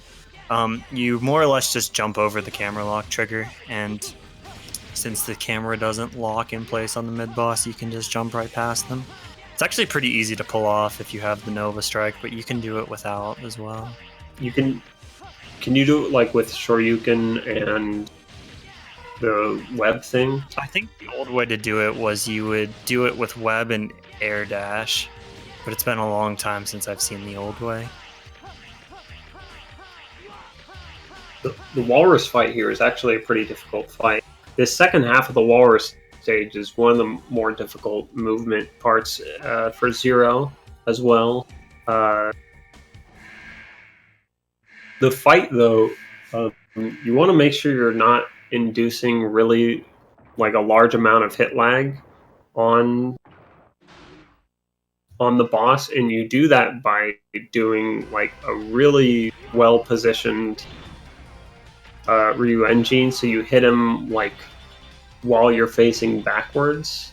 You more or less just jump over the camera lock trigger, and since the camera doesn't lock in place on the mid boss, you can just jump right past them. It's actually pretty easy to pull off if you have the Nova Strike, but you can do it without as well. You can you do it like with Shoryuken and the web thing? I think the old way to do it was you would do it with web and air dash. But it's been a long time since I've seen the old way. The Walrus fight here is actually a pretty difficult fight. This second half of the Walrus stage is one of the more difficult movement parts for Zero as well. The fight, though, you want to make sure you're not inducing really like a large amount of hit lag on the boss, and you do that by doing like a really well positioned Ryu-Engine, so you hit him like while you're facing backwards.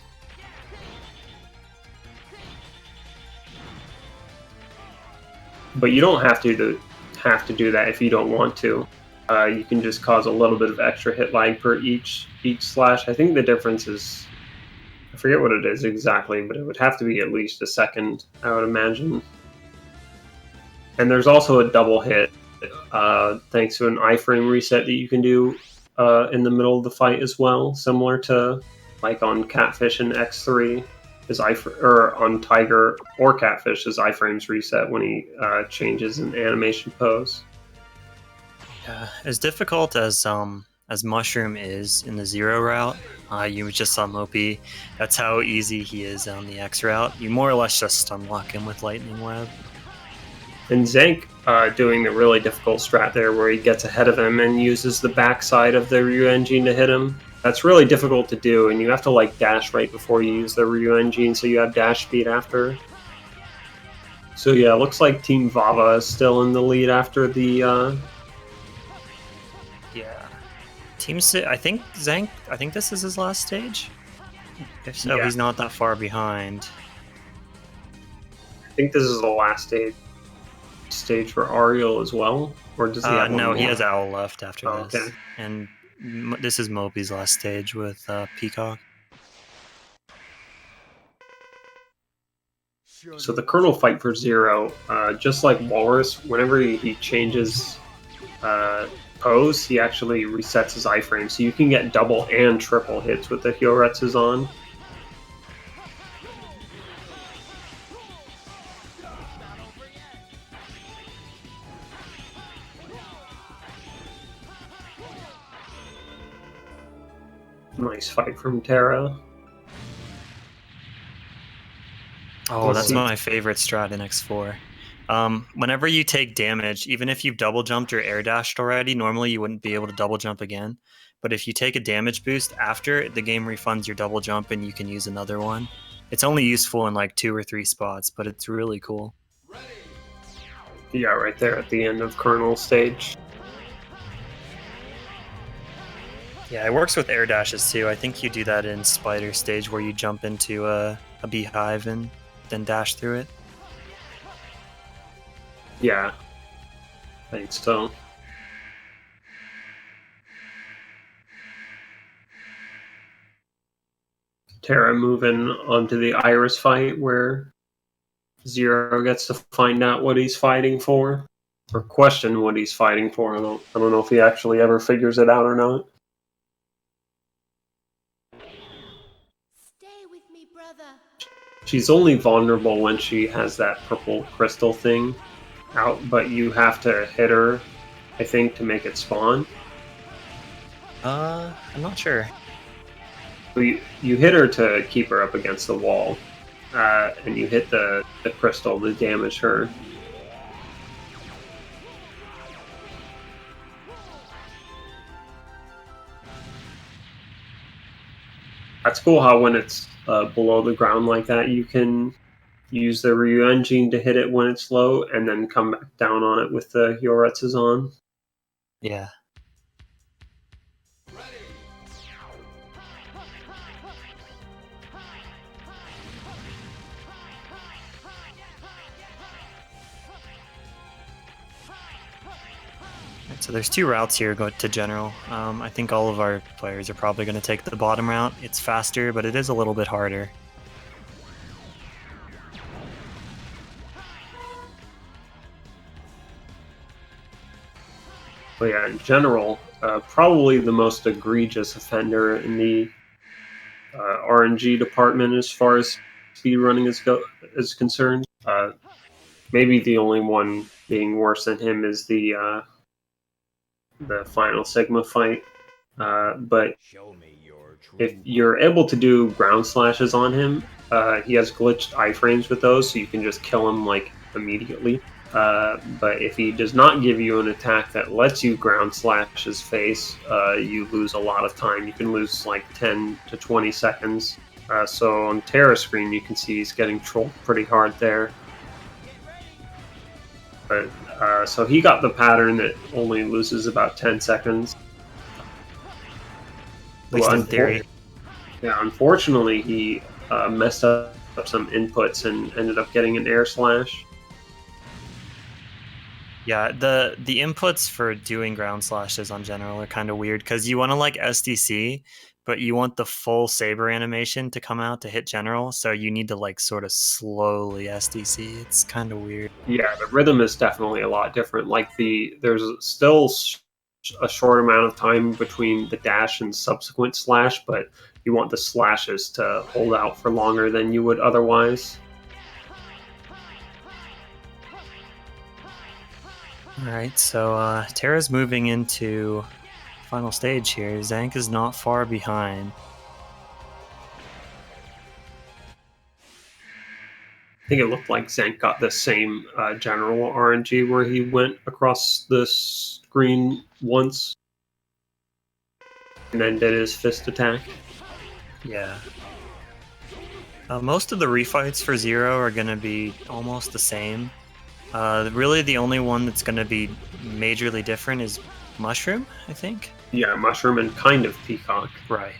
But you don't have to do that if you don't want to. You can just cause a little bit of extra hit lag per each slash. I think the difference is, I forget what it is exactly, but it would have to be at least a second, I would imagine. And there's also a double hit, thanks to an iframe reset that you can do in the middle of the fight as well, similar to like on Catfish and X3, or on Tiger or Catfish, his iframes reset when he changes an animation pose. Yeah, as difficult as as Mushroom is in the 0 route. You just saw Mopey. That's how easy he is on the X route. You more or less just stun lock him with Lightning Web. And Zank doing the really difficult strat there where he gets ahead of him and uses the backside of the Ryu engine to hit him. That's really difficult to do, and you have to like dash right before you use the Ryu engine, so you have dash speed after. So yeah, it looks like Team Vava is still in the lead after the... Yeah. I think Zank, I think this is his last stage? If so, Yeah. He's not that far behind. I think this is the last stage for Ariel as well, or does he have one No, more? he has Owl left after this. Okay. And this is Mopey's last stage with Peacock. So the Colonel fight for 0, just like Walrus, whenever he changes pose, he actually resets his iframe, so you can get double and triple hits with the Hyoretsus on. Nice fight from Terra. Oh, that's my favorite strat in X4. Whenever you take damage, even if you've double jumped or air dashed already, normally you wouldn't be able to double jump again. But if you take a damage boost after, the game refunds your double jump and you can use another one. It's only useful in like 2 or 3 spots, but it's really cool. Yeah, right there at the end of Colonel stage. Yeah, it works with air dashes too. I think you do that in Spider stage where you jump into a beehive and then dash through it. Yeah, I think so. Terra moving onto the Iris fight where 0 gets to find out what he's fighting for, or question what he's fighting for. I don't know if he actually ever figures it out or not. Stay with me, brother. She's only vulnerable when she has that purple crystal thing out, but you have to hit her, I think, to make it spawn. I'm not sure. You hit her to keep her up against the wall, and you hit the crystal to damage her. That's cool how when it's below the ground like that, you can use the Ryu engine to hit it when it's low, and then come back down on it with the Hyoretsus on. Yeah. So there's 2 routes here go to general. I think all of our players are probably going to take the bottom route. It's faster, but it is a little bit harder. But yeah, in general, probably the most egregious offender in the RNG department as far as speedrunning is concerned. Maybe the only one being worse than him is the final Sigma fight. But if you're able to do ground slashes on him, he has glitched iframes with those, so you can just kill him like immediately. But if he does not give you an attack that lets you ground slash his face, you lose a lot of time. You can lose like 10 to 20 seconds. So on Terra screen, you can see he's getting trolled pretty hard there. But so he got the pattern that only loses about 10 seconds. At least in theory. Yeah, unfortunately, he messed up some inputs and ended up getting an air slash. Yeah, the inputs for doing ground slashes on general are kind of weird because you want to like SDC, but you want the full saber animation to come out to hit general, so you need to like sort of slowly SDC. It's kind of weird. Yeah, the rhythm is definitely a lot different. Like there's still a short amount of time between the dash and subsequent slash, but you want the slashes to hold out for longer than you would otherwise. All right, so Terra's moving into final stage here. Zank is not far behind. I think it looked like Zank got the same general RNG where he went across the screen once and then did his fist attack. Yeah. Most of the refights for Zero are going to be almost the same. Really, the only one that's going to be majorly different is Mushroom, I think. Yeah, Mushroom and kind of Peacock. Right.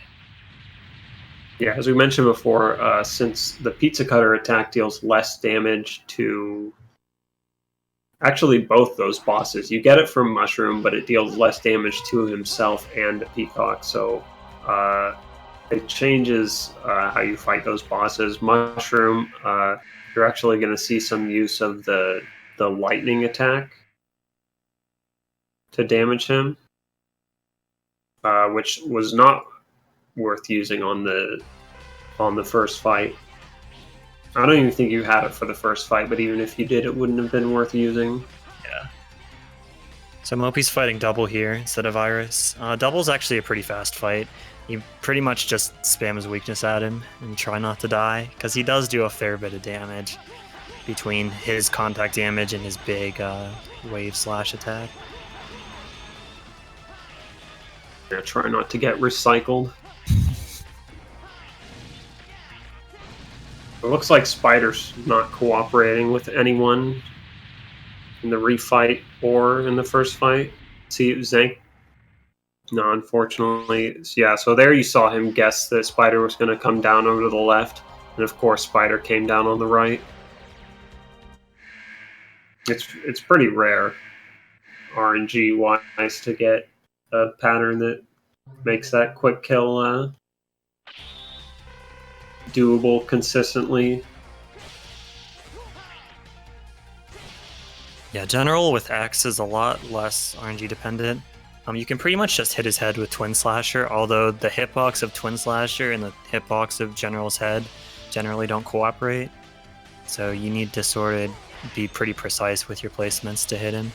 Yeah, as we mentioned before, since the Pizza Cutter attack deals less damage to actually both those bosses, you get it from Mushroom, but it deals less damage to himself and the Peacock, so it changes how you fight those bosses. Mushroom, you're actually going to see some use of the lightning attack to damage him, which was not worth using on the first fight. I don't even think you had it for the first fight, but even if you did, it wouldn't have been worth using. Yeah. So Mopi's fighting Double here instead of Iris. Double's actually a pretty fast fight. You pretty much just spam his weakness at him and try not to die, because he does do a fair bit of damage between his contact damage and his big wave slash attack. Yeah, try not to get recycled. It looks like Spider's not cooperating with anyone in the refight or in the first fight. See, Zank? No, unfortunately. Yeah, so there you saw him guess that Spider was going to come down over to the left, and of course Spider came down on the right. It's pretty rare, RNG-wise, to get a pattern that makes that quick kill doable consistently. Yeah, General with X is a lot less RNG dependent. You can pretty much just hit his head with Twin Slasher, although the hitbox of Twin Slasher and the hitbox of General's head generally don't cooperate. So you need to sort of be pretty precise with your placements to hit him.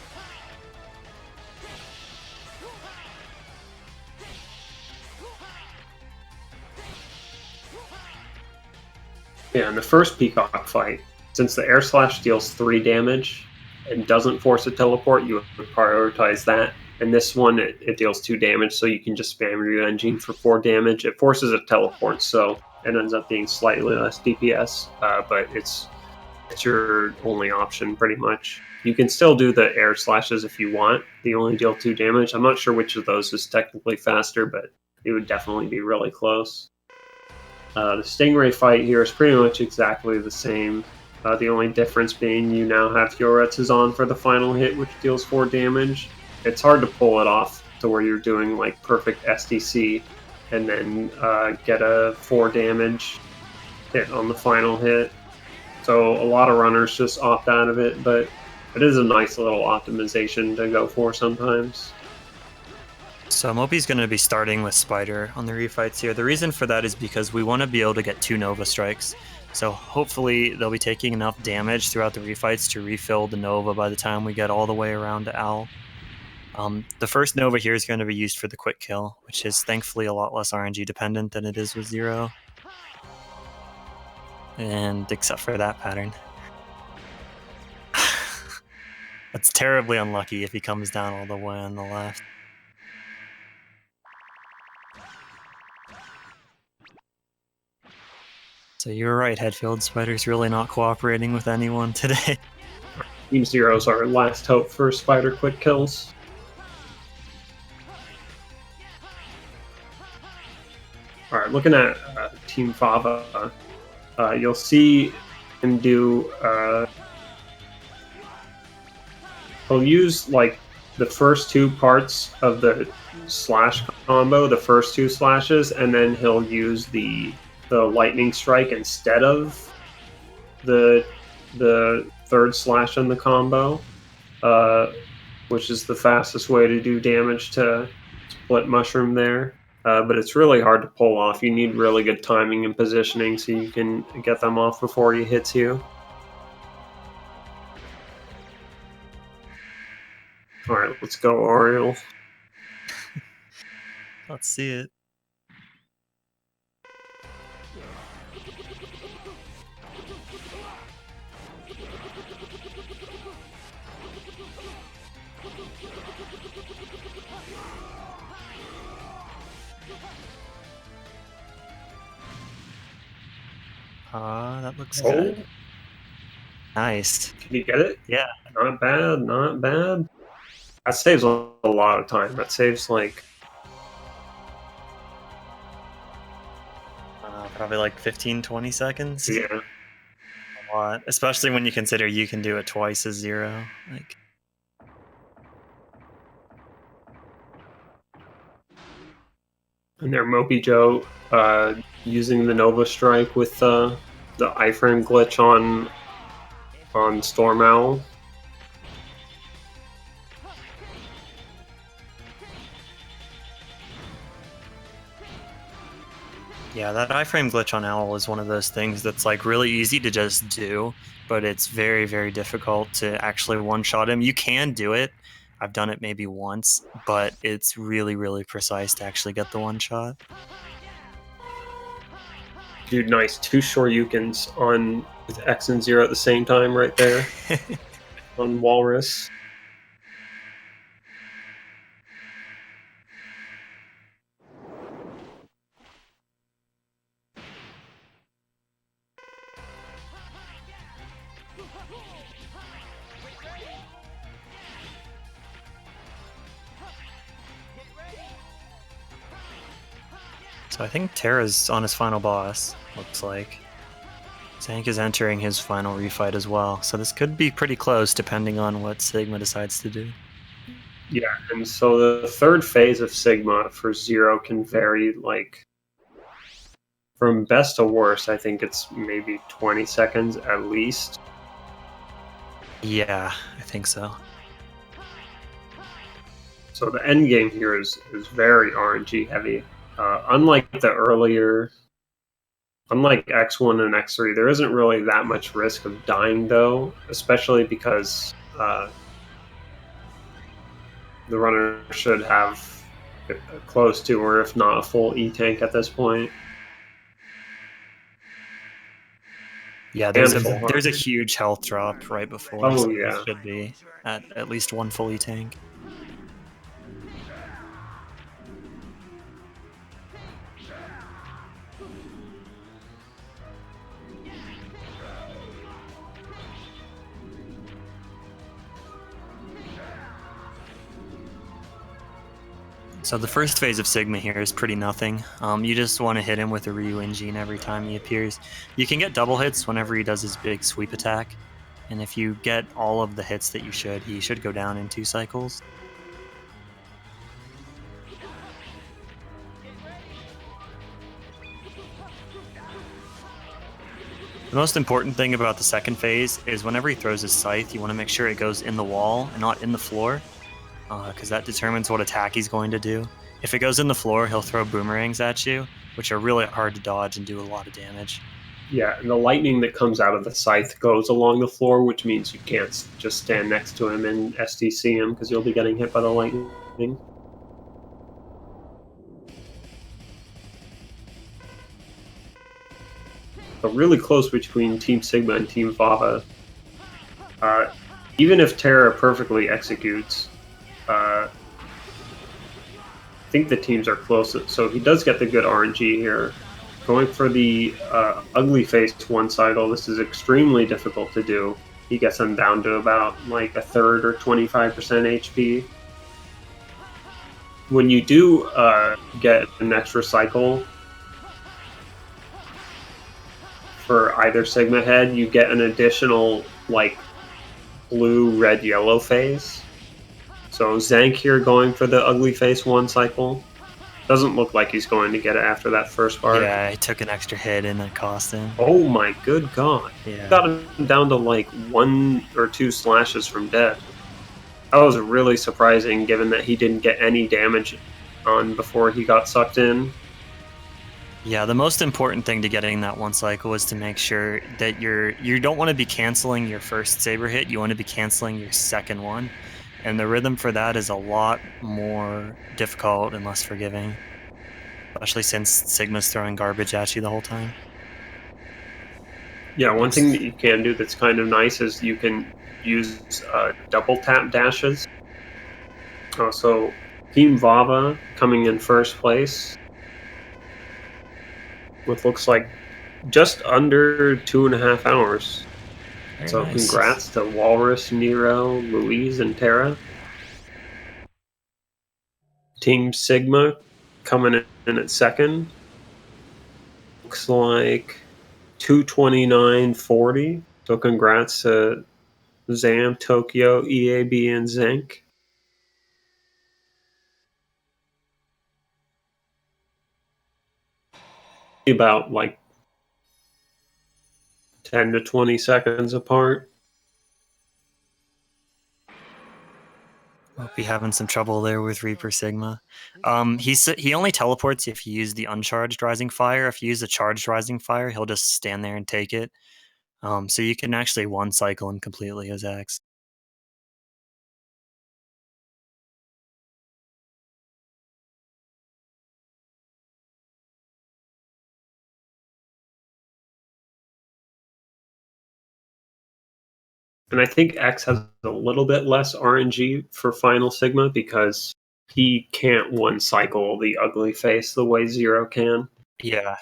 Yeah, in the first Peacock fight, since the Air Slash deals 3 damage and doesn't force a teleport, you would prioritize that. And this one, it deals 2 damage, so you can just spam your engine for 4 damage. It forces a teleport, so it ends up being slightly less DPS, but it's your only option, pretty much. You can still do the Air Slashes if you want. They only deal 2 damage. I'm not sure which of those is technically faster, but it would definitely be really close. The Stingray fight here is pretty much exactly the same. The only difference being you now have Fioretz's on for the final hit, which deals 4 damage. It's hard to pull it off to where you're doing like perfect SDC and then get a 4 damage hit on the final hit. So a lot of runners just opt out of it, but it is a nice little optimization to go for sometimes. So Mopi's going to be starting with Spider on the refights here. The reason for that is because we want to be able to get 2 Nova strikes. So hopefully they'll be taking enough damage throughout the refights to refill the Nova by the time we get all the way around to Owl. The first Nova here is going to be used for the quick kill, which is thankfully a lot less RNG dependent than it is with Zero. And except for that pattern. That's terribly unlucky if he comes down all the way on the left. So you're right, Headfield. Spider's really not cooperating with anyone today. Team Zero's our last hope for Spider quick kills. Alright, looking at Team Fava, you'll see him do... he'll use like the first 2 parts of the slash combo, the first 2 slashes, and then he'll use the lightning strike instead of the third slash in the combo, which is the fastest way to do damage to split Mushroom there. But it's really hard to pull off. You need really good timing and positioning so you can get them off before he hits you. Alright, let's go, Oriole. Let's see it. That looks good. Nice. Can you get it? Yeah. Not bad, not bad. That saves a lot of time. That saves like Probably like 15-20 seconds. yeah. A lot, especially when you consider you can do it twice as 0. Like, And there, Mopey Joe using the Nova Strike with the iframe glitch on Storm Owl. yeah, that iframe glitch on Owl is one of those things that's like really easy to just do, but it's very, very difficult to actually one-shot him. You can do it. I've done it maybe once, but it's really, really precise to actually get the one-shot. Dude, nice. 2 Shoryukens on with X and 0 at the same time right there on Walrus. So I think Terra's on his final boss, looks like. Zank is entering his final refight as well, so this could be pretty close depending on what Sigma decides to do. Yeah, and so the third phase of Sigma for 0 can vary, like, from best to worst. I think it's maybe 20 seconds at least. Yeah, I think so. So the end game here is very RNG heavy. Unlike X1 and X3, there isn't really that much risk of dying, though, especially because the runner should have close to, or if not a full E-tank at this point. Yeah, there's a huge health drop right before. Oh, so yeah. This should be at least one full E-tank. So the first phase of Sigma here is pretty nothing. You just want to hit him with a Ryu engine every time he appears. You can get double hits whenever he does his big sweep attack. And if you get all of the hits that you should, he should go down in 2 cycles. The most important thing about the second phase is whenever he throws his scythe, you want to make sure it goes in the wall and not in the floor, because that determines what attack he's going to do. If it goes in the floor, he'll throw boomerangs at you, which are really hard to dodge and do a lot of damage. Yeah, and the lightning that comes out of the scythe goes along the floor, which means you can't just stand next to him and SDC him, because you'll be getting hit by the lightning. But really close between Team Sigma and Team Vava. Even if Terra perfectly executes, I think the teams are close. So he does get the good RNG here. Going for the ugly face one cycle, this is extremely difficult to do. He gets them down to about like a third or 25% HP. When you do get an extra cycle for either Sigma head, you get an additional like blue, red, yellow phase. So Zank here going for the ugly face one cycle. Doesn't look like he's going to get it after that first bar. Yeah, he took an extra hit and it cost him. Oh my good god. Yeah. Got him down to like 1 or 2 slashes from dead. That was really surprising given that he didn't get any damage on before he got sucked in. Yeah, the most important thing to getting that one cycle is to make sure that you don't want to be canceling your first saber hit, you want to be canceling your second one. And the rhythm for that is a lot more difficult and less forgiving. especially since Sigma's throwing garbage at you the whole time. Yeah, one thing that Oops. you can do that's kind of nice is you can use double tap dashes. So Team Vava coming in first place with looks like just under 2.5 hours. Very So nice. congrats to Walrus, Nero, Louise, and Tara. Team Sigma coming in at second. Looks like 229.40. So congrats to Zam, Tokyo, EAB, and Zenk. About like 10 to 20 seconds apart. Might be having some trouble there with Reaper Sigma. He only teleports if you use the uncharged Rising Fire. If you use the charged Rising Fire, he'll just stand there and take it. So you can actually one cycle him completely as X. And I think X has a little bit less RNG for Final Sigma because he can't one cycle the ugly face the way Zero can. Yeah,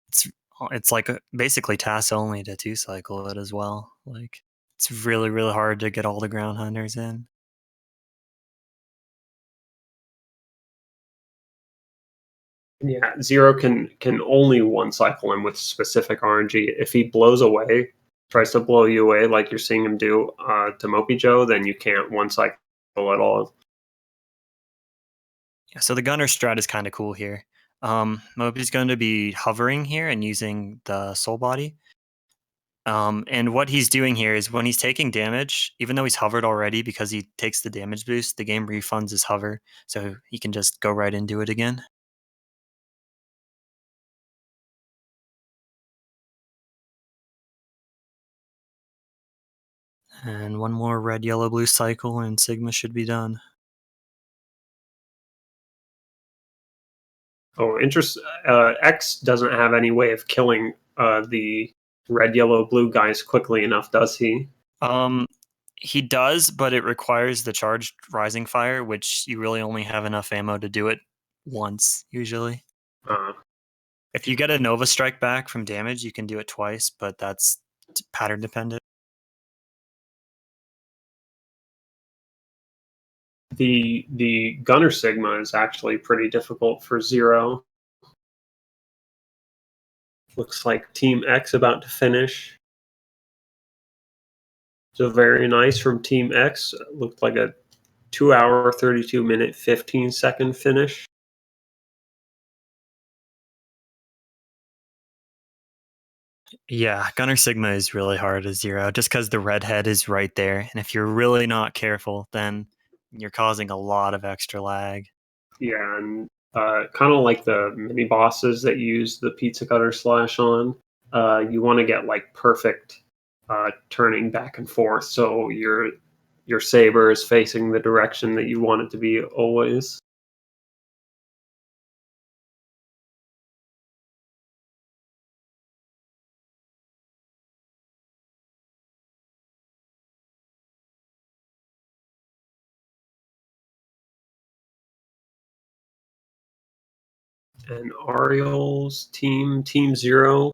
it's it's like basically task only to two cycle it as well. Like it's really hard to get all the ground hunters in. Yeah, Zero can only one cycle him with specific RNG. If he blows away, tries to blow you away like you're seeing him do to Mopey Joe, then you can't one cycle at all. Yeah, so the gunner strat is kind of cool here. Moby's going to be hovering here and using the soul body. And what he's doing here is when he's taking damage, even though he's hovered already, because he takes the damage boost, the game refunds his hover, so he can just go right into it again. And one more red, yellow, blue cycle, and Sigma should be done. Oh, interest. X doesn't have any way of killing the red, yellow, blue guys quickly enough, does he? Um, he does, but it requires the charged rising fire, which you really only have enough ammo to do it once, usually. Uh, If you get a Nova Strike back from damage, you can do it twice, but that's pattern dependent. the Gunner Sigma is actually pretty difficult for Zero. Looks like Team X about to finish. So very nice from Team X. Looked like a 2 hour, 32 minute, 15-second finish. Yeah, Gunner Sigma is really hard as zero just because the red head is right there. And if you're really not careful, then you're causing a lot of extra lag. Yeah, and kind of like the mini bosses that use the pizza cutter slash on. You want to get like perfect turning back and forth, so your saber is facing the direction that you want it to be always. And Ariel's Team Zero,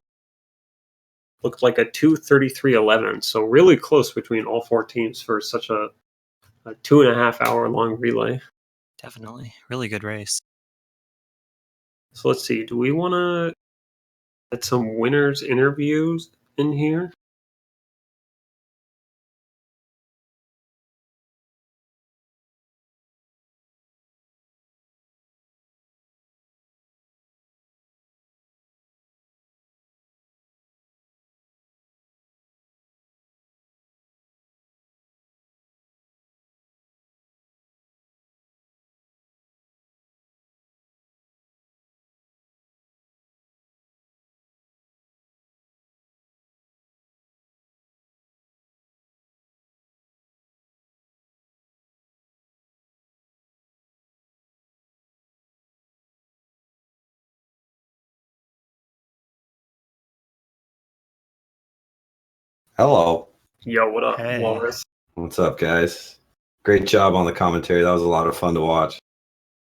looked like a 2:33:11, so really close between all four teams for such a 2.5 hour long relay. Definitely. Really good race. So let's see, do we want to get some winners interviews in here? Hello. Yo, what up, Hey. Walrus? What's up, guys? Great job on the commentary. That was a lot of fun to watch.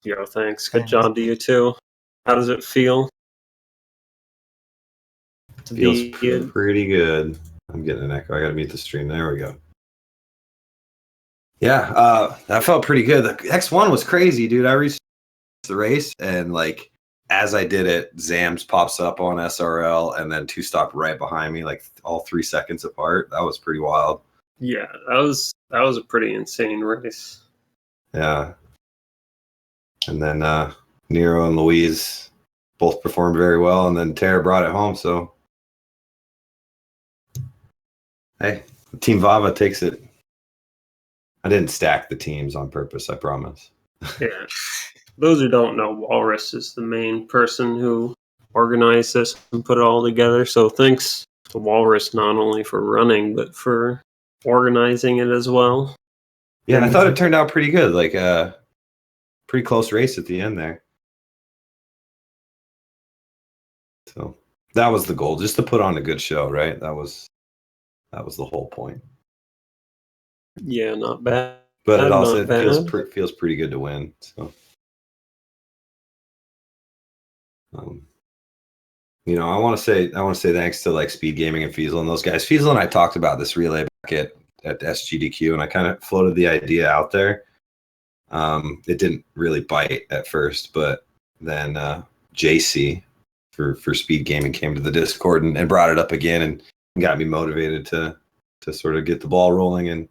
Yo, thanks. Good Thanks. job to you too. How does it feel? To Feels be pretty good. I'm getting an echo. I gotta mute the stream. There we go. Yeah, that felt pretty good. The X1 was crazy, dude. I reached the race and like as I did it, Zams pops up on SRL and then two stopped right behind me, like all 3 seconds apart. That was pretty wild. Yeah, that was a pretty insane race. Yeah. And then Nero and Louise both performed very well, and then Tara brought it home. So, hey, Team Vava takes it. I didn't stack the teams on purpose, I promise. Yeah. Those who don't know, Walrus is the main person who organized this and put it all together. So thanks to Walrus not only for running, but for organizing it as well. Yeah, and I thought it turned out pretty good. Like, pretty close race at the end there. So that was the goal, just to put on a good show, right? That was the whole point. Yeah, not bad. But it also Not bad. feels pretty good to win. So, you know, I want to say thanks to like Speed Gaming and Feasel and those guys. Feasel and I talked about this relay back at SGDQ, and I kind of floated the idea out there. It didn't really bite at first, but then JC for Speed Gaming came to the Discord and brought it up again and got me motivated to sort of get the ball rolling, and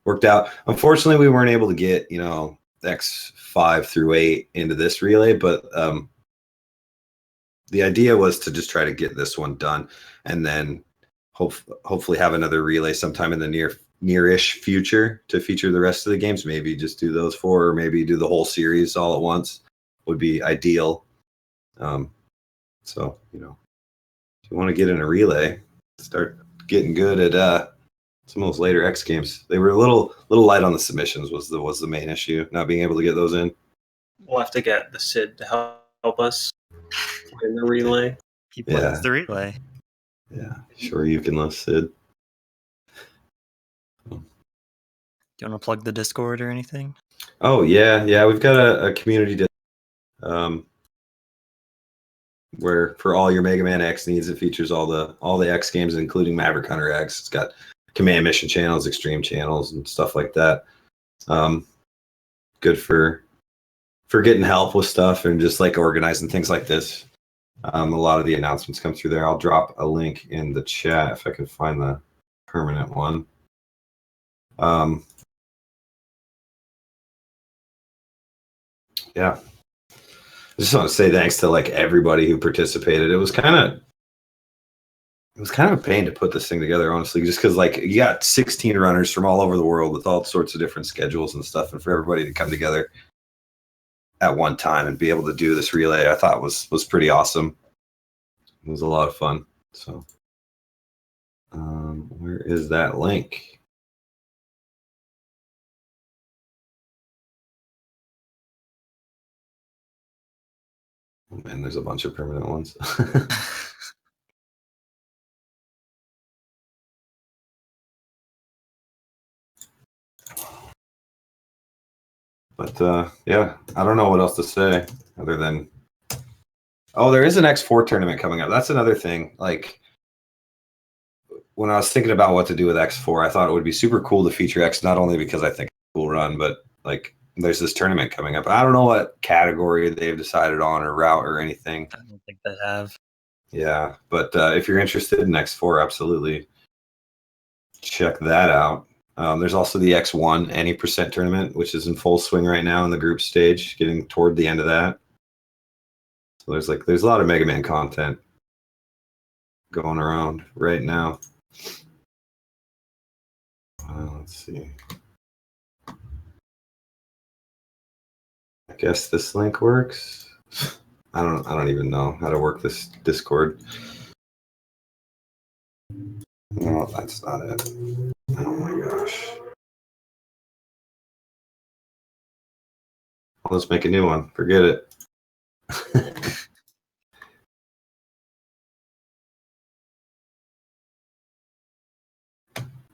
worked out. Unfortunately, we weren't able to get, you know, X5 through 8 into this relay, but the idea was to just try to get this one done and then hopefully have another relay sometime in the near-ish future to feature the rest of the games. Maybe just do those 4, or maybe do the whole series all at once would be ideal. So, you know, if you want to get in a relay, start getting good at some of those later X games. They were a little light on the submissions was the main issue, not being able to get those in. We'll have to get the Sid to help us in the relay. He plays the relay. Yeah, sure you can list Sid. Do you want to plug the Discord or anything? Oh yeah, we've got a community where for all your Mega Man X needs, it features all the X games, including Maverick Hunter X. It's got command mission channels, extreme channels, and stuff like that. Good for getting help with stuff and just like organizing things like this. A lot of the announcements come through there. I'll drop a link in the chat if I can find the permanent one. Yeah. I just want to say thanks to like everybody who participated. It was kind of a pain to put this thing together, honestly, just because like you got 16 runners from all over the world with all sorts of different schedules and stuff, and for everybody to come together at one time and be able to do this relay, I thought was pretty awesome. It was a lot of fun. So, where is that link? Oh man, there's a bunch of permanent ones. But yeah, I don't know what else to say other than, oh, there is an X4 tournament coming up. That's another thing. Like when I was thinking about what to do with X4, I thought it would be super cool to feature X, not only because I think it's a cool run, but like there's this tournament coming up. I don't know what category they've decided on or route or anything. I don't think they have. Yeah, but if you're interested in X4, absolutely check that out. There's also the X1 any percent tournament, which is in full swing right now in the group stage, getting toward the end of that. So there's a lot of Mega Man content going around right now. Let's see. I guess this link works. I don't even know how to work this Discord. No, that's not it. Oh my gosh. Let's make a new one. Forget it.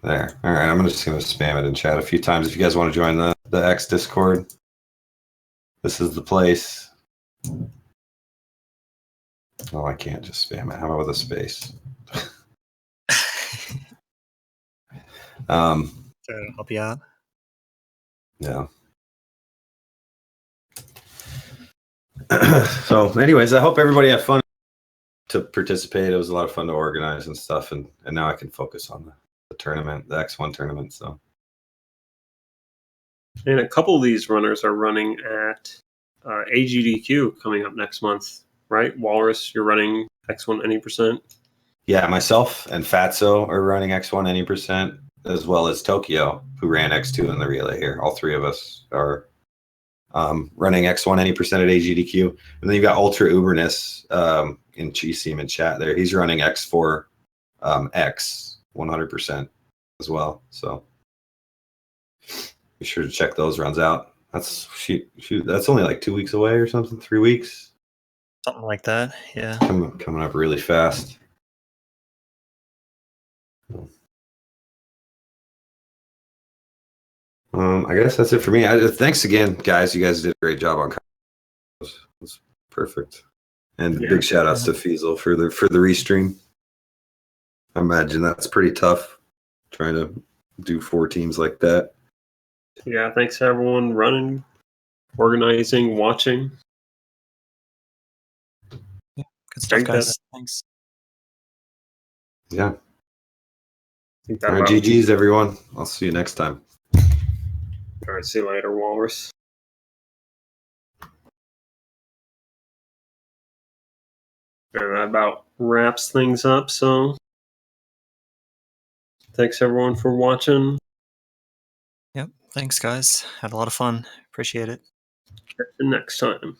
There. All right, I'm just going to spam it in chat a few times. If you guys want to join the X Discord, this is the place. Oh, I can't just spam it. How about with a space? To help you out. Yeah. So, anyways, I hope everybody had fun to participate. It was a lot of fun to organize and stuff, and now I can focus on the tournament, the X1 tournament. So, and a couple of these runners are running at AGDQ coming up next month, right? Walrus, you're running X1 any percent. Yeah, myself and Fatso are running X1 any percent, as well as Tokyo, who ran X2 in the relay here. All three of us are running X1 any percent at AGDQ. And then you've got Ultra Uberness in Chisim in chat there. He's running X4 X 100% as well. So be sure to check those runs out. That's that's only like 2 weeks away or something, 3 weeks. Something like that, yeah. Coming up really fast. I guess that's it for me. Thanks again, guys. You guys did a great job on. It was perfect. And big shout outs to Fiesel for the restream. I imagine that's pretty tough trying to do 4 teams like that. Yeah, thanks to everyone running, organizing, watching. Yeah, good stuff, guys. Thanks. Yeah. All right, GG's, everyone. I'll see you next time. All right, see you later, Walrus. And that about wraps things up, so thanks everyone for watching. Yep, thanks guys. Had a lot of fun. Appreciate it. Catch you next time.